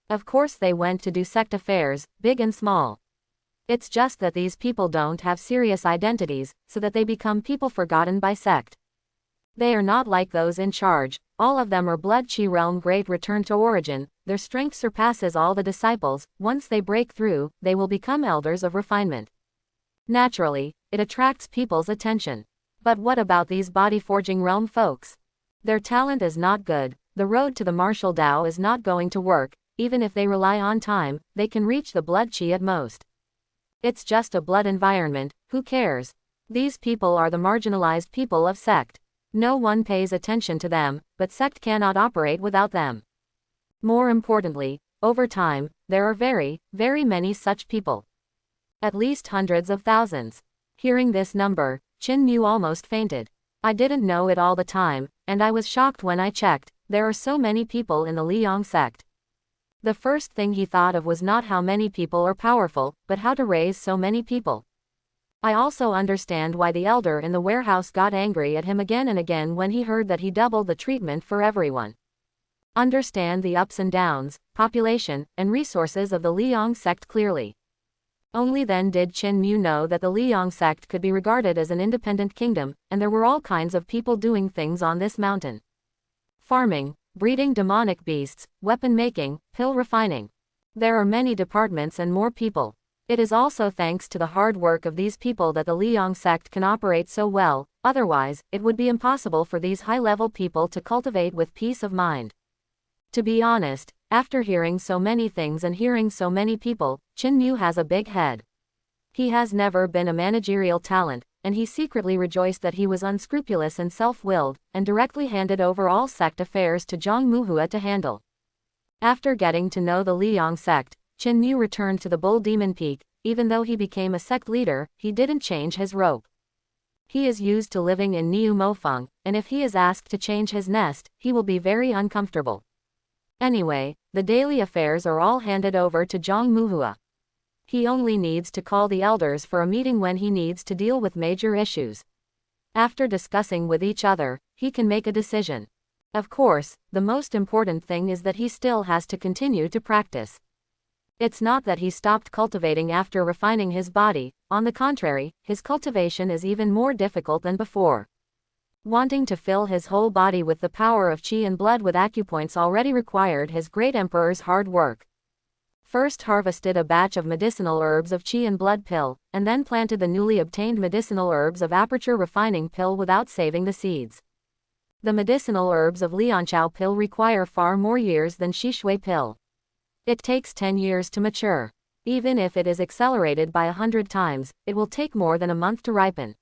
Speaker 1: Of course they went to do sect affairs, big and small. It's just that these people don't have serious identities, so that they become people forgotten by sect. They are not like those in charge, all of them are blood chi realm great return to origin, their strength surpasses all the disciples, once they break through, they will become elders of refinement. Naturally, it attracts people's attention. But what about these body-forging realm folks? Their talent is not good, the road to the martial Dao is not going to work, even if they rely on time, they can reach the blood chi at most. It's just a blood environment, who cares? These people are the marginalized people of sect. No one pays attention to them, but sect cannot operate without them. More importantly, over time, there are very, very many such people. At least hundreds of thousands. Hearing this number, Qin Mu almost fainted. I didn't know it all the time, and I was shocked when I checked, there are so many people in the Liang sect. The first thing he thought of was not how many people are powerful, but how to raise so many people. I also understand why the elder in the warehouse got angry at him again and again when he heard that he doubled the treatment for everyone. Understand the ups and downs, population, and resources of the Liang sect clearly. Only then did Qin Mu know that the Liang sect could be regarded as an independent kingdom, and there were all kinds of people doing things on this mountain. Farming, breeding demonic beasts, weapon making, pill refining. There are many departments and more people. It is also thanks to the hard work of these people that the Liang sect can operate so well, otherwise, it would be impossible for these high-level people to cultivate with peace of mind. To be honest, after hearing so many things and hearing so many people, Qin Mu has a big head. He has never been a managerial talent, and he secretly rejoiced that he was unscrupulous and self-willed, and directly handed over all sect affairs to Zhang Muhua to handle. After getting to know the Liang sect, Qin Mu returned to the Bull Demon Peak. Even though he became a sect leader, he didn't change his rope. He is used to living in Niu Mofeng, and if he is asked to change his nest, he will be very uncomfortable. Anyway, the daily affairs are all handed over to Zhang Muhua. He only needs to call the elders for a meeting when he needs to deal with major issues. After discussing with each other, he can make a decision. Of course, the most important thing is that he still has to continue to practice. It's not that he stopped cultivating after refining his body, on the contrary, his cultivation is even more difficult than before. Wanting to fill his whole body with the power of qi and blood with acupoints already required his great emperor's hard work. First harvested a batch of medicinal herbs of qi and blood pill, and then planted the newly obtained medicinal herbs of aperture refining pill without saving the seeds. The medicinal herbs of Lianchao pill require far more years than Shishui pill. It takes 10 years to mature. Even if it is accelerated by 100 times, it will take more than a month to ripen.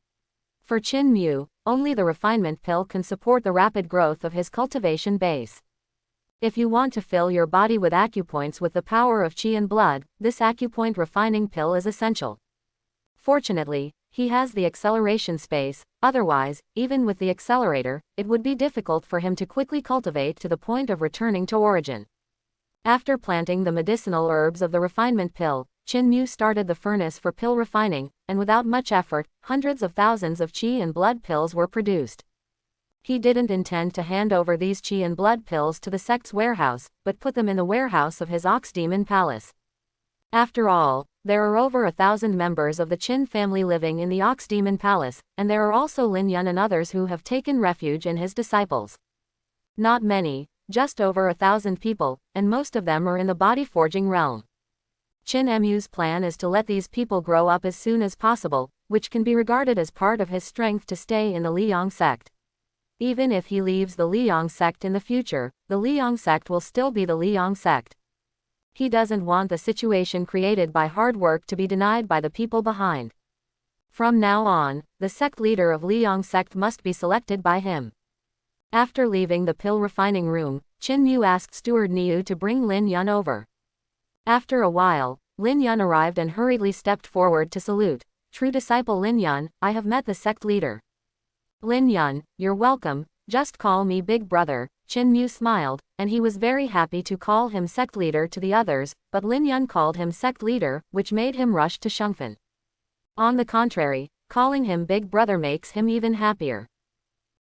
Speaker 1: For Qin Mu, only the refinement pill can support the rapid growth of his cultivation base. If you want to fill your body with acupoints with the power of qi and blood, this acupoint refining pill is essential. Fortunately, he has the acceleration space, otherwise, even with the accelerator, it would be difficult for him to quickly cultivate to the point of returning to origin. After planting the medicinal herbs of the refinement pill, Qin Mu started the furnace for pill refining, and without much effort, hundreds of thousands of qi and blood pills were produced. He didn't intend to hand over these qi and blood pills to the sect's warehouse, but put them in the warehouse of his Ox Demon Palace. After all, there are over 1,000 members of the Qin family living in the Ox Demon Palace, and there are also Lin Yun and others who have taken refuge in his disciples. Not many, just over 1,000 people, and most of them are in the body-forging realm. Qin Mu's plan is to let these people grow up as soon as possible, which can be regarded as part of his strength to stay in the Liang sect. Even if he leaves the Liang sect in the future, the Liang sect will still be the Liang sect. He doesn't want the situation created by hard work to be denied by the people behind. From now on, the sect leader of Liang sect must be selected by him. After leaving the pill refining room, Qin Mu asked Steward Niu to bring Lin Yun over. After a while, Lin Yun arrived and hurriedly stepped forward to salute. True disciple Lin Yun, I have met the sect leader. Lin Yun, you're welcome, just call me big brother. Qin Mu smiled, and he was very happy to call him sect leader to the others, but Lin Yun called him sect leader, which made him rush to Shengfen. On the contrary, calling him big brother makes him even happier.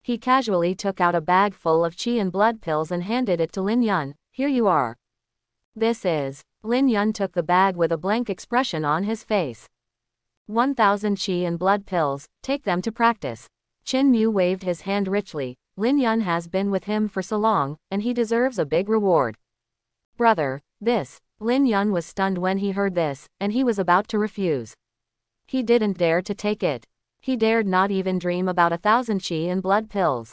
Speaker 1: He casually took out a bag full of qi and blood pills and handed it to Lin Yun. Here you are. This is. Lin Yun took the bag with a blank expression on his face. 1,000 qi and blood pills, take them to practice. Qin Mu waved his hand richly. Lin Yun has been with him for so long, and he deserves a big reward. Brother, this. Lin Yun was stunned when he heard this, and he was about to refuse. He didn't dare to take it. He dared not even dream about 1,000 qi and blood pills.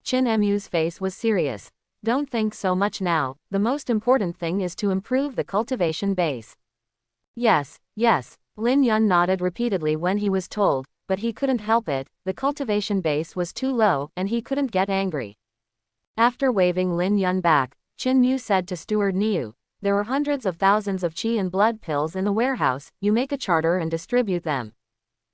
Speaker 1: Qin Mu's face was serious. Don't think so much now, the most important thing is to improve the cultivation base. Yes, yes, Lin Yun nodded repeatedly when he was told, but he couldn't help it, the cultivation base was too low, and he couldn't get angry. After waving Lin Yun back, Qin Mu said to Steward Niu, there are hundreds of thousands of qi and blood pills in the warehouse, you make a charter and distribute them.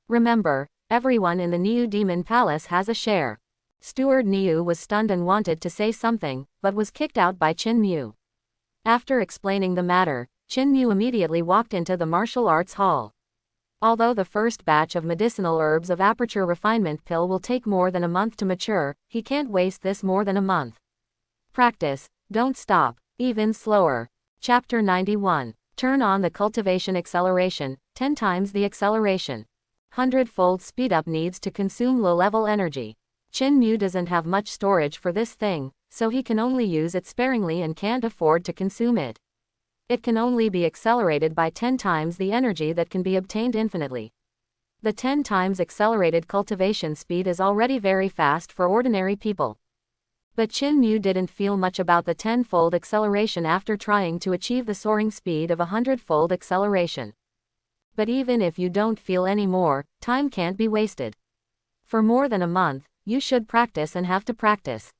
Speaker 1: Remember, everyone in the Niu Demon Palace has a share. Steward Niu was stunned and wanted to say something, but was kicked out by Qin Mu. After explaining the matter, Qin Mu immediately walked into the martial arts hall. Although the first batch of medicinal herbs of Aperture Refinement Pill will take more than a month to mature, he can't waste this more than a month. Practice, don't stop, even slower. Chapter 91. Turn on the cultivation acceleration, 10 times the acceleration. 100-fold speedup needs to consume low-level energy. Qin Mu doesn't have much storage for this thing, so he can only use it sparingly and can't afford to consume it. It can only be accelerated by 10 times the energy that can be obtained infinitely. The 10 times accelerated cultivation speed is already very fast for ordinary people. But Qin Mu didn't feel much about the 10-fold acceleration after trying to achieve the soaring speed of 100-fold acceleration. But even if you don't feel any more, time can't be wasted. For more than a month, you should practice and have to practice.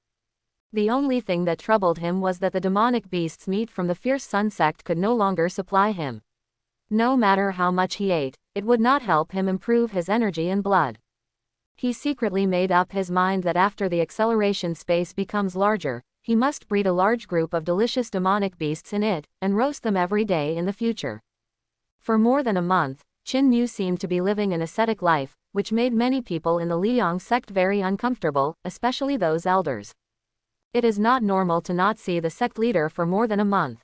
Speaker 1: The only thing that troubled him was that the demonic beast's meat from the fierce sun sect could no longer supply him. No matter how much he ate, it would not help him improve his energy and blood. He secretly made up his mind that after the acceleration space becomes larger, he must breed a large group of delicious demonic beasts in it, and roast them every day in the future. For more than a month, Qin Mu seemed to be living an ascetic life, which made many people in the Liang sect very uncomfortable, especially those elders. It is not normal to not see the sect leader for more than a month.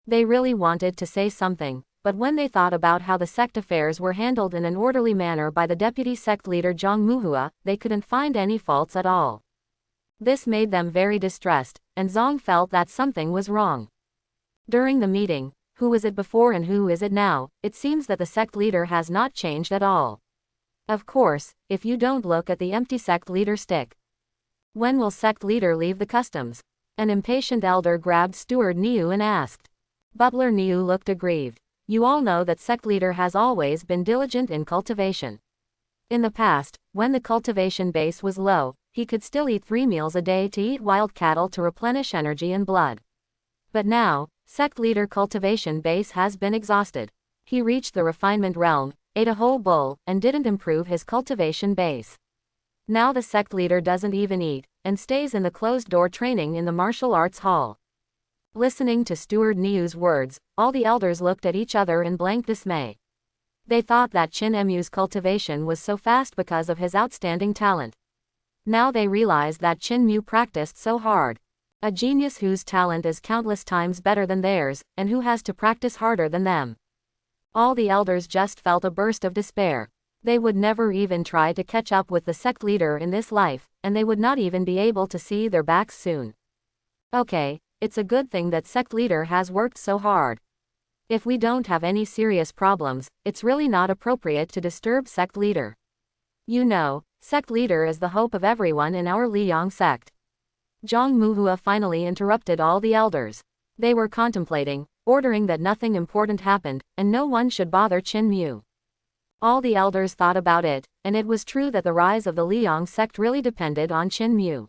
Speaker 1: They really wanted to say something, but when they thought about how the sect affairs were handled in an orderly manner by the deputy sect leader Zhang Muhua, they couldn't find any faults at all. This made them very distressed, and Zhang felt that something was wrong. During the meeting, who was it before and who is it now, it seems that the sect leader has not changed at all. Of course, if you don't look at the empty sect leader stick. When will sect leader leave the customs? An impatient elder grabbed Steward Niu and asked. Butler Niu looked aggrieved. You all know that sect leader has always been diligent in cultivation. In the past, when the cultivation base was low, he could still eat 3 meals a day to eat wild cattle to replenish energy and blood. But now, sect leader cultivation base has been exhausted. He reached the refinement realm, ate a whole bull, and didn't improve his cultivation base. Now the sect leader doesn't even eat, and stays in the closed-door training in the martial arts hall. Listening to Steward Niu's words, all the elders looked at each other in blank dismay. They thought that Qin Mu's cultivation was so fast because of his outstanding talent. Now they realized that Qin Mu practiced so hard. A genius whose talent is countless times better than theirs, and who has to practice harder than them. All the elders just felt a burst of despair. They would never even try to catch up with the sect leader in this life, and they would not even be able to see their backs soon. Okay, it's a good thing that sect leader has worked so hard. If we don't have any serious problems, it's really not appropriate to disturb sect leader. You know, sect leader is the hope of everyone in our Liang sect. Zhang Muhua finally interrupted all the elders. They were contemplating, ordering that nothing important happened, and no one should bother Qin Mu. All the elders thought about it, and it was true that the rise of the Liang sect really depended on Qin Mu.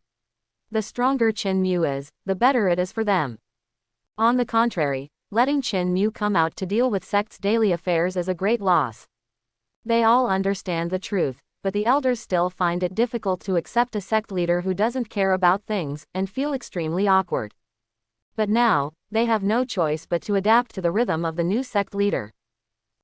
Speaker 1: The stronger Qin Mu is, the better it is for them. On the contrary, letting Qin Mu come out to deal with sect's daily affairs is a great loss. They all understand the truth, but the elders still find it difficult to accept a sect leader who doesn't care about things, and feel extremely awkward. But now, they have no choice but to adapt to the rhythm of the new sect leader.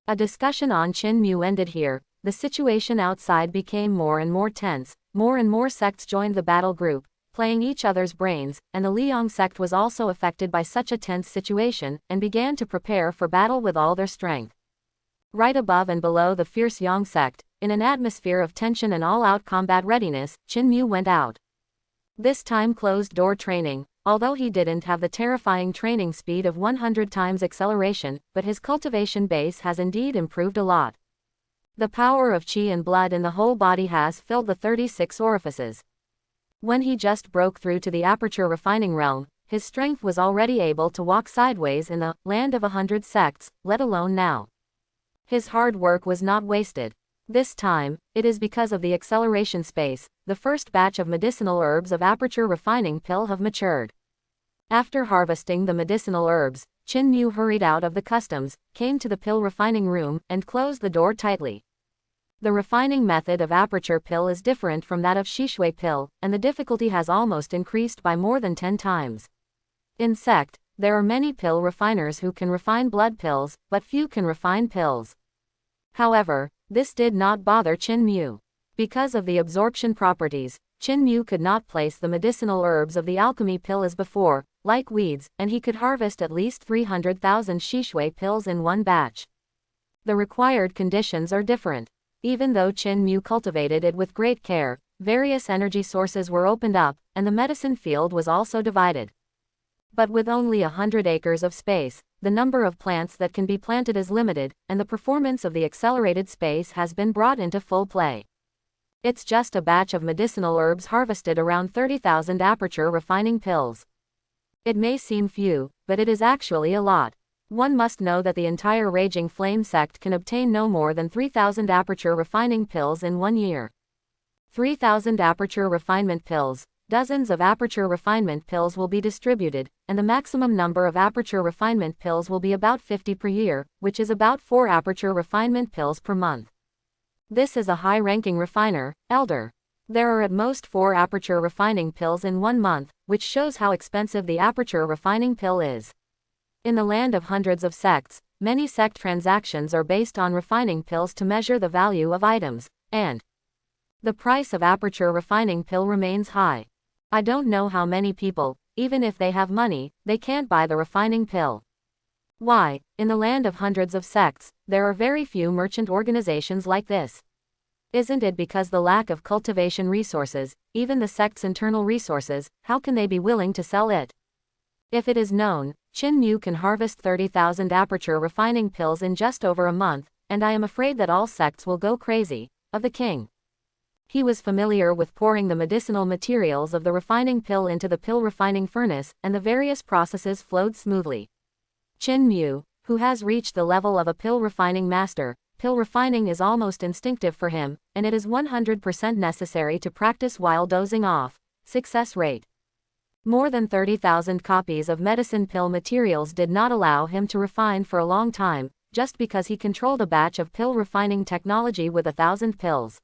Speaker 1: A discussion on Qin Mu ended here. The situation outside became more and more tense. More and more sects joined the battle group, playing each other's brains, and the Liang sect was also affected by such a tense situation, and began to prepare for battle with all their strength. Right above and below the fierce Yang sect, in an atmosphere of tension and all-out combat readiness, Qin Mu went out. This time closed-door training, although he didn't have the terrifying training speed of 100 times acceleration, but his cultivation base has indeed improved a lot. The power of qi and blood in the whole body has filled the 36 orifices. When he just broke through to the aperture refining realm, his strength was already able to walk sideways in the land of 100 sects, let alone now. His hard work was not wasted. This time, it is because of the acceleration space. The first batch of medicinal herbs of aperture refining pill have matured. After harvesting the medicinal herbs, Qin Mu hurried out of the customs, came to the pill refining room, and closed the door tightly. The refining method of aperture pill is different from that of Shishui pill, and the difficulty has almost increased by more than 10 times. In sect, there are many pill refiners who can refine blood pills, but few can refine pills. However, this did not bother Qin Mu. Because of the absorption properties, Qin Mu could not place the medicinal herbs of the alchemy pill as before, like weeds, and he could harvest at least 300,000 Shishui pills in one batch. The required conditions are different. Even though Qin Mu cultivated it with great care, various energy sources were opened up, and the medicine field was also divided. But with only 100 acres of space, the number of plants that can be planted is limited, and the performance of the accelerated space has been brought into full play. It's just a batch of medicinal herbs harvested around 30,000 aperture refining pills. It may seem few, but it is actually a lot. One must know that the entire Raging Flame sect can obtain no more than 3,000 aperture refining pills in 1 year. 3,000 aperture refinement pills. Dozens of aperture refinement pills will be distributed, and the maximum number of aperture refinement pills will be about 50 per year, which is about 4 aperture refinement pills per month. This is a high-ranking refiner, elder. There are at most 4 aperture refining pills in 1 month, which shows how expensive the aperture refining pill is. In the land of hundreds of sects, many sect transactions are based on refining pills to measure the value of items, and the price of aperture refining pill remains high. I don't know how many people, even if they have money, they can't buy the refining pill. Why, in the land of hundreds of sects, there are very few merchant organizations like this. Isn't it because the lack of cultivation resources, even the sect's internal resources, how can they be willing to sell it? If it is known, Qin Mu can harvest 30,000 aperture refining pills in just over a month, and I am afraid that all sects will go crazy, of the king. He was familiar with pouring the medicinal materials of the refining pill into the pill refining furnace, and the various processes flowed smoothly. Qin Mu, who has reached the level of a pill refining master, pill refining is almost instinctive for him, and it is 100% necessary to practice while dozing off. Success rate. More than 30,000 copies of medicine pill materials did not allow him to refine for a long time, just because he controlled a batch of pill refining technology with 1,000 pills.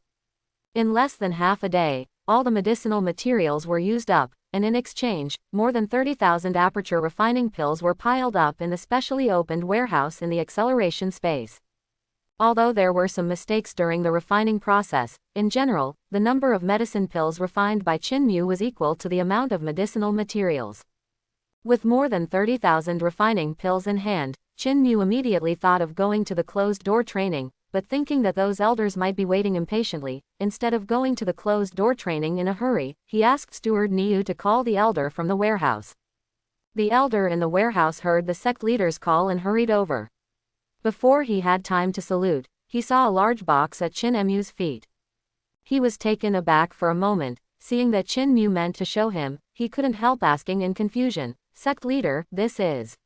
Speaker 1: In less than half a day, all the medicinal materials were used up, and in exchange, more than 30,000 aperture refining pills were piled up in the specially opened warehouse in the acceleration space. Although there were some mistakes during the refining process, in general, the number of medicine pills refined by Qin Mu was equal to the amount of medicinal materials. With more than 30,000 refining pills in hand, Qin Mu immediately thought of going to the closed-door training, but thinking that those elders might be waiting impatiently, instead of going to the closed-door training in a hurry, he asked Steward Niu to call the elder from the warehouse. The elder in the warehouse heard the sect leader's call and hurried over. Before he had time to salute, he saw a large box at Qin Mu's feet. He was taken aback for a moment, seeing that Qin Mu meant to show him. He couldn't help asking in confusion, "Sect leader, this is?"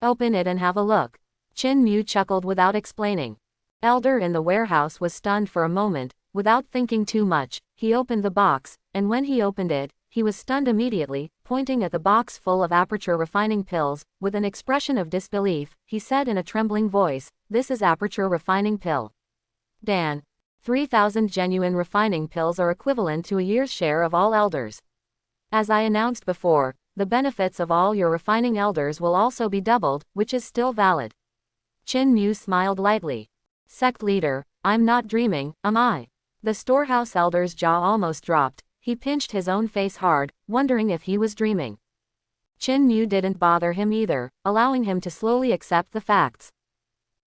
Speaker 1: "Open it and have a look." Qin Mu chuckled without explaining. Elder in the warehouse was stunned for a moment. Without thinking too much, he opened the box, and when he opened it, he was stunned immediately. Pointing at the box full of aperture refining pills, with an expression of disbelief, he said in a trembling voice, "This is aperture refining pill." Dan. 3,000 genuine refining pills are equivalent to a year's share of all elders. As I announced before, the benefits of all your refining elders will also be doubled, which is still valid. Chin Mu smiled lightly. Sect leader, I'm not dreaming, am I? The storehouse elder's jaw almost dropped. He pinched his own face hard, wondering if he was dreaming. Chin Mu didn't bother him either, allowing him to slowly accept the facts.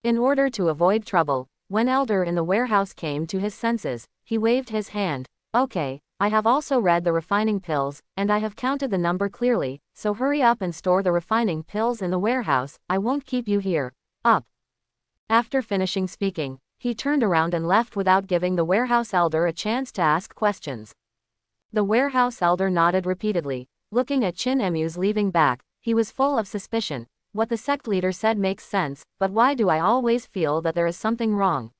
Speaker 1: In order to avoid trouble, when Elder in the warehouse came to his senses, he waved his hand. Okay, I have also read the refining pills, and I have counted the number clearly, so hurry up and store the refining pills in the warehouse, I won't keep you here. Up. After finishing speaking, he turned around and left without giving the warehouse elder a chance to ask questions. The warehouse elder nodded repeatedly, looking at Chin Mu's leaving back. He was full of suspicion. What the sect leader said makes sense, but why do I always feel that there is something wrong?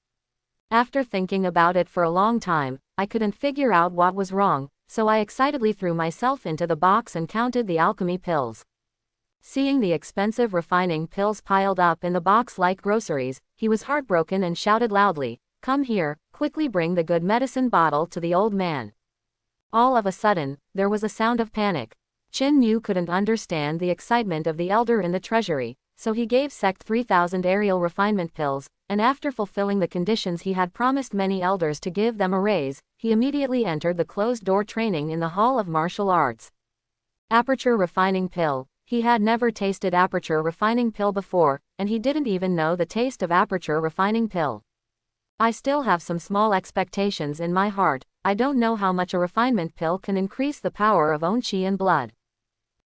Speaker 1: After thinking about it for a long time, I couldn't figure out what was wrong, so I excitedly threw myself into the box and counted the alchemy pills. Seeing the expensive refining pills piled up in the box like groceries, he was heartbroken and shouted loudly, "Come here, quickly bring the good medicine bottle to the old man." All of a sudden, there was a sound of panic. Chin Mu couldn't understand the excitement of the elder in the treasury, so he gave Sect 3,000 aerial refinement pills, and after fulfilling the conditions he had promised many elders to give them a raise, he immediately entered the closed-door training in the Hall of Martial Arts. Aperture refining pill. He had never tasted aperture refining pill before, and he didn't even know the taste of aperture refining pill. I still have some small expectations in my heart. I don't know how much a refinement pill can increase the power of own chi and blood.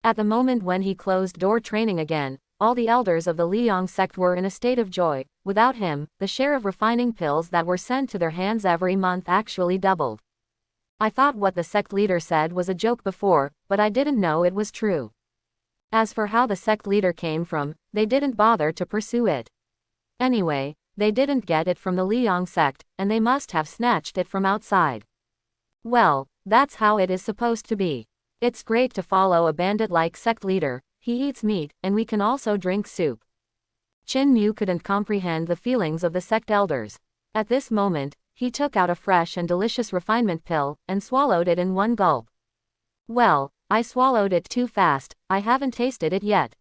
Speaker 1: At the moment when he closed door training again, all the elders of the Liang sect were in a state of joy. Without him, the share of refining pills that were sent to their hands every month actually doubled. I thought what the sect leader said was a joke before, but I didn't know it was true. As for how the sect leader came from, they didn't bother to pursue it. Anyway, they didn't get it from the Liang sect, and they must have snatched it from outside. Well, that's how it is supposed to be. It's great to follow a bandit-like sect leader. He eats meat, and we can also drink soup. Chin Mu couldn't comprehend the feelings of the sect elders. At this moment, he took out a fresh and delicious refinement pill, and swallowed it in one gulp. Well, I swallowed it too fast, I haven't tasted it yet.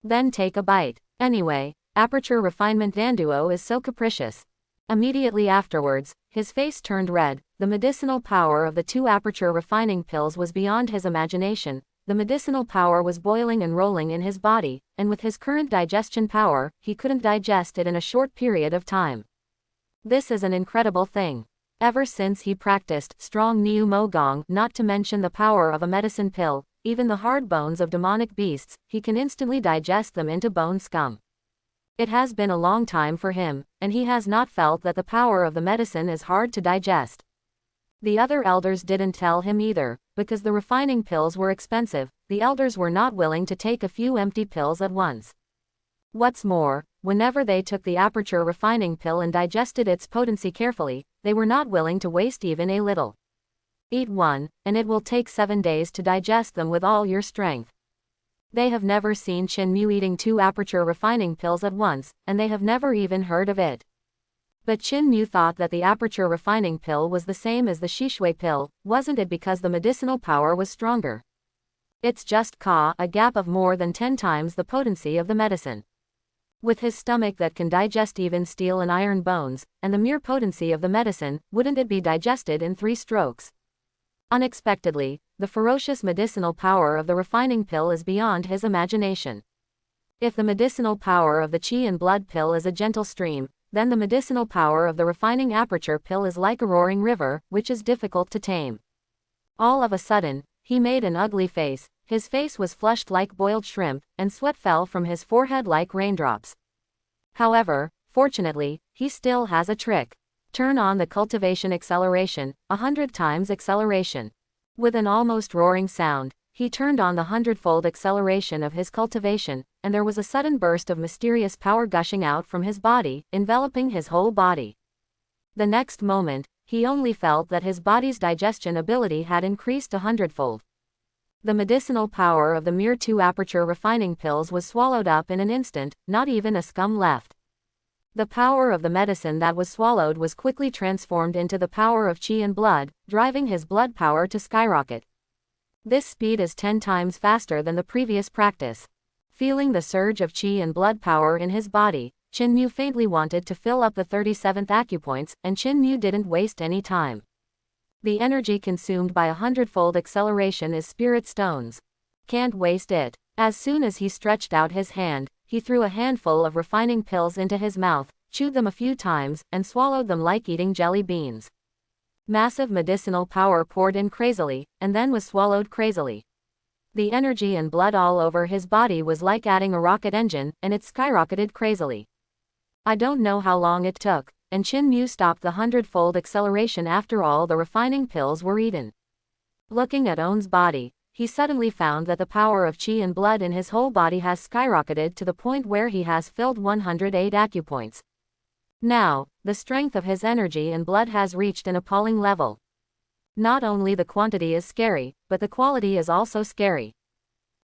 Speaker 1: Then take a bite. Anyway, aperture refinement Danduo is so capricious. Immediately afterwards, his face turned red. The medicinal power of the 2 aperture refining pills was beyond his imagination. The medicinal power was boiling and rolling in his body, and with his current digestion power, he couldn't digest it in a short period of time. This is an incredible thing. Ever since he practiced strong Niu Mo Gong, not to mention the power of a medicine pill, even the hard bones of demonic beasts, he can instantly digest them into bone scum. It has been a long time for him, and he has not felt that the power of the medicine is hard to digest. The other elders didn't tell him either, because the refining pills were expensive. The elders were not willing to take a few empty pills at once. What's more, whenever they took the aperture refining pill and digested its potency carefully, they were not willing to waste even a little. Eat one, and it will take 7 days to digest them with all your strength. They have never seen Chin Mu eating 2 aperture refining pills at once, and they have never even heard of it. But Chin Mu thought that the aperture refining pill was the same as the Shishui pill. Wasn't it because the medicinal power was stronger? It's just a gap of more than 10 times the potency of the medicine. With his stomach that can digest even steel and iron bones, and the mere potency of the medicine, wouldn't it be digested in 3 strokes? Unexpectedly, the ferocious medicinal power of the refining pill is beyond his imagination. If the medicinal power of the qi and blood pill is a gentle stream, then the medicinal power of the refining aperture pill is like a roaring river, which is difficult to tame. All of a sudden, he made an ugly face. His face was flushed like boiled shrimp, and sweat fell from his forehead like raindrops. However, fortunately, he still has a trick. Turn on the cultivation acceleration, 100 times acceleration. With an almost roaring sound, he turned on the 100-fold acceleration of his cultivation, and there was a sudden burst of mysterious power gushing out from his body, enveloping his whole body. The next moment, he only felt that his body's digestion ability had increased 100-fold. The medicinal power of the mere 2 aperture refining pills was swallowed up in an instant, not even a scum left. The power of the medicine that was swallowed was quickly transformed into the power of qi and blood, driving his blood power to skyrocket. This speed is 10 times faster than the previous practice. Feeling the surge of qi and blood power in his body, Qin Mu faintly wanted to fill up the 37th acupoints, and Qin Mu didn't waste any time. The energy consumed by 100-fold acceleration is spirit stones. Can't waste it. As soon as he stretched out his hand, he threw a handful of refining pills into his mouth, chewed them a few times, and swallowed them like eating jelly beans. Massive medicinal power poured in crazily, and then was swallowed crazily. The energy and blood all over his body was like adding a rocket engine, and it skyrocketed crazily. I don't know how long it took, and Qin Mu stopped the 100-fold acceleration after all the refining pills were eaten. Looking at On's body, he suddenly found that the power of qi and blood in his whole body has skyrocketed to the point where he has filled 108 acupoints. Now, the strength of his energy and blood has reached an appalling level. Not only the quantity is scary, but the quality is also scary.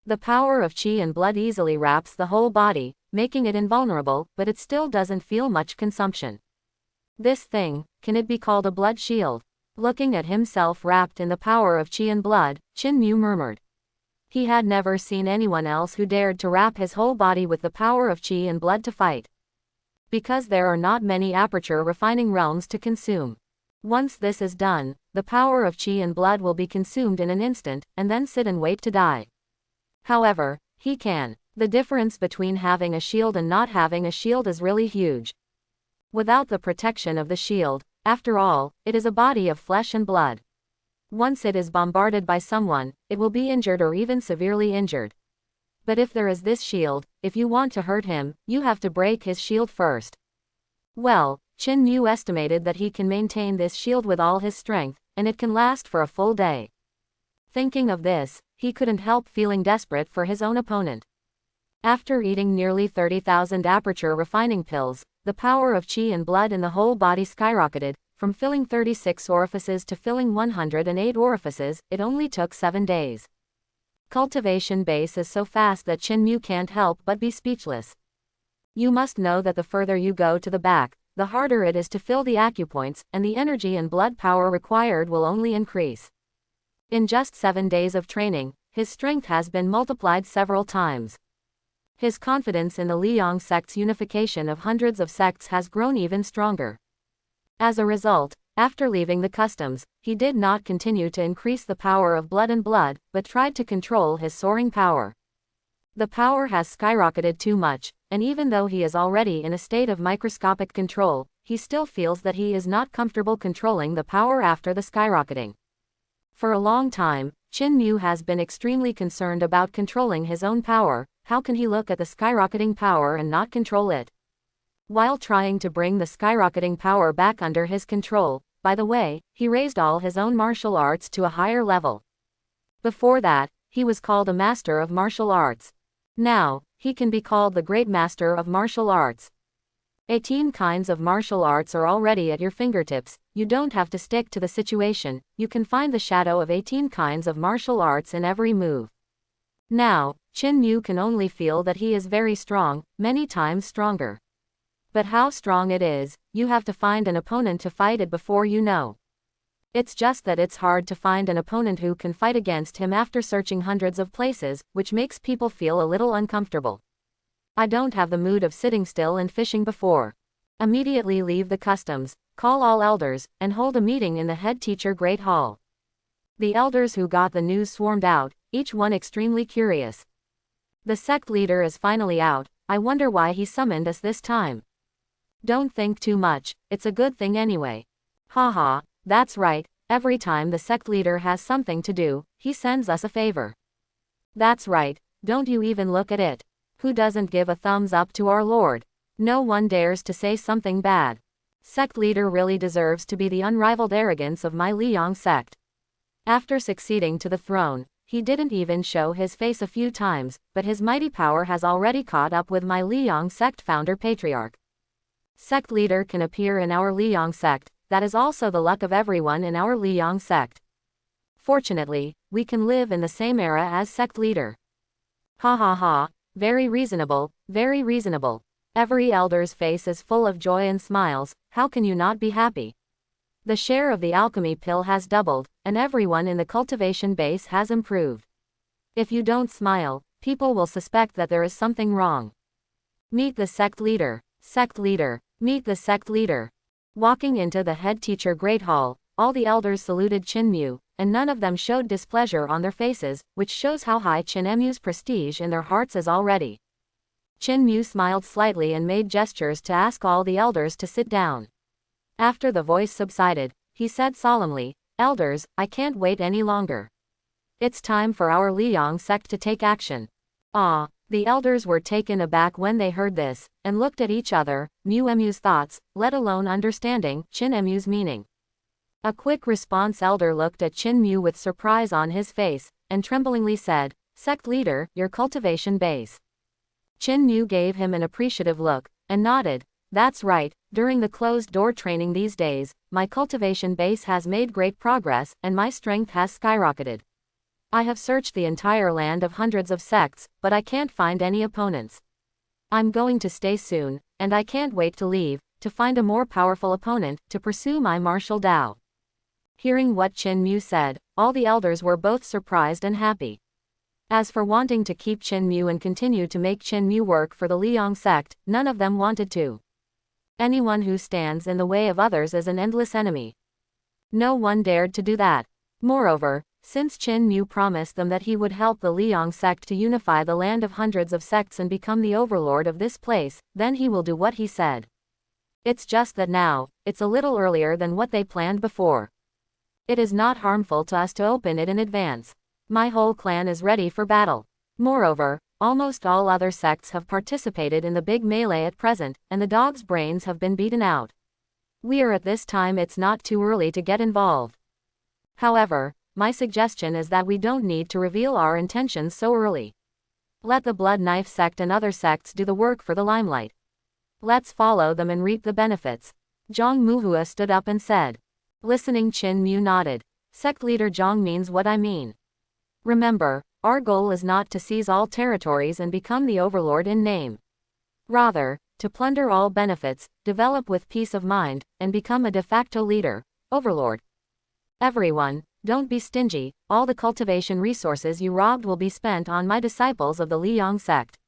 Speaker 1: The power of qi and blood easily wraps the whole body, making it invulnerable, but it still doesn't feel much consumption. This thing, can it be called a blood shield? Looking at himself wrapped in the power of qi and blood, Qin Mu murmured. He had never seen anyone else who dared to wrap his whole body with the power of qi and blood to fight. Because there are not many aperture refining realms to consume. Once this is done, the power of qi and blood will be consumed in an instant, and then sit and wait to die. However, he can. The difference between having a shield and not having a shield is really huge. Without the protection of the shield, after all, it is a body of flesh and blood. Once it is bombarded by someone, it will be injured or even severely injured. But if there is this shield, if you want to hurt him, you have to break his shield first. Well, Qin Mu estimated that he can maintain this shield with all his strength, and it can last for a full day. Thinking of this, he couldn't help feeling desperate for his own opponent. After eating nearly 30,000 aperture refining pills, the power of qi and blood in the whole body skyrocketed, from filling 36 orifices to filling 108 orifices. It only took 7 days. Cultivation base is so fast that Qin Mu can't help but be speechless. You must know that the further you go to the back, the harder it is to fill the acupoints, and the energy and blood power required will only increase. In just 7 days of training, his strength has been multiplied several times. His confidence in the Liang sect's unification of hundreds of sects has grown even stronger. As a result, after leaving the customs, he did not continue to increase the power of blood and blood, but tried to control his soaring power. The power has skyrocketed too much, and even though he is already in a state of microscopic control, he still feels that he is not comfortable controlling the power after the skyrocketing. For a long time, Qin Mu has been extremely concerned about controlling his own power. How can he look at the skyrocketing power and not control it? While trying to bring the skyrocketing power back under his control, by the way, he raised all his own martial arts to a higher level. Before that, he was called a master of martial arts. Now, he can be called the great master of martial arts. 18 kinds of martial arts are already at your fingertips. You don't have to stick to the situation, you can find the shadow of 18 kinds of martial arts in every move. Now, Qin Mu can only feel that he is very strong, many times stronger. But how strong it is, you have to find an opponent to fight it before you know. It's just that it's hard to find an opponent who can fight against him after searching hundreds of places, which makes people feel a little uncomfortable. I don't have the mood of sitting still and fishing before. Immediately leave the customs, call all elders, and hold a meeting in the head teacher Great Hall. The elders who got the news swarmed out, each one extremely curious. The sect leader is finally out. I wonder why he summoned us this time. Don't think too much, it's a good thing anyway. Haha, that's right, every time the sect leader has something to do, he sends us a favor. That's right, don't you even look at it. Who doesn't give a thumbs up to our Lord? No one dares to say something bad. Sect leader really deserves to be the unrivaled arrogance of my Liang sect. After succeeding to the throne, he didn't even show his face a few times, but his mighty power has already caught up with my Liang sect founder patriarch. Sect leader can appear in our Liang sect, that is also the luck of everyone in our Liang sect. Fortunately, we can live in the same era as sect leader. Ha ha ha, very reasonable, very reasonable. Every elder's face is full of joy and smiles. How can you not be happy? The share of the alchemy pill has doubled, and everyone in the cultivation base has improved. If you don't smile, people will suspect that there is something wrong. Meet the sect leader. Sect leader. Meet the sect leader. Walking into the head teacher Great Hall, all the elders saluted Chin Mu, and none of them showed displeasure on their faces, which shows how high Chin Mu's prestige in their hearts is already. Chin Mu smiled slightly and made gestures to ask all the elders to sit down. After the voice subsided, he said solemnly, "Elders, I can't wait any longer. It's time for our Liang sect to take action." Ah, the elders were taken aback when they heard this, and looked at each other, Mu's thoughts, let alone understanding Chin Mu's meaning. A quick response elder looked at Chin Mu with surprise on his face, and tremblingly said, "Sect leader, your cultivation base." Chin Mu gave him an appreciative look, and nodded. "That's right, during the closed-door training these days, my cultivation base has made great progress, and my strength has skyrocketed. I have searched the entire land of hundreds of sects, but I can't find any opponents. I'm going to stay soon, and I can't wait to leave, to find a more powerful opponent, to pursue my martial Tao." Hearing what Chin Mu said, all the elders were both surprised and happy. As for wanting to keep Chin Mu and continue to make Chin Mu work for the Liang sect, none of them wanted to. Anyone who stands in the way of others is an endless enemy. No one dared to do that. Moreover, since Chin Mu promised them that he would help the Liang sect to unify the land of hundreds of sects and become the overlord of this place, then he will do what he said. It's just that now, it's a little earlier than what they planned before. It is not harmful to us to open it in advance. My whole clan is ready for battle. Moreover, almost all other sects have participated in the big melee at present, and the dog's brains have been beaten out. We are at this time, it's not too early to get involved. However, my suggestion is that we don't need to reveal our intentions so early. Let the Blood Knife sect and other sects do the work for the limelight. Let's follow them and reap the benefits. Zhang Muhua stood up and said. Listening, Chin Mu nodded. Sect leader Zhang means what I mean. Remember, our goal is not to seize all territories and become the overlord in name. Rather, to plunder all benefits, develop with peace of mind, and become a de facto leader, overlord. Everyone, don't be stingy, all the cultivation resources you robbed will be spent on my disciples of the Liang sect.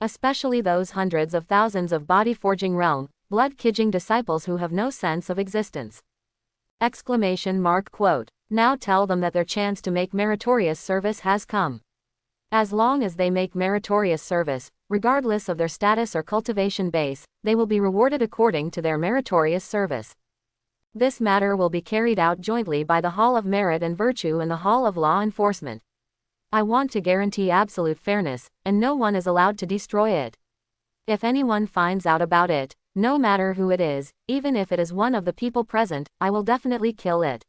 Speaker 1: Especially those hundreds of thousands of body-forging realm, blood-kidging disciples who have no sense of existence. Exclamation mark quote. Now tell them that their chance to make meritorious service has come. As long as they make meritorious service, regardless of their status or cultivation base, they will be rewarded according to their meritorious service. This matter will be carried out jointly by the Hall of Merit and Virtue and the Hall of Law Enforcement. I want to guarantee absolute fairness, and no one is allowed to destroy it. If anyone finds out about it, no matter who it is, even if it is one of the people present, I will definitely kill it.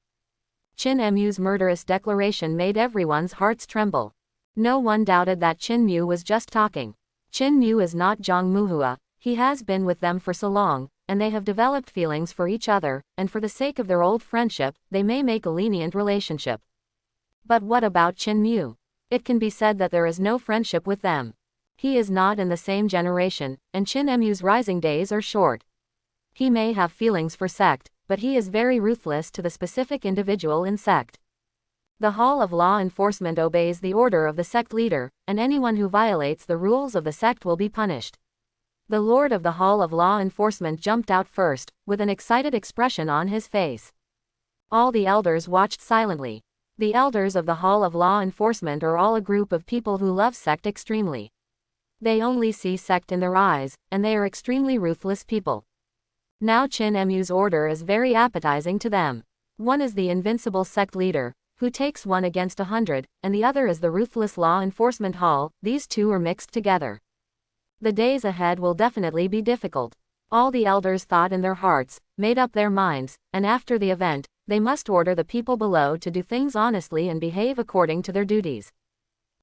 Speaker 1: Chin Mu's murderous declaration made everyone's hearts tremble. No one doubted that Chin Mu was just talking. Chin Mu is not Zhang Muhua, he has been with them for so long, and they have developed feelings for each other, and for the sake of their old friendship, they may make a lenient relationship. But what about Chin Mu? It can be said that there is no friendship with them. He is not in the same generation, and Chin Mu's rising days are short. He may have feelings for sect, but he is very ruthless to the specific individual in sect. The Hall of Law Enforcement obeys the order of the sect leader, and anyone who violates the rules of the sect will be punished. The Lord of the Hall of Law Enforcement jumped out first, with an excited expression on his face. All the elders watched silently. The elders of the Hall of Law Enforcement are all a group of people who love sect extremely. They only see sect in their eyes, and they are extremely ruthless people. Now Chin Mu's order is very appetizing to them. One is the invincible sect leader, who takes 1 against 100, and the other is the ruthless law enforcement hall. These two are mixed together. The days ahead will definitely be difficult. All the elders thought in their hearts, made up their minds, and after the event, they must order the people below to do things honestly and behave according to their duties.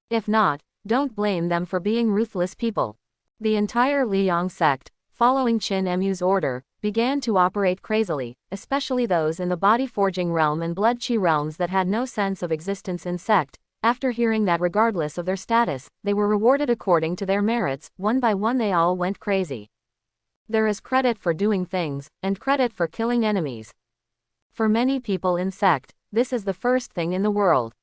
Speaker 1: If not, don't blame them for being ruthless people. The entire Liang sect, following Chin Mu's order, began to operate crazily, especially those in the body-forging realm and blood-chi realms that had no sense of existence in sect. After hearing that regardless of their status, they were rewarded according to their merits, one by one they all went crazy. There is credit for doing things, and credit for killing enemies. For many people in sect, this is the first thing in the world.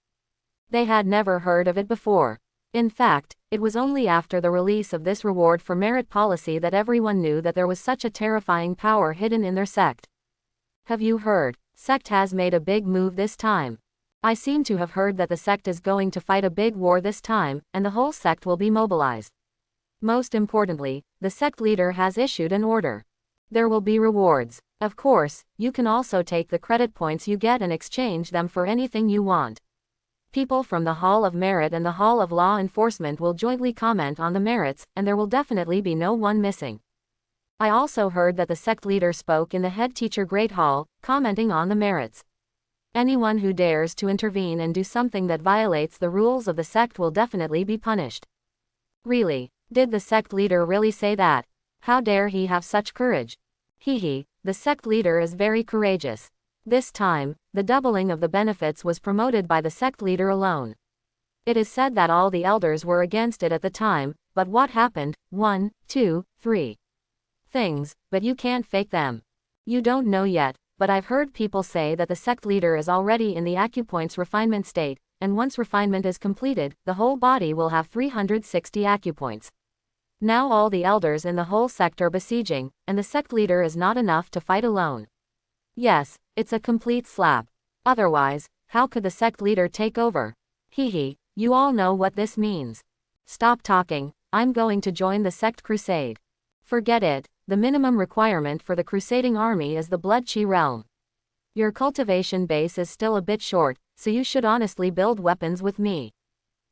Speaker 1: They had never heard of it before. In fact, it was only after the release of this reward for merit policy that everyone knew that there was such a terrifying power hidden in their sect. Have you heard? Sect has made a big move this time. I seem to have heard that the sect is going to fight a big war this time, and the whole sect will be mobilized. Most importantly, the sect leader has issued an order. There will be rewards. Of course, you can also take the credit points you get and exchange them for anything you want. People from the Hall of Merit and the Hall of Law Enforcement will jointly comment on the merits, and there will definitely be no one missing. I also heard that the sect leader spoke in the head teacher Great Hall, commenting on the merits. Anyone who dares to intervene and do something that violates the rules of the sect will definitely be punished. Really? Did the sect leader really say that? How dare he have such courage? The sect leader is very courageous. This time, the doubling of the benefits was promoted by the sect leader alone. It is said that all the elders were against it at the time, but what happened? 1, 2, 3 things, but you can't fake them. You don't know yet, but I've heard people say that the sect leader is already in the acupoints refinement state, and once refinement is completed, the whole body will have 360 acupoints. Now all the elders in the whole sect are besieging, and the sect leader is not enough to fight alone. Yes, it's a complete slap. Otherwise, how could the sect leader take over? You all know what this means. Stop talking, I'm going to join the sect crusade. Forget it, the minimum requirement for the crusading army is the Blood Chi realm. Your cultivation base is still a bit short, so you should honestly build weapons with me.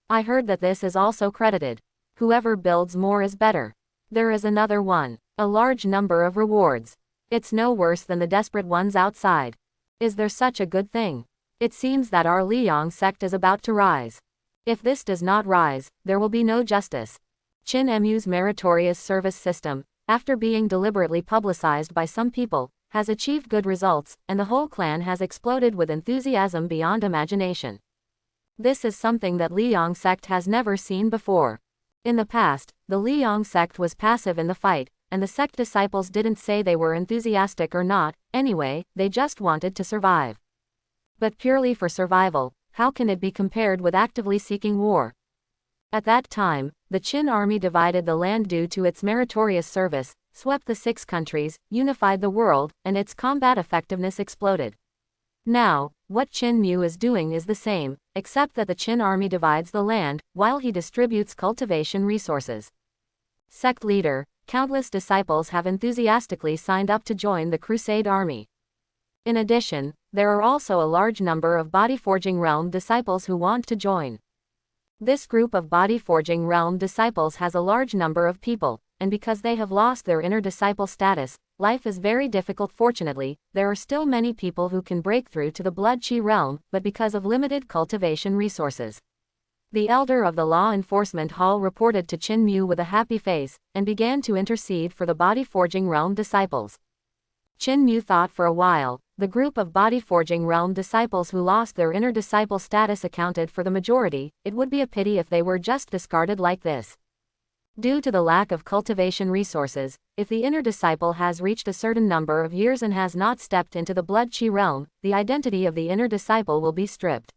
Speaker 1: I heard that this is also credited. Whoever builds more is better. There is another one. A large number of rewards. It's no worse than the desperate ones outside. Is there such a good thing? It seems that our Liang sect is about to rise. If this does not rise, there will be no justice. Qin Mu's meritorious service system, after being deliberately publicized by some people, has achieved good results, and the whole clan has exploded with enthusiasm beyond imagination. This is something that Liang sect has never seen before. In the past, the Liang sect was passive in the fight, and the sect disciples didn't say they were enthusiastic or not, anyway, they just wanted to survive. But purely for survival, how can it be compared with actively seeking war? At that time, the Qin army divided the land due to its meritorious service, swept the 6 countries, unified the world, and its combat effectiveness exploded. Now, what Qin Mu is doing is the same, except that the Qin army divides the land, while he distributes cultivation resources. Sect leader, countless disciples have enthusiastically signed up to join the Crusade army. In addition, there are also a large number of Body Forging Realm disciples who want to join. This group of Body Forging Realm disciples has a large number of people, and because they have lost their inner disciple status, life is very difficult. Fortunately, there are still many people who can break through to the Blood Chi realm, but because of limited cultivation resources. The elder of the Law Enforcement Hall reported to Qin Mu with a happy face, and began to intercede for the Body Forging Realm disciples. Qin Mu thought for a while. The group of Body Forging Realm disciples who lost their inner disciple status accounted for the majority. It would be a pity if they were just discarded like this. Due to the lack of cultivation resources, if the inner disciple has reached a certain number of years and has not stepped into the Blood Chi realm, the identity of the inner disciple will be stripped.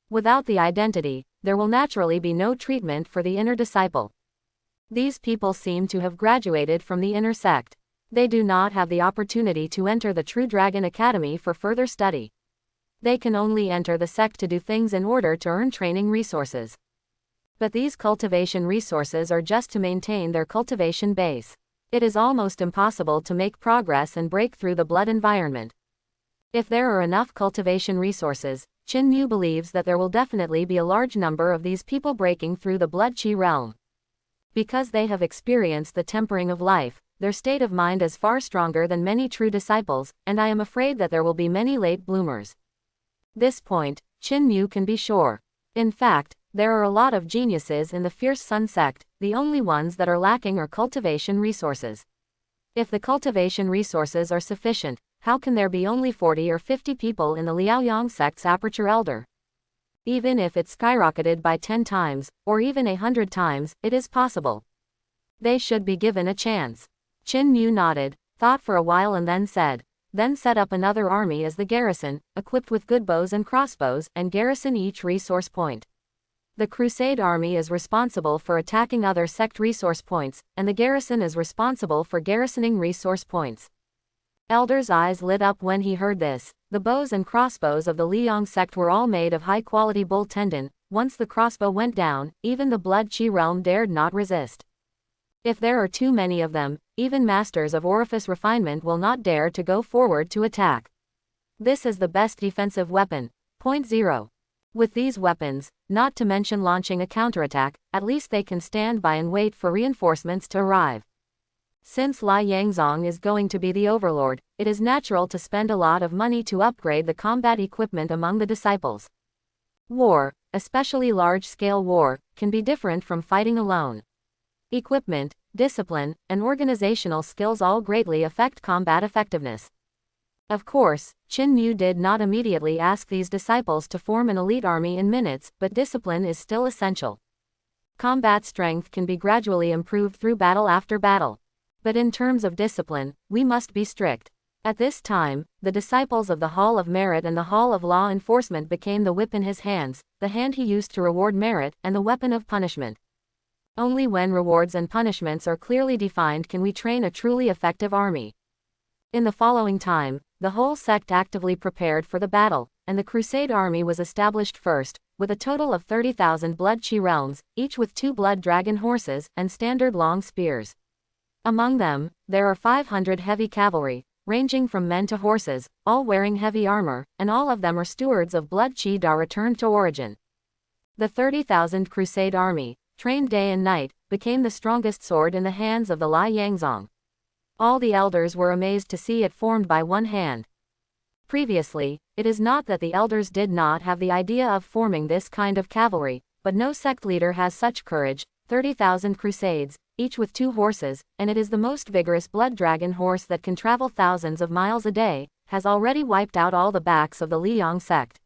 Speaker 1: Without the identity, there will naturally be no treatment for the inner disciple. These people seem to have graduated from the inner sect. They do not have the opportunity to enter the True Dragon Academy for further study. They can only enter the sect to do things in order to earn training resources. But these cultivation resources are just to maintain their cultivation base. It is almost impossible to make progress and break through the blood environment. If there are enough cultivation resources, Qin Mu believes that there will definitely be a large number of these people breaking through the Blood Chi realm. Because they have experienced the tempering of life, their state of mind is far stronger than many true disciples, and I am afraid that there will be many late bloomers. This point, Qin Mu can be sure. In fact, there are a lot of geniuses in the Fierce Sun sect, the only ones that are lacking are cultivation resources. If the cultivation resources are sufficient, how can there be only 40 or 50 people in the Liaoyang sect's Aperture Elder? Even if it skyrocketed by 10 times, or even 100 times, it is possible. They should be given a chance. Qin Mu nodded, thought for a while and then said, "Then set up another army as the garrison, equipped with good bows and crossbows, and garrison each resource point. The Crusade army is responsible for attacking other sect resource points, and the garrison is responsible for garrisoning resource points." Elder's eyes lit up when he heard this. The bows and crossbows of the Liang sect were all made of high-quality bull tendon. Once the crossbow went down, even the Blood Qi realm dared not resist. If there are too many of them, even masters of orifice refinement will not dare to go forward to attack. This is the best defensive weapon. Point 0. With these weapons, not to mention launching a counterattack, at least they can stand by and wait for reinforcements to arrive. Since Lai Yangzong is going to be the overlord, it is natural to spend a lot of money to upgrade the combat equipment among the disciples. War, especially large-scale war, can be different from fighting alone. Equipment, discipline, and organizational skills all greatly affect combat effectiveness. Of course, Qin Mu did not immediately ask these disciples to form an elite army in minutes, but discipline is still essential. Combat strength can be gradually improved through battle after battle. But in terms of discipline, we must be strict. At this time, the disciples of the Hall of Merit and the Hall of Law Enforcement became the whip in his hands, the hand he used to reward merit, and the weapon of punishment. Only when rewards and punishments are clearly defined can we train a truly effective army. In the following time, the whole sect actively prepared for the battle, and the Crusade army was established first, with a total of 30,000 Blood Qi realms, each with 2 blood dragon horses, and standard long spears. Among them, there are 500 heavy cavalry, ranging from men to horses, all wearing heavy armor, and all of them are stewards of Blood Qi Da returned to origin. The 30,000 Crusade army, trained day and night, became the strongest sword in the hands of the Lai Yangzong. All the elders were amazed to see it formed by one hand. Previously, it is not that the elders did not have the idea of forming this kind of cavalry, but no sect leader has such courage. 30,000 Crusades, each with 2 horses, and it is the most vigorous blood dragon horse that can travel thousands of miles a day, has already wiped out all the backs of the Liang sect.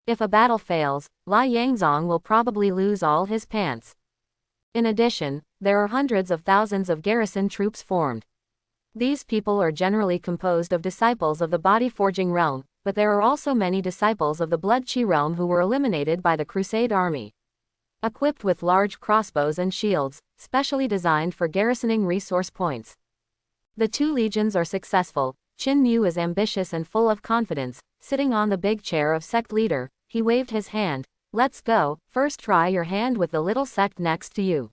Speaker 1: If a battle fails, Lai Yangzong will probably lose all his pants. In addition, there are hundreds of thousands of garrison troops formed. These people are generally composed of disciples of the body forging realm, but there are also many disciples of the Blood Qi realm who were eliminated by the Crusade army. Equipped with large crossbows and shields, specially designed for garrisoning resource points. The 2 legions are successful. Qin Mu is ambitious and full of confidence, sitting on the big chair of sect leader. He waved his hand. "Let's go, first try your hand with the little sect next to you."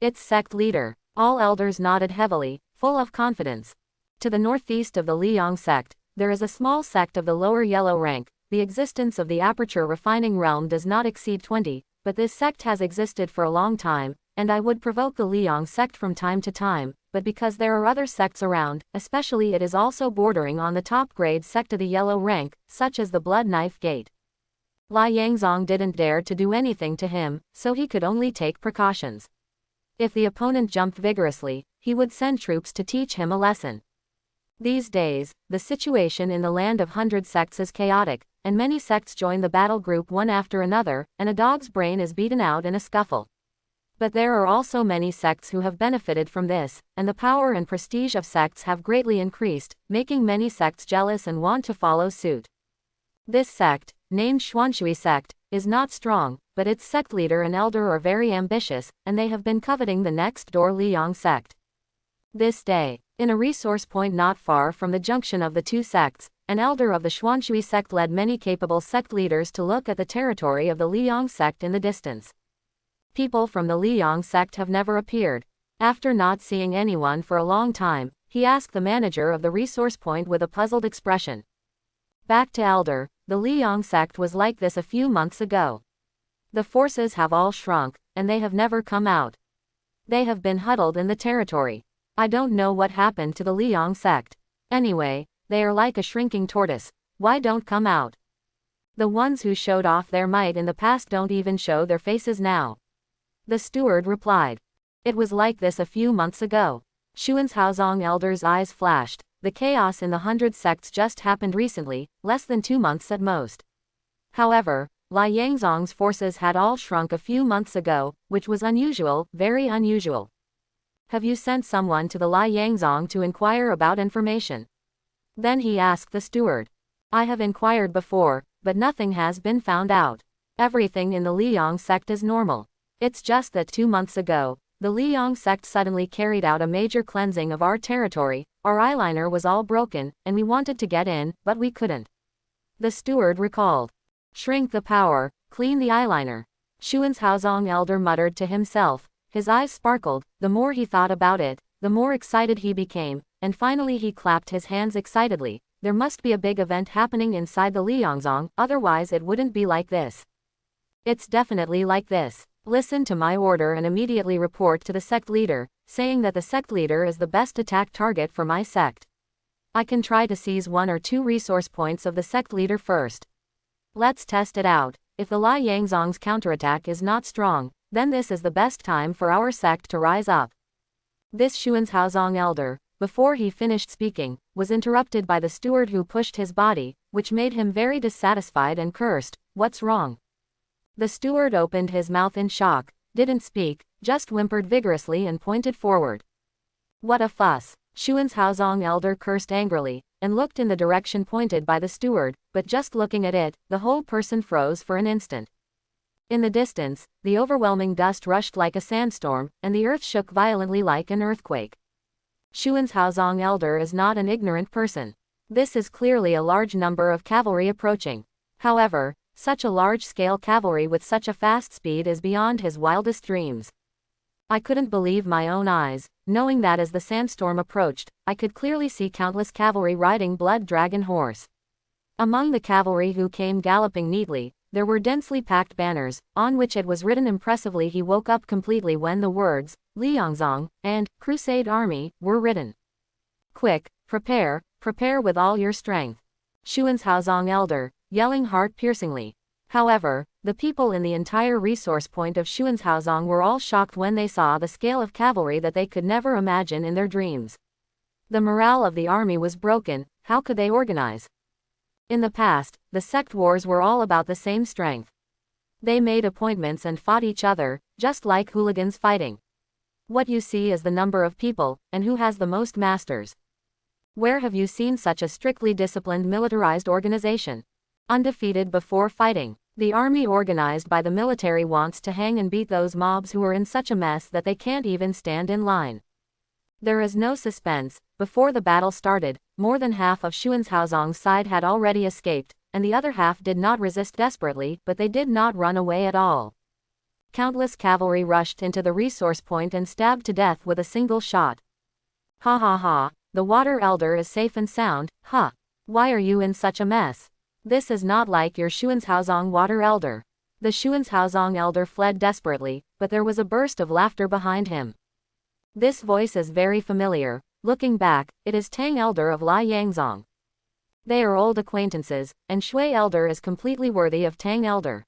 Speaker 1: It's sect leader. All elders nodded heavily, full of confidence. To the northeast of the Liang sect, there is a small sect of the lower yellow rank. The existence of the aperture refining realm does not exceed 20. But this sect has existed for a long time, and I would provoke the Liang sect from time to time, but because there are other sects around, especially it is also bordering on the top grade sect of the yellow rank, such as the Blood Knife Gate. Lai Yangzong didn't dare to do anything to him, so he could only take precautions. If the opponent jumped vigorously, he would send troops to teach him a lesson. These days, the situation in the land of 100 sects is chaotic, and many sects join the battle group one after another, and a dog's brain is beaten out in a scuffle. But there are also many sects who have benefited from this, and the power and prestige of sects have greatly increased, making many sects jealous and want to follow suit. This sect, named Xuanshui sect, is not strong, but its sect leader and elder are very ambitious, and they have been coveting the next door Liang sect. This day, in a resource point not far from the junction of the 2 sects, an elder of the Xuanshui sect led many capable sect leaders to look at the territory of the Liang sect in the distance. People from the Liang sect have never appeared. After not seeing anyone for a long time, he asked the manager of the resource point with a puzzled expression. Back to elder, the Liang sect was like this a few months ago. The forces have all shrunk, and they have never come out. They have been huddled in the territory. I don't know what happened to the Liang sect. Anyway, they are like a shrinking tortoise. Why don't come out? The ones who showed off their might in the past don't even show their faces now. The steward replied. It was like this a few months ago. Xuan's Haozong elder's eyes flashed. The chaos in the 100 sects just happened recently, less than 2 months at most. However, Lai Yangzong's forces had all shrunk a few months ago, which was unusual, very unusual. Have you sent someone to the Liangzong to inquire about information? Then he asked the steward. I have inquired before, but nothing has been found out. Everything in the Liang sect is normal. It's just that 2 months ago, the Liang sect suddenly carried out a major cleansing of our territory, our eyeliner was all broken, and we wanted to get in, but we couldn't. The steward recalled. Shrink the power, clean the eyeliner. Xuan's Haozong elder muttered to himself. His eyes sparkled, the more he thought about it, the more excited he became, and finally he clapped his hands excitedly. There must be a big event happening inside the Liangzong, otherwise it wouldn't be like this. It's definitely like this. Listen to my order and immediately report to the sect leader, saying that the sect leader is the best attack target for my sect. I can try to seize 1 or 2 resource points of the sect leader first. Let's test it out. If the Liangzong's counterattack is not strong, then this is the best time for our sect to rise up. This Xuan's Haozong elder, before he finished speaking, was interrupted by the steward who pushed his body, which made him very dissatisfied and cursed. What's wrong? The steward opened his mouth in shock, didn't speak, just whimpered vigorously and pointed forward. What a fuss! Xuan's Haozong elder cursed angrily, and looked in the direction pointed by the steward, but just looking at it, the whole person froze for an instant. In the distance, the overwhelming dust rushed like a sandstorm, and the earth shook violently like an earthquake. Xuan's Haozong elder is not an ignorant person. This is clearly a large number of cavalry approaching. However, such a large-scale cavalry with such a fast speed is beyond his wildest dreams. I couldn't believe my own eyes, knowing that as the sandstorm approached, I could clearly see countless cavalry riding blood dragon horse. Among the cavalry who came galloping neatly, there were densely packed banners, on which it was written impressively. He woke up completely when the words, Liangzong, and Crusade Army, were written. Quick, prepare with all your strength. Xuan's Haozong elder, yelling heart-piercingly. However, the people in the entire resource point of Xuan's Haozong were all shocked when they saw the scale of cavalry that they could never imagine in their dreams. The morale of the army was broken. How could they organize? In the past, the sect wars were all about the same strength. They made appointments and fought each other, just like hooligans fighting. What you see is the number of people, and who has the most masters. Where have you seen such a strictly disciplined militarized organization? Undefeated before fighting. The army organized by the military wants to hang and beat those mobs who are in such a mess that they can't even stand in line. There is no suspense. Before the battle started, more than half of Xuan's Haozong's side had already escaped, and the other half did not resist desperately, but they did not run away at all. Countless cavalry rushed into the resource point and stabbed to death with a single shot. Ha ha ha, the water elder is safe and sound, huh? Why are you in such a mess? This is not like your Xuan's Haozong water elder. The Xuan's Haozong elder fled desperately, but there was a burst of laughter behind him. This voice is very familiar. Looking back, it is Tang elder of Liangzong. They are old acquaintances, and Shui elder is completely worthy of Tang elder.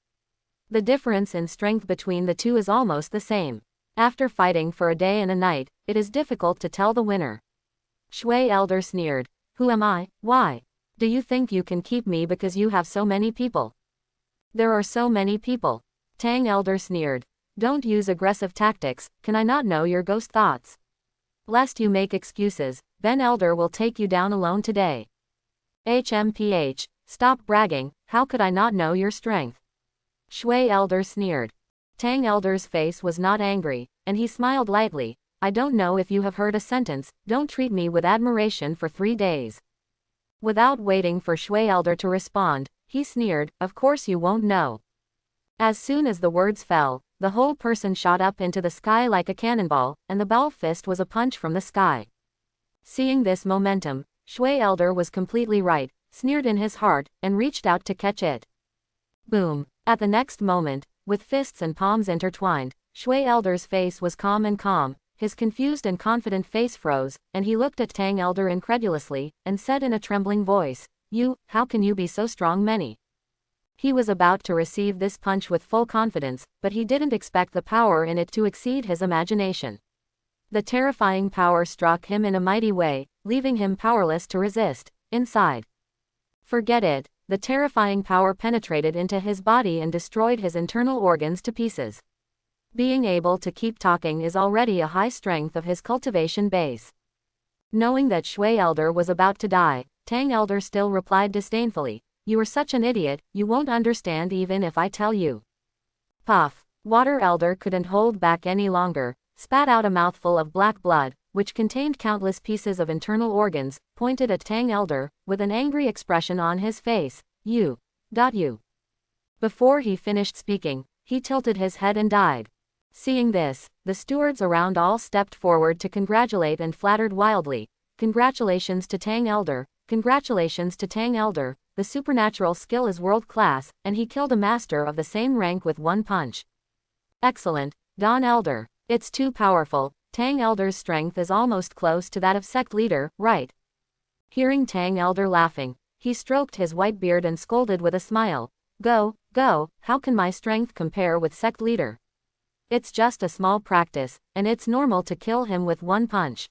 Speaker 1: The difference in strength between the two is almost the same. After fighting for a day and a night, it is difficult to tell the winner. Shui elder sneered. Who am I? Why? Do you think you can keep me because you have so many people? There are so many people. Tang elder sneered. Don't use aggressive tactics. Can I not know your ghost thoughts? Lest you make excuses, Ben elder will take you down alone today. HMPH, stop bragging. How could I not know your strength? Shui elder sneered. Tang elder's face was not angry, and he smiled lightly. I don't know if you have heard a sentence, don't treat me with admiration for 3 days. Without waiting for Shui elder to respond, he sneered, of course you won't know. As soon as the words fell, the whole person shot up into the sky like a cannonball, and the ball fist was a punch from the sky. Seeing this momentum, Shui elder was completely right, sneered in his heart, and reached out to catch it. Boom! At the next moment, with fists and palms intertwined, Shui elder's face was calm, his confused and confident face froze, and he looked at Tang elder incredulously, and said in a trembling voice, how can you be so strong many? He was about to receive this punch with full confidence, but he didn't expect the power in it to exceed his imagination. The terrifying power struck him in a mighty way, leaving him powerless to resist. Inside. Forget it, the terrifying power penetrated into his body and destroyed his internal organs to pieces. Being able to keep talking is already a high strength of his cultivation base. Knowing that Shui Elder was about to die, Tang Elder still replied disdainfully, "You are such an idiot, you won't understand even if I tell you." Puff. Water Elder couldn't hold back any longer, spat out a mouthful of black blood, which contained countless pieces of internal organs, pointed at Tang Elder, with an angry expression on his face. You. Before he finished speaking, he tilted his head and died. Seeing this, the stewards around all stepped forward to congratulate and flattered wildly. "Congratulations to Tang Elder, congratulations to Tang Elder, the supernatural skill is world-class, and he killed a master of the same rank with one punch. Excellent, Don Elder. It's too powerful, Tang Elder's strength is almost close to that of sect leader, right?" Hearing Tang Elder laughing, he stroked his white beard and scolded with a smile. Go, how can my strength compare with sect leader? It's just a small practice, and it's normal to kill him with one punch.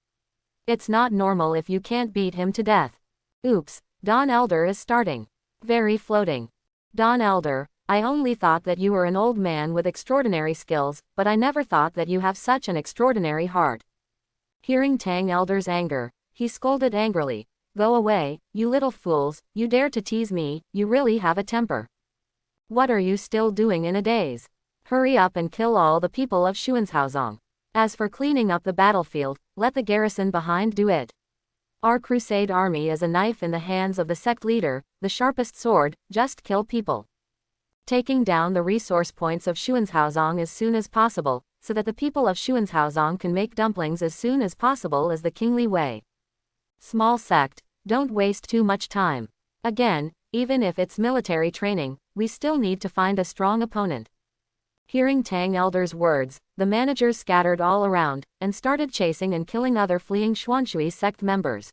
Speaker 1: It's not normal if you can't beat him to death. Oops, Don Elder is starting. Very floating. Don Elder, I only thought that you were an old man with extraordinary skills, but I never thought that you have such an extraordinary heart. Hearing Tang Elder's anger, he scolded angrily. Go away, you little fools, you dare to tease me, you really have a temper. What are you still doing in a daze? Hurry up and kill all the people of Xuanzhaozong. As for cleaning up the battlefield, let the garrison behind do it. Our crusade army is a knife in the hands of the sect leader, the sharpest sword, just kill people. Taking down the resource points of Xuanzhaozong as soon as possible, so that the people of Xuanzhaozong can make dumplings as soon as possible is the kingly way. Small sect, don't waste too much time. Again, even if it's military training, we still need to find a strong opponent. Hearing Tang Elder's words, the managers scattered all around, and started chasing and killing other fleeing Xuanshui sect members.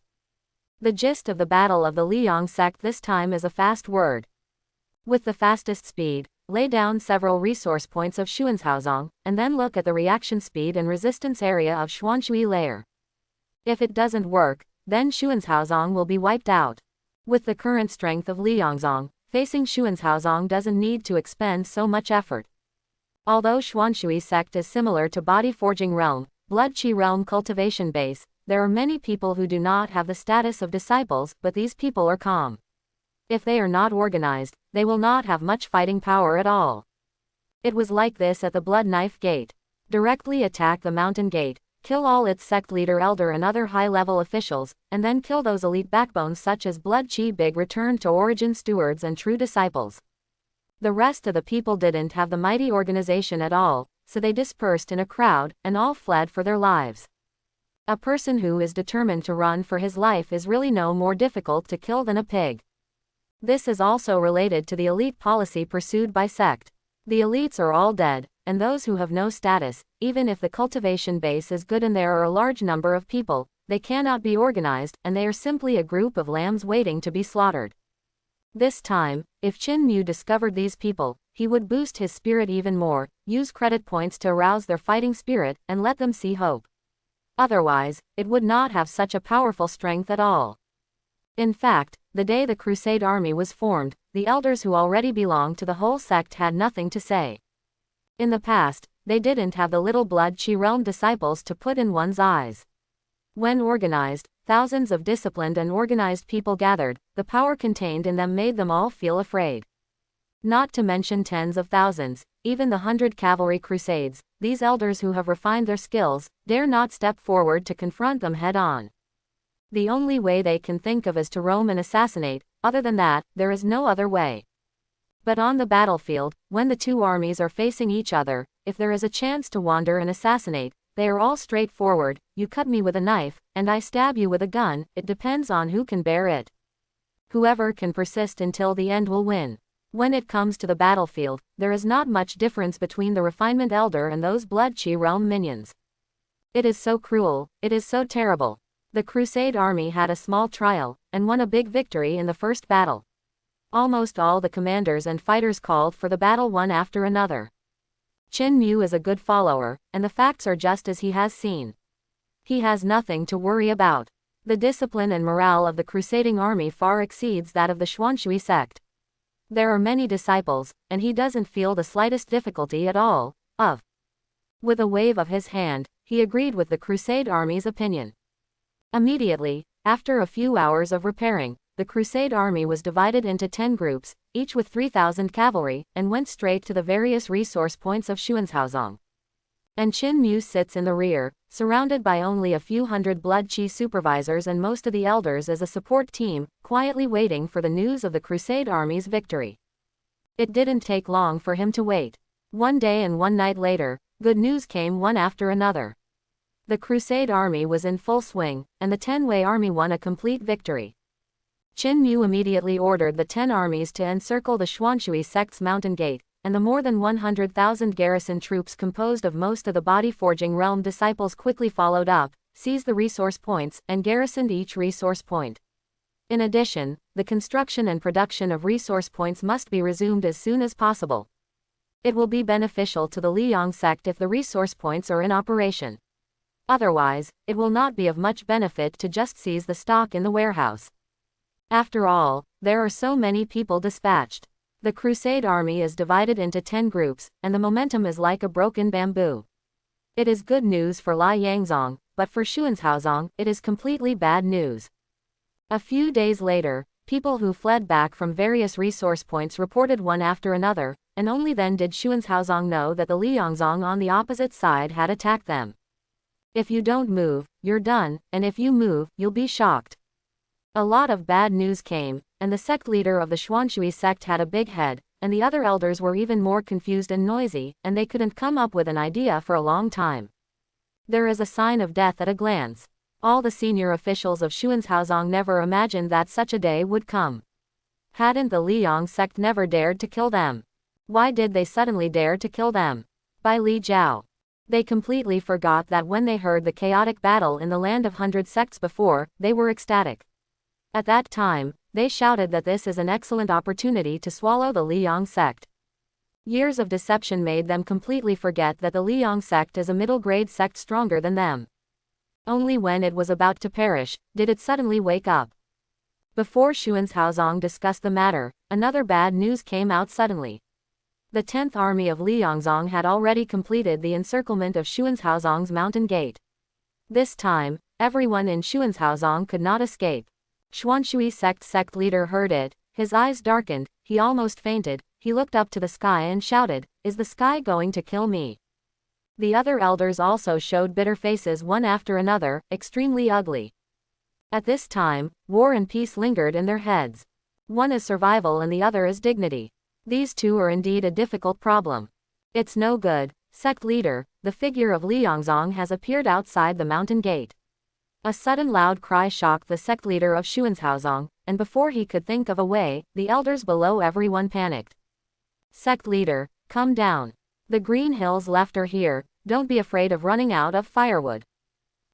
Speaker 1: The gist of the battle of the Liang sect this time is a fast word. With the fastest speed, lay down several resource points of Xuanzhaozong, and then look at the reaction speed and resistance area of Xuanshui layer. If it doesn't work, then Xuanzhaozong will be wiped out. With the current strength of Liangzong, facing Xuanzhaozong doesn't need to expend so much effort. Although Xuanshui sect is similar to body forging realm, blood qi realm cultivation base, there are many people who do not have the status of disciples, but these people are calm. If they are not organized, they will not have much fighting power at all. It was like this at the Blood Knife Gate. Directly attack the mountain gate, kill all its sect leader elder and other high-level officials, and then kill those elite backbones such as Blood Qi Big Return to Origin stewards and true disciples. The rest of the people didn't have the mighty organization at all, so they dispersed in a crowd, and all fled for their lives. A person who is determined to run for his life is really no more difficult to kill than a pig. This is also related to the elite policy pursued by sect. The elites are all dead, and those who have no status, even if the cultivation base is good and there are a large number of people, they cannot be organized, and they are simply a group of lambs waiting to be slaughtered. This time, if Qin Mu discovered these people, he would boost his spirit even more, use credit points to arouse their fighting spirit, and let them see hope. Otherwise, it would not have such a powerful strength at all. In fact, the day the Crusade army was formed, the elders who already belonged to the whole sect had nothing to say. In the past, they didn't have the little blood qi realm disciples to put in one's eyes. When organized, thousands of disciplined and organized people gathered, the power contained in them made them all feel afraid. Not to mention tens of thousands, even the 100 cavalry crusades, these elders who have refined their skills, dare not step forward to confront them head-on. The only way they can think of is to roam and assassinate, other than that, there is no other way. But on the battlefield, when the two armies are facing each other, if there is a chance to wander and assassinate, they are all straightforward. You cut me with a knife, and I stab you with a gun, it depends on who can bear it. Whoever can persist until the end will win. When it comes to the battlefield, there is not much difference between the refinement elder and those blood qi realm minions. It is so cruel, it is so terrible. The Crusade army had a small trial, and won a big victory in the first battle. Almost all the commanders and fighters called for the battle one after another. Qin Mu is a good follower, and the facts are just as he has seen. He has nothing to worry about. The discipline and morale of the crusading army far exceeds that of the Xuanshui sect. There are many disciples, and he doesn't feel the slightest difficulty at all, of With a wave of his hand, he agreed with the Crusade army's opinion. Immediately, after a few hours of repairing, the Crusade army was divided into 10 groups, each with 3,000 cavalry, and went straight to the various resource points of Xuanzhaozong. And Qin Mu sits in the rear, surrounded by only a few hundred blood chi supervisors and most of the elders as a support team, quietly waiting for the news of the Crusade army's victory. It didn't take long for him to wait. One day and one night later, good news came one after another. The Crusade army was in full swing, and the Tenwei army won a complete victory. Qin Mu immediately ordered the 10 armies to encircle the Xuanshui sect's mountain gate, and the more than 100,000 garrison troops composed of most of the body-forging realm disciples quickly followed up, seized the resource points, and garrisoned each resource point. In addition, the construction and production of resource points must be resumed as soon as possible. It will be beneficial to the Liang sect if the resource points are in operation. Otherwise, it will not be of much benefit to just seize the stock in the warehouse. After all, there are so many people dispatched. The Crusade army is divided into 10 groups, and the momentum is like a broken bamboo. It is good news for Liangzong, but for Xuanzhaozong, it is completely bad news. A few days later, people who fled back from various resource points reported one after another, and only then did Xuanzhaozong know that the Liangzong on the opposite side had attacked them. If you don't move, you're done, and if you move, you'll be shocked. A lot of bad news came, and the sect leader of the Xuanshui sect had a big head, and the other elders were even more confused and noisy, and they couldn't come up with an idea for a long time. There is a sign of death at a glance. All the senior officials of Xuanzhaozong never imagined that such a day would come. Hadn't the Liang sect never dared to kill them? Why did they suddenly dare to kill them? By Li Jiao. They completely forgot that when they heard the chaotic battle in the land of 100 sects before, they were ecstatic. At that time, they shouted that this is an excellent opportunity to swallow the Liang sect. Years of deception made them completely forget that the Liang sect is a middle-grade sect stronger than them. Only when it was about to perish, did it suddenly wake up. Before Xuanzhaozong discussed the matter, another bad news came out suddenly. The 10th army of Liangzong had already completed the encirclement of Xuanzhaozong's mountain gate. This time, everyone in Xuanzhaozong could not escape. Xuanshui sect leader heard it, his eyes darkened, he almost fainted, he looked up to the sky and shouted, "Is the sky going to kill me?" The other elders also showed bitter faces one after another, extremely ugly. At this time, war and peace lingered in their heads. One is survival and the other is dignity. These two are indeed a difficult problem. It's no good, sect leader, the figure of Liangzong has appeared outside the mountain gate. A sudden loud cry shocked the sect leader of Xuanzhaozong, and before he could think of a way, the elders below everyone panicked. Sect leader, come down. The Green Hills left are here, don't be afraid of running out of firewood.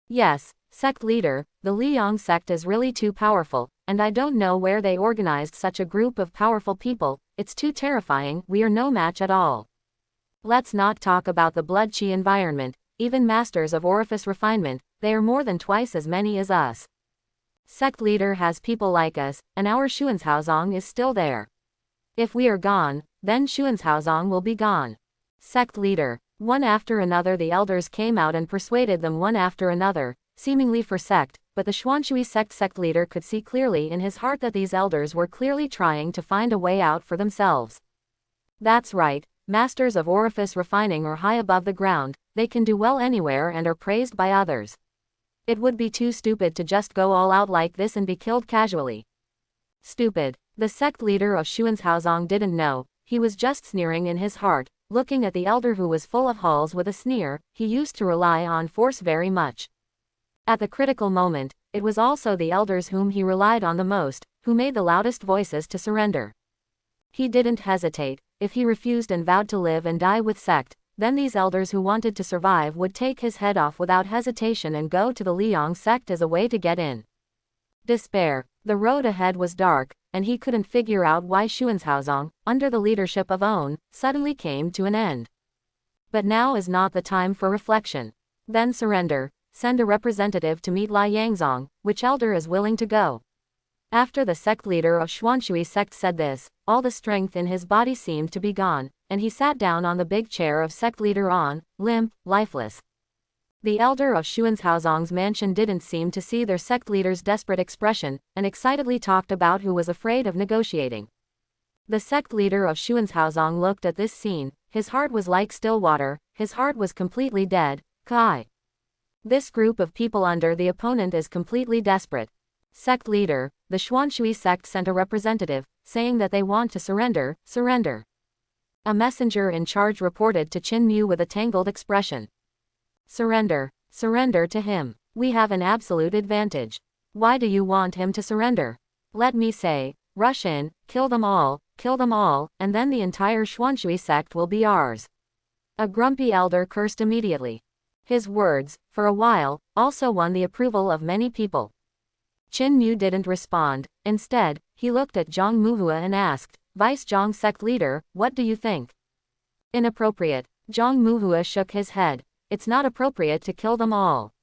Speaker 1: Yes, sect leader, the Liang sect is really too powerful, and I don't know where they organized such a group of powerful people, it's too terrifying, we are no match at all. Let's not talk about the blood chi environment, even masters of orifice refinement, they are more than twice as many as us. Sect leader has people like us, and our Xuanzhaozong is still there. If we are gone, then Xuanzhaozong will be gone. Sect leader. One after another the elders came out and persuaded them one after another, seemingly for sect, but the Xuanshui sect leader could see clearly in his heart that these elders were clearly trying to find a way out for themselves. That's right, masters of orifice refining are high above the ground, they can do well anywhere and are praised by others. It would be too stupid to just go all out like this and be killed casually. Stupid. The sect leader of Xuanzhaozong didn't know, he was just sneering in his heart, looking at the elder who was full of halls with a sneer, he used to rely on force very much. At the critical moment, it was also the elders whom he relied on the most, who made the loudest voices to surrender. He didn't hesitate, if he refused and vowed to live and die with sect, then these elders who wanted to survive would take his head off without hesitation and go to the Liang sect as a way to get in. Despair. The road ahead was dark, and he couldn't figure out why Xuanzhaozong, under the leadership of On, suddenly came to an end. But now is not the time for reflection. Then surrender, send a representative to meet Liangzong, which elder is willing to go? After the sect leader of Xuanshui sect said this, all the strength in his body seemed to be gone, and he sat down on the big chair of sect leader on, limp, lifeless. The elder of Xuanzhaozong's mansion didn't seem to see their sect leader's desperate expression, and excitedly talked about who was afraid of negotiating. The sect leader of Xuanzhaozong looked at this scene, his heart was like still water, his heart was completely dead. Kai. This group of people under the opponent is completely desperate. Sect leader, the Xuanshui sect sent a representative, saying that they want to surrender. A messenger in charge reported to Qin Mu with a tangled expression. Surrender to him. We have an absolute advantage. Why do you want him to surrender? Let me say, rush in, kill them all, and then the entire Xuanshui sect will be ours. A grumpy elder cursed immediately. His words, for a while, also won the approval of many people. Qin Mu didn't respond. Instead, he looked at Zhang Muhua and asked, Vice Zhang sect leader, what do you think? Inappropriate. Zhang Muhua shook his head. It's not appropriate to kill them all.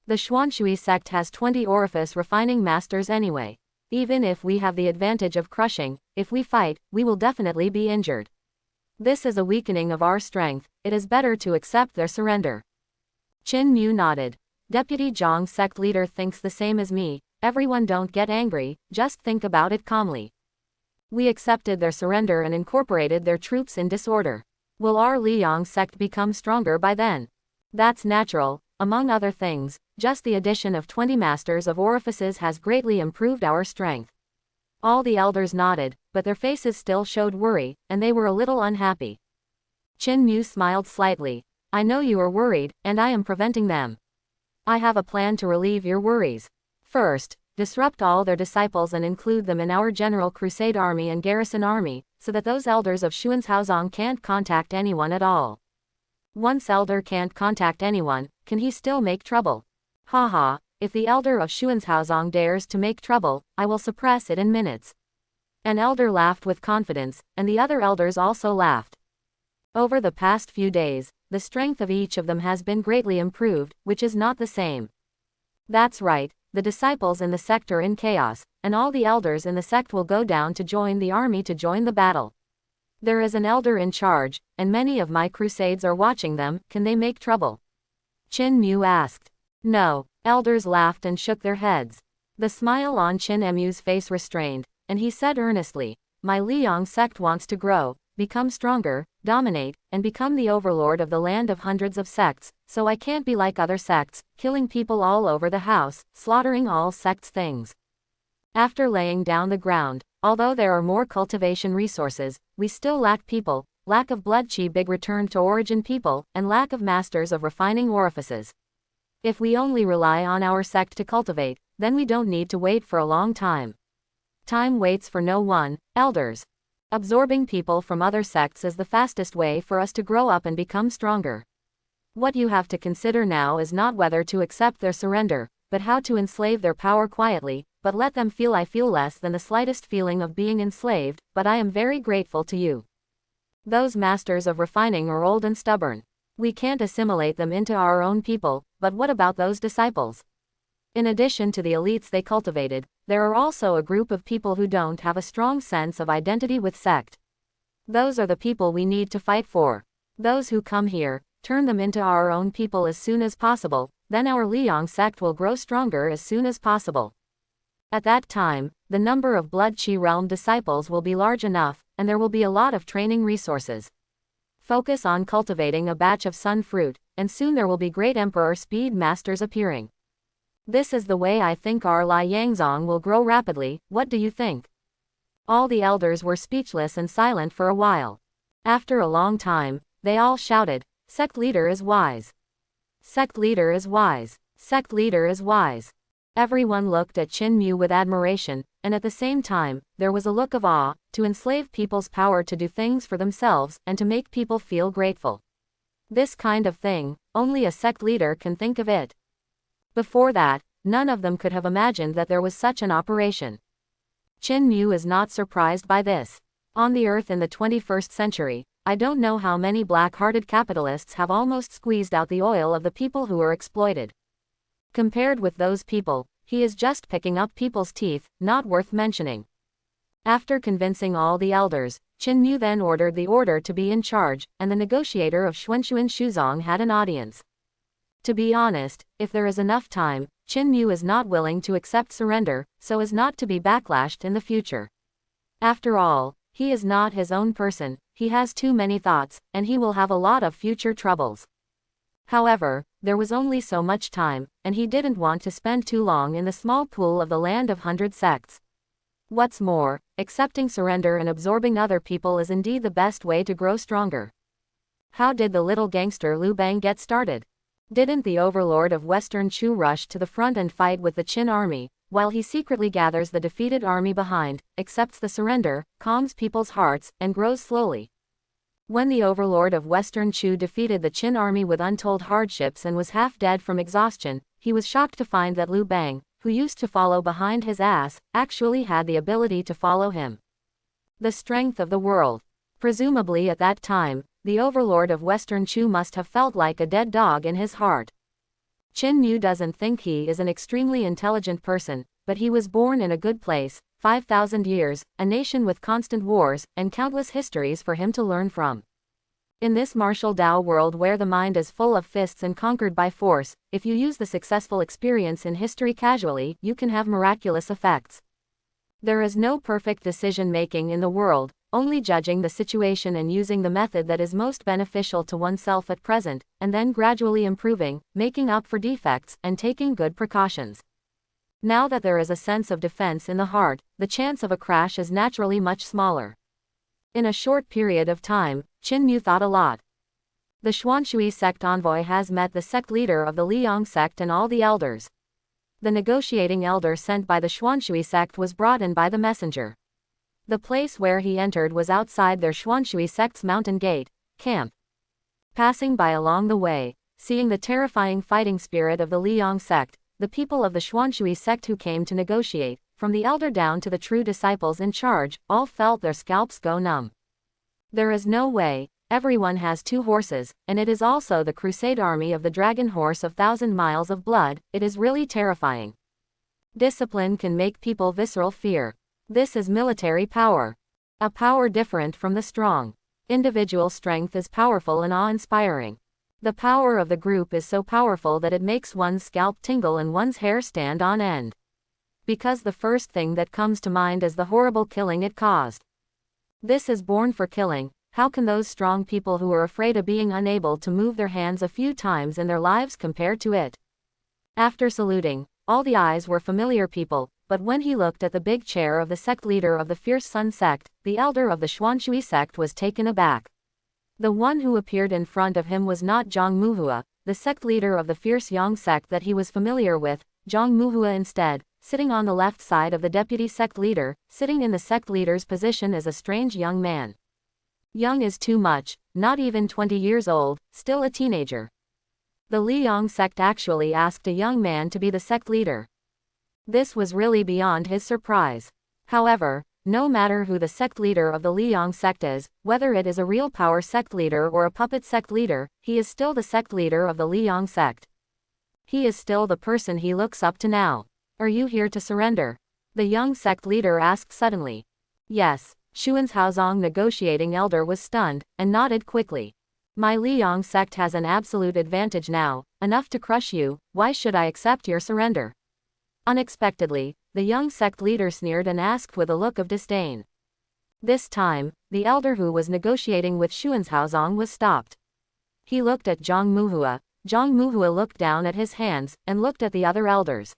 Speaker 1: The Xuanshui sect has 20 orifice refining masters anyway. Even if we have the advantage of crushing, if we fight, we will definitely be injured. This is a weakening of our strength. It is better to accept their surrender. Qin Mu nodded. Deputy Zhang sect leader thinks the same as me. Everyone don't get angry, just think about it calmly. We accepted their surrender and incorporated their troops in disorder. Will our Liang sect become stronger by then? That's natural. Among other things, just the addition of 20 masters of orifices has greatly improved our strength. All the elders nodded, but their faces still showed worry, and they were a little unhappy. Qin Mu smiled slightly. I know you are worried, and I am preventing them. I have a plan to relieve your worries. First, disrupt all their disciples and include them in our general crusade army and garrison army, so that those elders of Xuanzhaozong can't contact anyone at all. Once elder can't contact anyone, can he still make trouble? Haha, if the elder of Xuanzhaozong dares to make trouble, I will suppress it in minutes. An elder laughed with confidence, and the other elders also laughed. Over the past few days, the strength of each of them has been greatly improved, which is not the same. That's right. The disciples in the sect are in chaos, and all the elders in the sect will go down to join the army to join the battle. There is an elder in charge, and many of my crusades are watching them. Can they make trouble? Qin Mu asked. No. Elders laughed and shook their heads. The smile on Qin Mu's face restrained, and he said earnestly, My Liang sect wants to grow, become stronger, dominate, and become the overlord of the land of hundreds of sects, so I can't be like other sects, killing people all over the house, slaughtering all sects' things. After laying down the ground, although there are more cultivation resources, we still lack people, lack of blood chi big return to origin people, and lack of masters of refining orifices. If we only rely on our sect to cultivate, then we don't need to wait for a long time. Time waits for no one, elders. Absorbing people from other sects is the fastest way for us to grow up and become stronger. What you have to consider now is not whether to accept their surrender, but how to enslave their power quietly, but let them feel I feel less than the slightest feeling of being enslaved, but I am very grateful to you. Those masters of refining are old and stubborn. We can't assimilate them into our own people, but what about those disciples? In addition to the elites they cultivated, there are also a group of people who don't have a strong sense of identity with sect. Those are the people we need to fight for. Those who come here, turn them into our own people as soon as possible, then our Liang sect will grow stronger as soon as possible. At that time, the number of Blood Chi Realm disciples will be large enough, and there will be a lot of training resources. Focus on cultivating a batch of sun fruit, and soon there will be great Emperor Speed Masters appearing. This is the way I think our Liangzong will grow rapidly. What do you think? All the elders were speechless and silent for a while. After a long time, they all shouted, Sect leader is wise. Sect leader is wise. Sect leader is wise. Everyone looked at Qin Mu with admiration, and at the same time, there was a look of awe, to enslave people's power to do things for themselves, and to make people feel grateful. This kind of thing, only a sect leader can think of it. Before that, none of them could have imagined that there was such an operation. Qin Mu is not surprised by this. On the earth in the 21st century, I don't know how many black-hearted capitalists have almost squeezed out the oil of the people who are exploited. Compared with those people, he is just picking up people's teeth, not worth mentioning. After convincing all the elders, Qin Mu then ordered the order to be in charge, and the negotiator of Xuanshuan Shuzong had an audience. To be honest, if there is enough time, Qin Mu is not willing to accept surrender, so as not to be backlashed in the future. After all, he is not his own person, he has too many thoughts, and he will have a lot of future troubles. However, there was only so much time, and he didn't want to spend too long in the small pool of the land of 100 sects. What's more, accepting surrender and absorbing other people is indeed the best way to grow stronger. How did the little gangster Liu Bang get started? Didn't the overlord of Western Chu rush to the front and fight with the Qin army, while he secretly gathers the defeated army behind, accepts the surrender, calms people's hearts, and grows slowly? When the overlord of Western Chu defeated the Qin army with untold hardships and was half dead from exhaustion, he was shocked to find that Liu Bang, who used to follow behind his ass, actually had the ability to follow him. The strength of the world. Presumably at that time, the overlord of Western Chu must have felt like a dead dog in his heart. Qin Mu doesn't think he is an extremely intelligent person, but he was born in a good place, 5,000 years, a nation with constant wars, and countless histories for him to learn from. In this martial Tao world where the mind is full of fists and conquered by force, if you use the successful experience in history casually, you can have miraculous effects. There is no perfect decision-making in the world, only judging the situation and using the method that is most beneficial to oneself at present, and then gradually improving, making up for defects, and taking good precautions. Now that there is a sense of defense in the heart, the chance of a crash is naturally much smaller. In a short period of time, Qin Mu thought a lot. The Xuanshui sect envoy has met the sect leader of the Liang sect and all the elders. The negotiating elder sent by the Xuanshui sect was brought in by the messenger. The place where he entered was outside their Xuanshui sect's mountain gate, camp. Passing by along the way, seeing the terrifying fighting spirit of the Liang sect, the people of the Xuanshui sect who came to negotiate, from the elder down to the true disciples in charge, all felt their scalps go numb. There is no way, everyone has 2 horses, and it is also the crusade army of the dragon horse of 1,000 miles of blood, it is really terrifying. Discipline can make people visceral fear. This is military power. A power different from the strong. Individual strength is powerful and awe-inspiring. The power of the group is so powerful that it makes one's scalp tingle and one's hair stand on end. Because the first thing that comes to mind is the horrible killing it caused. This is born for killing. How can those strong people who are afraid of being unable to move their hands a few times in their lives compare to it? After saluting, all the eyes were familiar people, but when he looked at the big chair of the sect leader of the Fierce Sun sect, the elder of the Xuanshui sect was taken aback. The one who appeared in front of him was not Zhang Muhua, the sect leader of the Fierce Yang sect that he was familiar with. Zhang Muhua instead, sitting on the left side of the deputy sect leader, sitting in the sect leader's position as a strange young man. Young is too much, not even 20 years old, still a teenager. The Liang sect actually asked a young man to be the sect leader. This was really beyond his surprise. However, no matter who the sect leader of the Liang sect is, whether it is a real power sect leader or a puppet sect leader, he is still the sect leader of the Liang sect. He is still the person he looks up to now. Are you here to surrender? The young sect leader asked suddenly. Yes. Xuan's Haozong negotiating elder was stunned, and nodded quickly. My Liang sect has an absolute advantage now, enough to crush you, why should I accept your surrender? Unexpectedly, the young sect leader sneered and asked with a look of disdain. This time, the elder who was negotiating with Xuan's Haozong was stopped. He looked at Zhang Muhua. Zhang Muhua looked down at his hands, and looked at the other elders.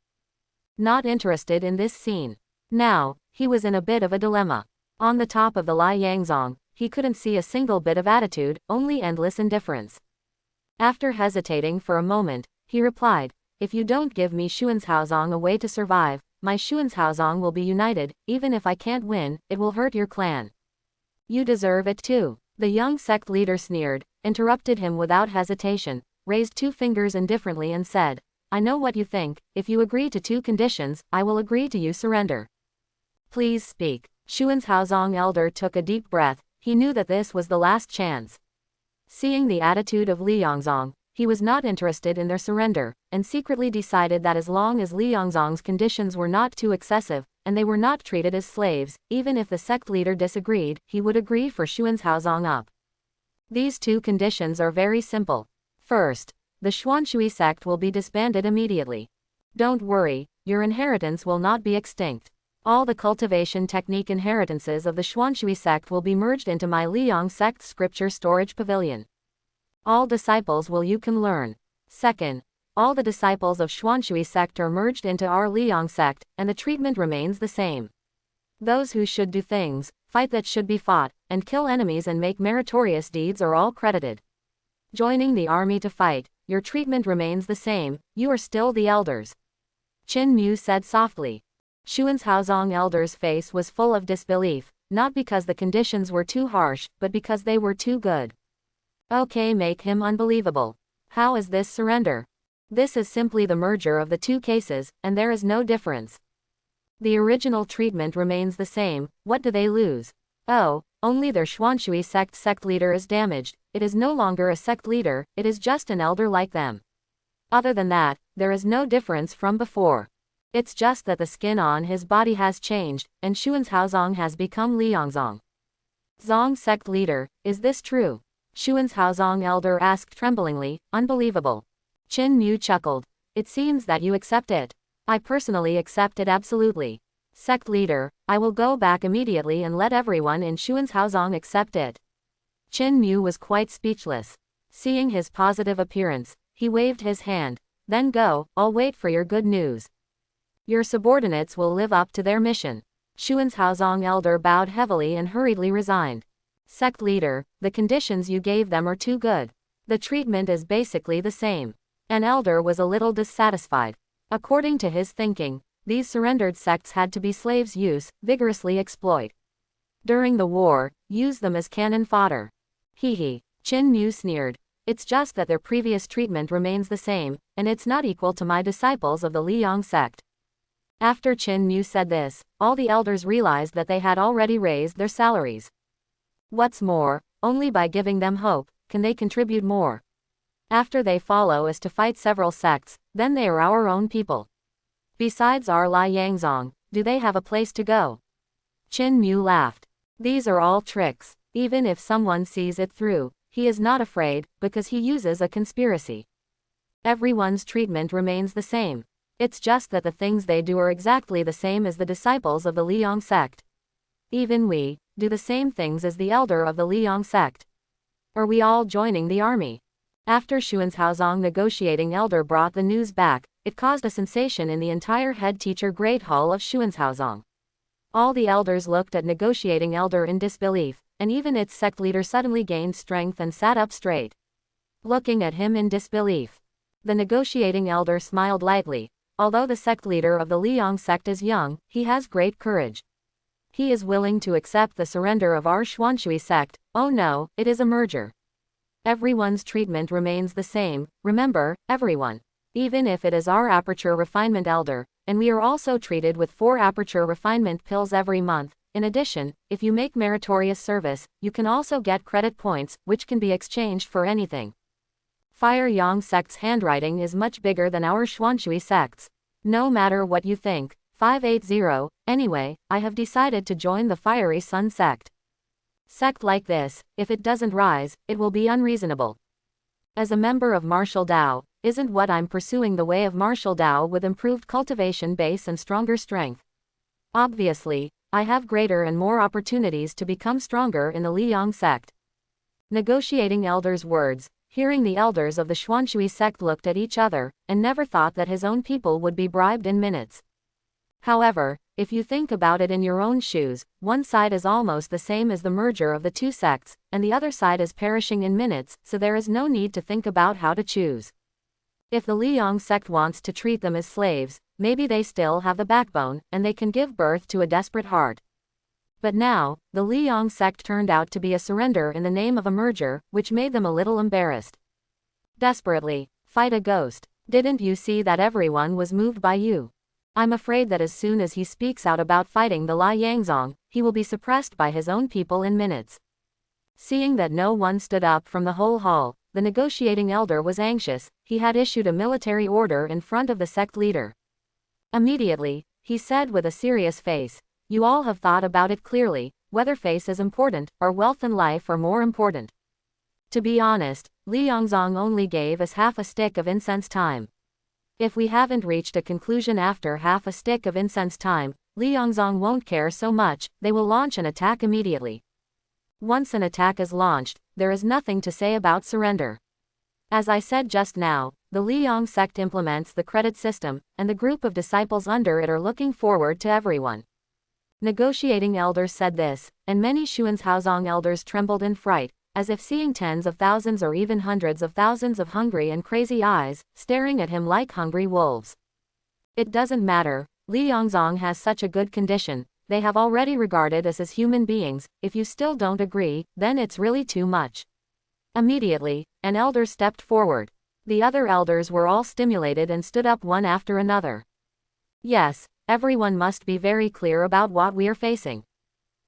Speaker 1: Not interested in this scene. Now, he was in a bit of a dilemma. On the top of the Lai Yangzong, he couldn't see a single bit of attitude, only endless indifference. After hesitating for a moment, he replied, if you don't give me Xuan's Haozong a way to survive, my Xuan's Haozong will be united, even if I can't win, it will hurt your clan. You deserve it too. The young sect leader sneered, interrupted him without hesitation, raised 2 fingers indifferently and said, I know what you think, if you agree to 2 conditions, I will agree to you surrender. Please speak. Xuan's Haozong elder took a deep breath, he knew that this was the last chance. Seeing the attitude of Liangzong, He was not interested in their surrender, and secretly decided that as long as Li Yongzong's conditions were not too excessive, and they were not treated as slaves, even if the sect leader disagreed, he would agree for Xuanzhaozong up. These two conditions are very simple. First, the Xuanshui sect will be disbanded immediately. Don't worry, your inheritance will not be extinct. All the cultivation technique inheritances of the Xuanshui sect will be merged into my Liyang sect scripture storage pavilion. All disciples you can learn. Second, all the disciples of Xuanshui sect are merged into our Liyang sect, and the treatment remains the same. Those who should do things, fight that should be fought, and kill enemies and make meritorious deeds are all credited. Joining the army to fight, your treatment remains the same, you are still the elders. Qin Mu said softly. Xuanzhaozong elder's face was full of disbelief, not because the conditions were too harsh, but because they were too good. Okay, make him unbelievable. How is this surrender? This is simply the merger of the two cases, and there is no difference. The original treatment remains the same. What do they lose? Oh, only their Xuanshui sect leader is damaged. It is no longer a sect leader, it is just an elder like them. Other than that, there is no difference from before. It's just that the skin on his body has changed, and Xuanzhaozong has become Liyangzong. Zong sect leader, is this true? Xuanzhaozong elder asked tremblingly. Unbelievable. Qin Mu chuckled. It seems that you accept it. I personally accept it absolutely. Sect leader, I will go back immediately and let everyone in Xuanzhaozong accept it. Qin Mu was quite speechless. Seeing his positive appearance, he waved his hand. Then go, I'll wait for your good news. Your subordinates will live up to their mission. Xuanzhaozong elder bowed heavily and hurriedly resigned. Sect leader, the conditions you gave them are too good. The treatment is basically the same. An elder was a little dissatisfied. According to his thinking, these surrendered sects had to be slaves vigorously exploit. During the war, use them as cannon fodder. Hee. Qin Mu sneered. It's just that their previous treatment remains the same, and it's not equal to my disciples of the Liyang sect. After Qin Mu said this, all the elders realized that they had already raised their salaries. What's more, only by giving them hope, can they contribute more. After they follow us to fight several sects, then they are our own people. Besides our Liyangzong, do they have a place to go? Qin Mu laughed. These are all tricks. Even if someone sees it through, he is not afraid, because he uses a conspiracy. Everyone's treatment remains the same. It's just that the things they do are exactly the same as the disciples of the Liyang sect. Even we do the same things as the elder of the Liyang sect. Are we all joining the army? After Xuanzhaozong negotiating elder brought the news back, it caused a sensation in the entire head teacher Great Hall of Xuanzhaozong. All the elders looked at negotiating elder in disbelief, and even its sect leader suddenly gained strength and sat up straight. Looking at him in disbelief. The negotiating elder smiled lightly. Although the sect leader of the Liyang sect is young, he has great courage. He is willing to accept the surrender of our Xuanshui sect. Oh no, it is a merger. Everyone's treatment remains the same, remember, everyone. Even if it is our aperture refinement elder, and we are also treated with 4 aperture refinement pills every month. In addition, if you make meritorious service, you can also get credit points, which can be exchanged for anything. Fire Yang sect's handwriting is much bigger than our Xuanshui sect's. No matter what you think, 580, anyway, I have decided to join the Fiery Sun sect. Sect like this, if it doesn't rise, it will be unreasonable. As a member of martial Dao, isn't what I'm pursuing the way of martial Dao with improved cultivation base and stronger strength? Obviously, I have greater and more opportunities to become stronger in the Liyang sect. Negotiating elders' words. Hearing the elders of the Xuanshui sect looked at each other, and never thought that his own people would be bribed in minutes. However, if you think about it in your own shoes, one side is almost the same as the merger of the two sects, and the other side is perishing in minutes, so there is no need to think about how to choose. If the Liyang sect wants to treat them as slaves, maybe they still have the backbone, and they can give birth to a desperate heart. But now, the Liyang sect turned out to be a surrender in the name of a merger, which made them a little embarrassed. Desperately, fight a ghost. Didn't you see that everyone was moved by you? I'm afraid that as soon as he speaks out about fighting the Liyangzong, he will be suppressed by his own people in minutes. Seeing that no one stood up from the whole hall, the negotiating elder was anxious. He had issued a military order in front of the sect leader. Immediately, he said with a serious face, "You all have thought about it clearly, whether face is important, or wealth and life are more important." To be honest, Li Yongzong only gave us half a stick of incense time. If we haven't reached a conclusion after half a stick of incense time, Li Yongzong won't care so much. They will launch an attack immediately. Once an attack is launched, there is nothing to say about surrender. As I said just now, the Liyang sect implements the credit system, and the group of disciples under it are looking forward to everyone. Negotiating elders said this, and many Xuanzhaozong elders trembled in fright, as if seeing tens of thousands or even hundreds of thousands of hungry and crazy eyes, staring at him like hungry wolves. It doesn't matter, Li Yongzong has such a good condition, they have already regarded us as human beings. If you still don't agree, then it's really too much. Immediately, an elder stepped forward. The other elders were all stimulated and stood up one after another. Yes, everyone must be very clear about what we are facing.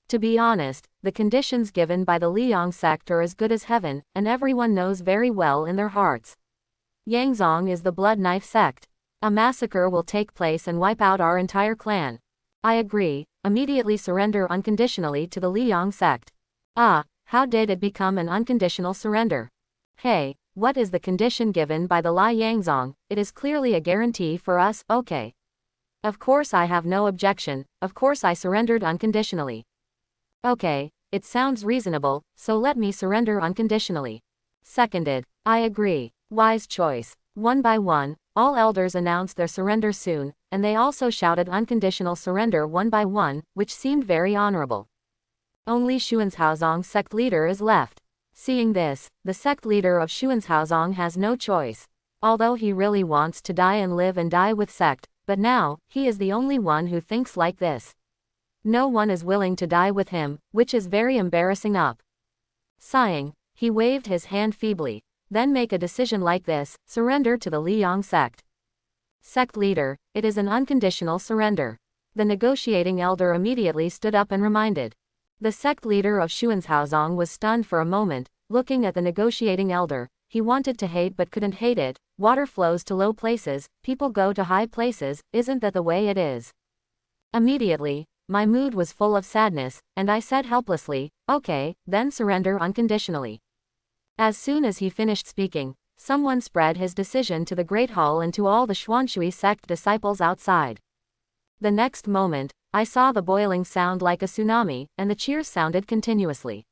Speaker 1: To be honest, the conditions given by the Liyang sect are as good as heaven, and everyone knows very well in their hearts. Yangzong is the blood knife sect. A massacre will take place and wipe out our entire clan. I agree, immediately surrender unconditionally to the Liyang sect. Ah, how did it become an unconditional surrender? Hey, what is the condition given by the Li Yangzong? It is clearly a guarantee for us, okay. Of course I have no objection, of course I surrendered unconditionally. Okay, it sounds reasonable, so let me surrender unconditionally. Seconded, I agree. Wise choice. One by one, all elders announced their surrender soon, and they also shouted unconditional surrender one by one, which seemed very honorable. Only Xuanzhaozong sect leader is left. Seeing this, the sect leader of Xuanzhaozong has no choice. Although he really wants to die and live and die with sect, but now, he is the only one who thinks like this. No one is willing to die with him, which is very embarrassing up. Sighing, he waved his hand feebly. Then make a decision like this, surrender to the Liyang sect. Sect leader, it is an unconditional surrender. The negotiating elder immediately stood up and reminded. The sect leader of Xuanzhaozong was stunned for a moment, looking at the negotiating elder. He wanted to hate but couldn't hate it. Water flows to low places, people go to high places, isn't that the way it is? Immediately, my mood was full of sadness, and I said helplessly, okay, then surrender unconditionally. As soon as he finished speaking, someone spread his decision to the Great Hall and to all the Xuanshui sect disciples outside. The next moment, I saw the boiling sound like a tsunami, and the cheers sounded continuously.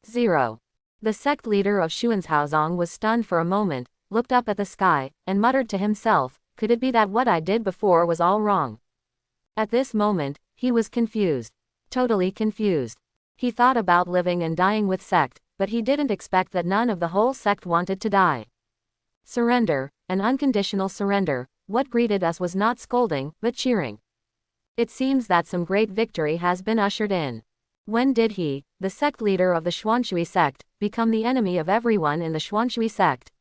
Speaker 1: 0. The sect leader of Xuanzhaozong was stunned for a moment, looked up at the sky, and muttered to himself, could it be that what I did before was all wrong? At this moment, he was confused. Totally confused. He thought about living and dying with sect, but he didn't expect that none of the whole sect wanted to die. Surrender, an unconditional surrender, what greeted us was not scolding, but cheering. It seems that some great victory has been ushered in. When did he, the sect leader of the Xuanshui sect, become the enemy of everyone in the Xuanshui sect?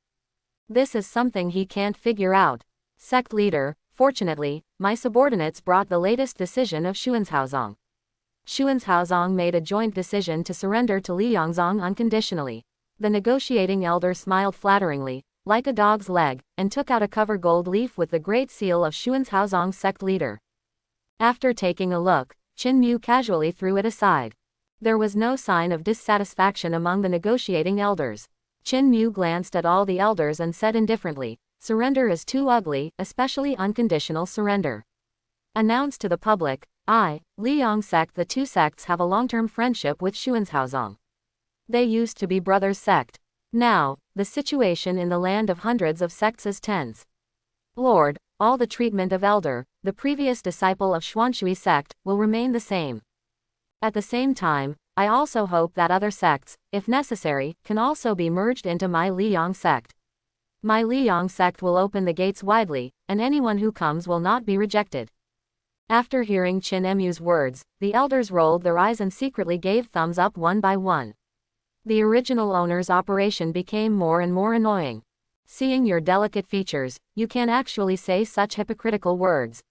Speaker 1: This is something he can't figure out. Sect leader, fortunately, my subordinates brought the latest decision of Xuanzhaozong. Xuanzhaozong made a joint decision to surrender to Li Yangzong unconditionally. The negotiating elder smiled flatteringly, like a dog's leg, and took out a cover gold leaf with the great seal of Xuanzhaozong sect leader. After taking a look, Qin Mu casually threw it aside. There was no sign of dissatisfaction among the negotiating elders. Qin Mu glanced at all the elders and said indifferently, surrender is too ugly, especially unconditional surrender. Announced to the public, I, Liyang sect. The two sects have a long-term friendship with Xuanzhaozong. They used to be brothers sect. Now, the situation in the land of hundreds of sects is tense. Lord, all the treatment of elder, the previous disciple of Xuanshui sect, will remain the same. At the same time, I also hope that other sects, if necessary, can also be merged into my Liyang sect. My Liyang sect will open the gates widely, and anyone who comes will not be rejected. After hearing Qin Mu's words, the elders rolled their eyes and secretly gave thumbs up one by one. The original owner's operation became more and more annoying. Seeing your delicate features, you can actually say such hypocritical words.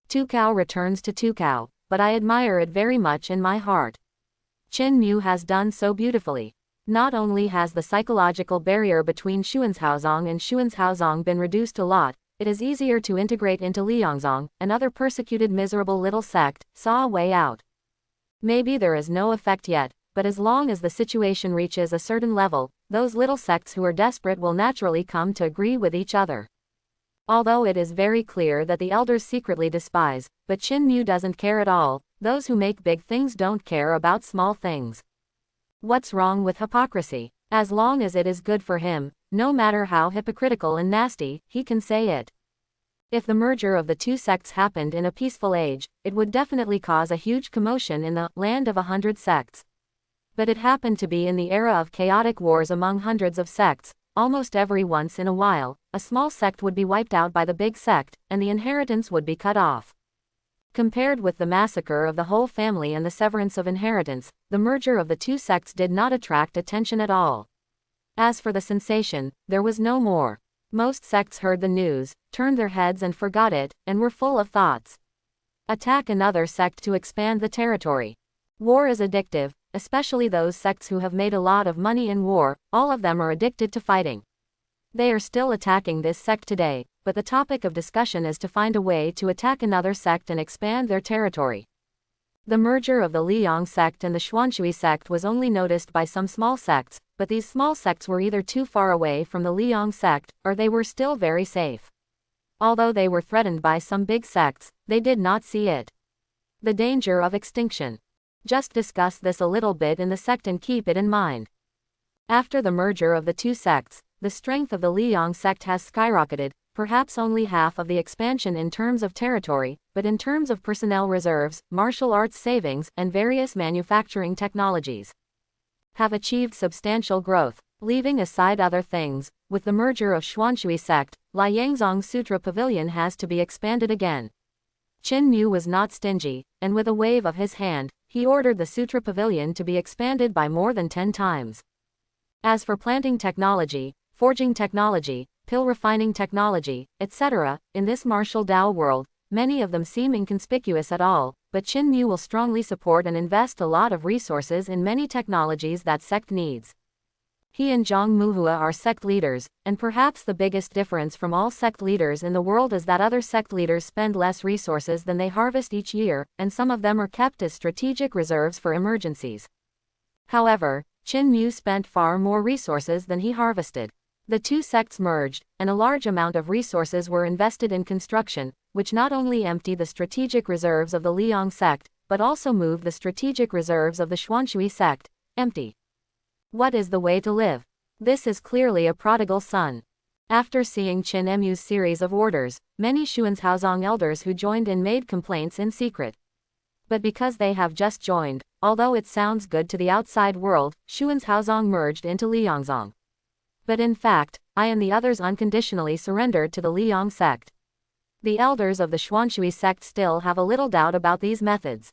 Speaker 1: Tukao returns to Tukao, but I admire it very much in my heart. Qin Mu has done so beautifully. Not only has the psychological barrier between Xuanzhaozong and Xuanzhaozong been reduced a lot, it is easier to integrate into Liangzong, another persecuted miserable little sect, saw a way out. Maybe there is no effect yet, but as long as the situation reaches a certain level, those little sects who are desperate will naturally come to agree with each other. Although it is very clear that the elders secretly despise, but Qin Mu doesn't care at all. Those who make big things don't care about small things. What's wrong with hypocrisy? As long as it is good for him, no matter how hypocritical and nasty, he can say it. If the merger of the two sects happened in a peaceful age, it would definitely cause a huge commotion in the land of 100 sects. But it happened to be in the era of chaotic wars among hundreds of sects. Almost every once in a while, a small sect would be wiped out by the big sect, and the inheritance would be cut off. Compared with the massacre of the whole family and the severance of inheritance, the merger of the two sects did not attract attention at all. As for the sensation, there was no more. Most sects heard the news, turned their heads and forgot it, and were full of thoughts. Attack another sect to expand the territory. War is addictive, especially those sects who have made a lot of money in war. All of them are addicted to fighting. They are still attacking this sect today, but the topic of discussion is to find a way to attack another sect and expand their territory. The merger of the Liang sect and the Xuanshui sect was only noticed by some small sects, but these small sects were either too far away from the Liang sect, or they were still very safe. Although they were threatened by some big sects, they did not see it. The danger of extinction. Just discuss this a little bit in the sect and keep it in mind. After the merger of the two sects, the strength of the Liang sect has skyrocketed, perhaps only half of the expansion in terms of territory, but in terms of personnel reserves, martial arts savings, and various manufacturing technologies, have achieved substantial growth. Leaving aside other things, with the merger of Xuanshui sect, Liangzong Sutra Pavilion has to be expanded again. Qin Mu was not stingy, and with a wave of his hand, he ordered the Sutra Pavilion to be expanded by more than 10 times. As for planting technology, forging technology, pill refining technology, etc., in this martial Dao world, many of them seem inconspicuous at all, but Qin Mu will strongly support and invest a lot of resources in many technologies that sect needs. He and Zhang Muhua are sect leaders, and perhaps the biggest difference from all sect leaders in the world is that other sect leaders spend less resources than they harvest each year, and some of them are kept as strategic reserves for emergencies. However, Qin Mu spent far more resources than he harvested. The two sects merged, and a large amount of resources were invested in construction, which not only emptied the strategic reserves of the Liang sect, but also moved the strategic reserves of the Xuanshui sect empty. What is the way to live? This is clearly a prodigal son. After seeing Qin Mu's series of orders, many Xuanzhaozong elders who joined in made complaints in secret. But because they have just joined, although it sounds good to the outside world, Xuanzhaozong merged into Liangzong. But in fact, I and the others unconditionally surrendered to the Liang sect. The elders of the Xuanshui sect still have a little doubt about these methods.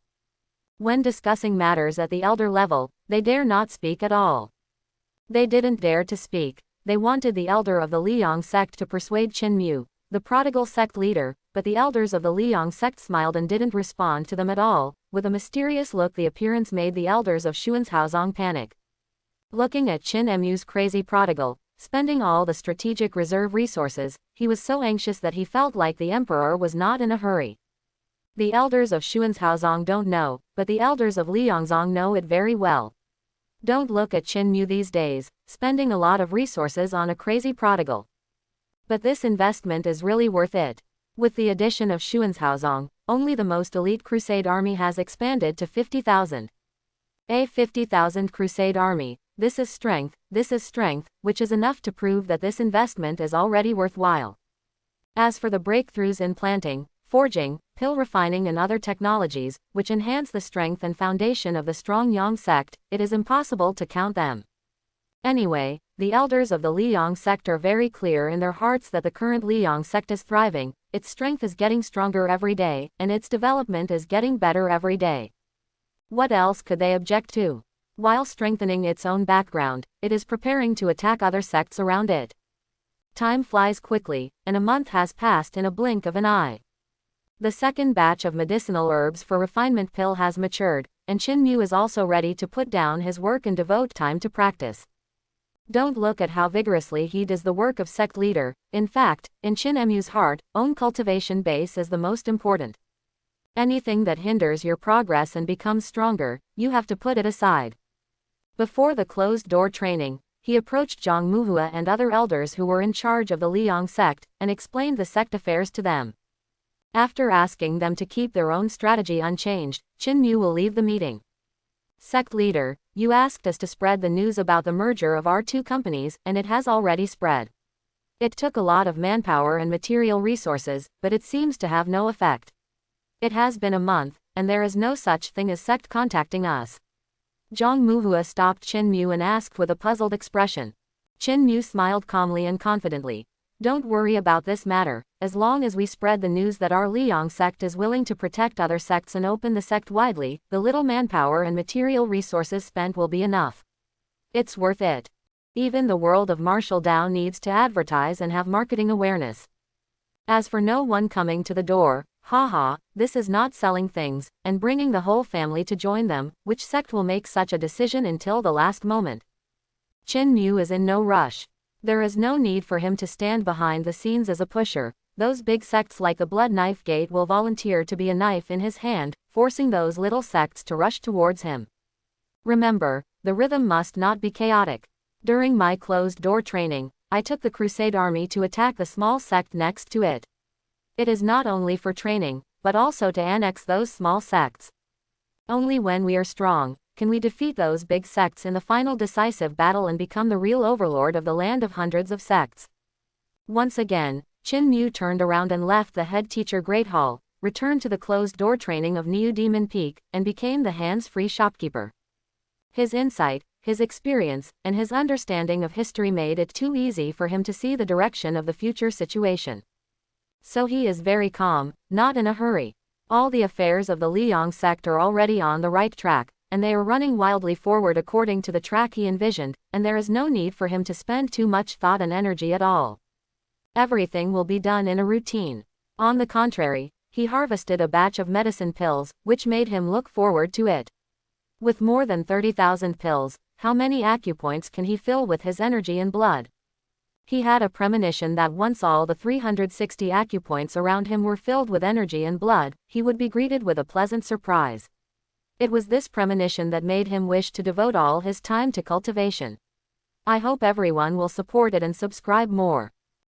Speaker 1: When discussing matters at the elder level, they dare not speak at all. They didn't dare to speak. They wanted the elder of the Liang sect to persuade Qin Mu, the prodigal sect leader, but the elders of the Liang sect smiled and didn't respond to them at all. With a mysterious look, the appearance made the elders of Xuanzhaozong panic. Looking at Qin Mu's crazy prodigal, spending all the strategic reserve resources, he was so anxious that he felt like the emperor was not in a hurry. The elders of Xuanzhaozong don't know, but the elders of Liangzong know it very well. Don't look at Qin Mu these days, spending a lot of resources on a crazy prodigal. But this investment is really worth it. With the addition of Xuanzhaozong, only the most elite crusade army has expanded to 50,000. A 50,000 crusade army, this is strength, which is enough to prove that this investment is already worthwhile. As for the breakthroughs in planting, forging, pill refining and other technologies, which enhance the strength and foundation of the strong Yang sect, it is impossible to count them. Anyway, the elders of the Liang sect are very clear in their hearts that the current Liang sect is thriving, its strength is getting stronger every day, and its development is getting better every day. What else could they object to? While strengthening its own background, it is preparing to attack other sects around it. Time flies quickly, and a month has passed in a blink of an eye. The second batch of medicinal herbs for refinement pill has matured, and Chin Mu is also ready to put down his work and devote time to practice. Don't look at how vigorously he does the work of sect leader. In fact, in Chin Mu's heart, own cultivation base is the most important. Anything that hinders your progress and becomes stronger, you have to put it aside. Before the closed-door training, he approached Zhang Muhua and other elders who were in charge of the Liang sect, and explained the sect affairs to them. After asking them to keep their own strategy unchanged, Chin Mu will leave the meeting. Sect leader, you asked us to spread the news about the merger of our two companies, and it has already spread. It took a lot of manpower and material resources, but it seems to have no effect. It has been a month, and there is no such thing as sect contacting us. Zhang Muhua stopped Chin Mu and asked with a puzzled expression. Chin Mu smiled calmly and confidently. Don't worry about this matter, as long as we spread the news that our Liang sect is willing to protect other sects and open the sect widely, the little manpower and material resources spent will be enough. It's worth it. Even the world of martial Dao needs to advertise and have marketing awareness. As for no one coming to the door, haha, this is not selling things, and bringing the whole family to join them, which sect will make such a decision until the last moment? Chin Mu is in no rush. There is no need for him to stand behind the scenes as a pusher. Those big sects like the Blood Knife Gate will volunteer to be a knife in his hand, forcing those little sects to rush towards him. Remember, the rhythm must not be chaotic. During my closed-door training, I took the Crusade army to attack the small sect next to it. It is not only for training, but also to annex those small sects. Only when we are strong, can we defeat those big sects in the final decisive battle and become the real overlord of the land of hundreds of sects. Once again, Chin Mu turned around and left the head teacher Great Hall, returned to the closed-door training of Neo Demon Peak, and became the hands-free shopkeeper. His insight, his experience, and his understanding of history made it too easy for him to see the direction of the future situation. So he is very calm, not in a hurry. All the affairs of the Liang sect are already on the right track, and they are running wildly forward according to the track he envisioned, and there is no need for him to spend too much thought and energy at all. Everything will be done in a routine. On the contrary, he harvested a batch of medicine pills, which made him look forward to it. With more than 30,000 pills, how many acupoints can he fill with his energy and blood? He had a premonition that once all the 360 acupoints around him were filled with energy and blood, he would be greeted with a pleasant surprise. It was this premonition that made him wish to devote all his time to cultivation. I hope everyone will support it and subscribe more.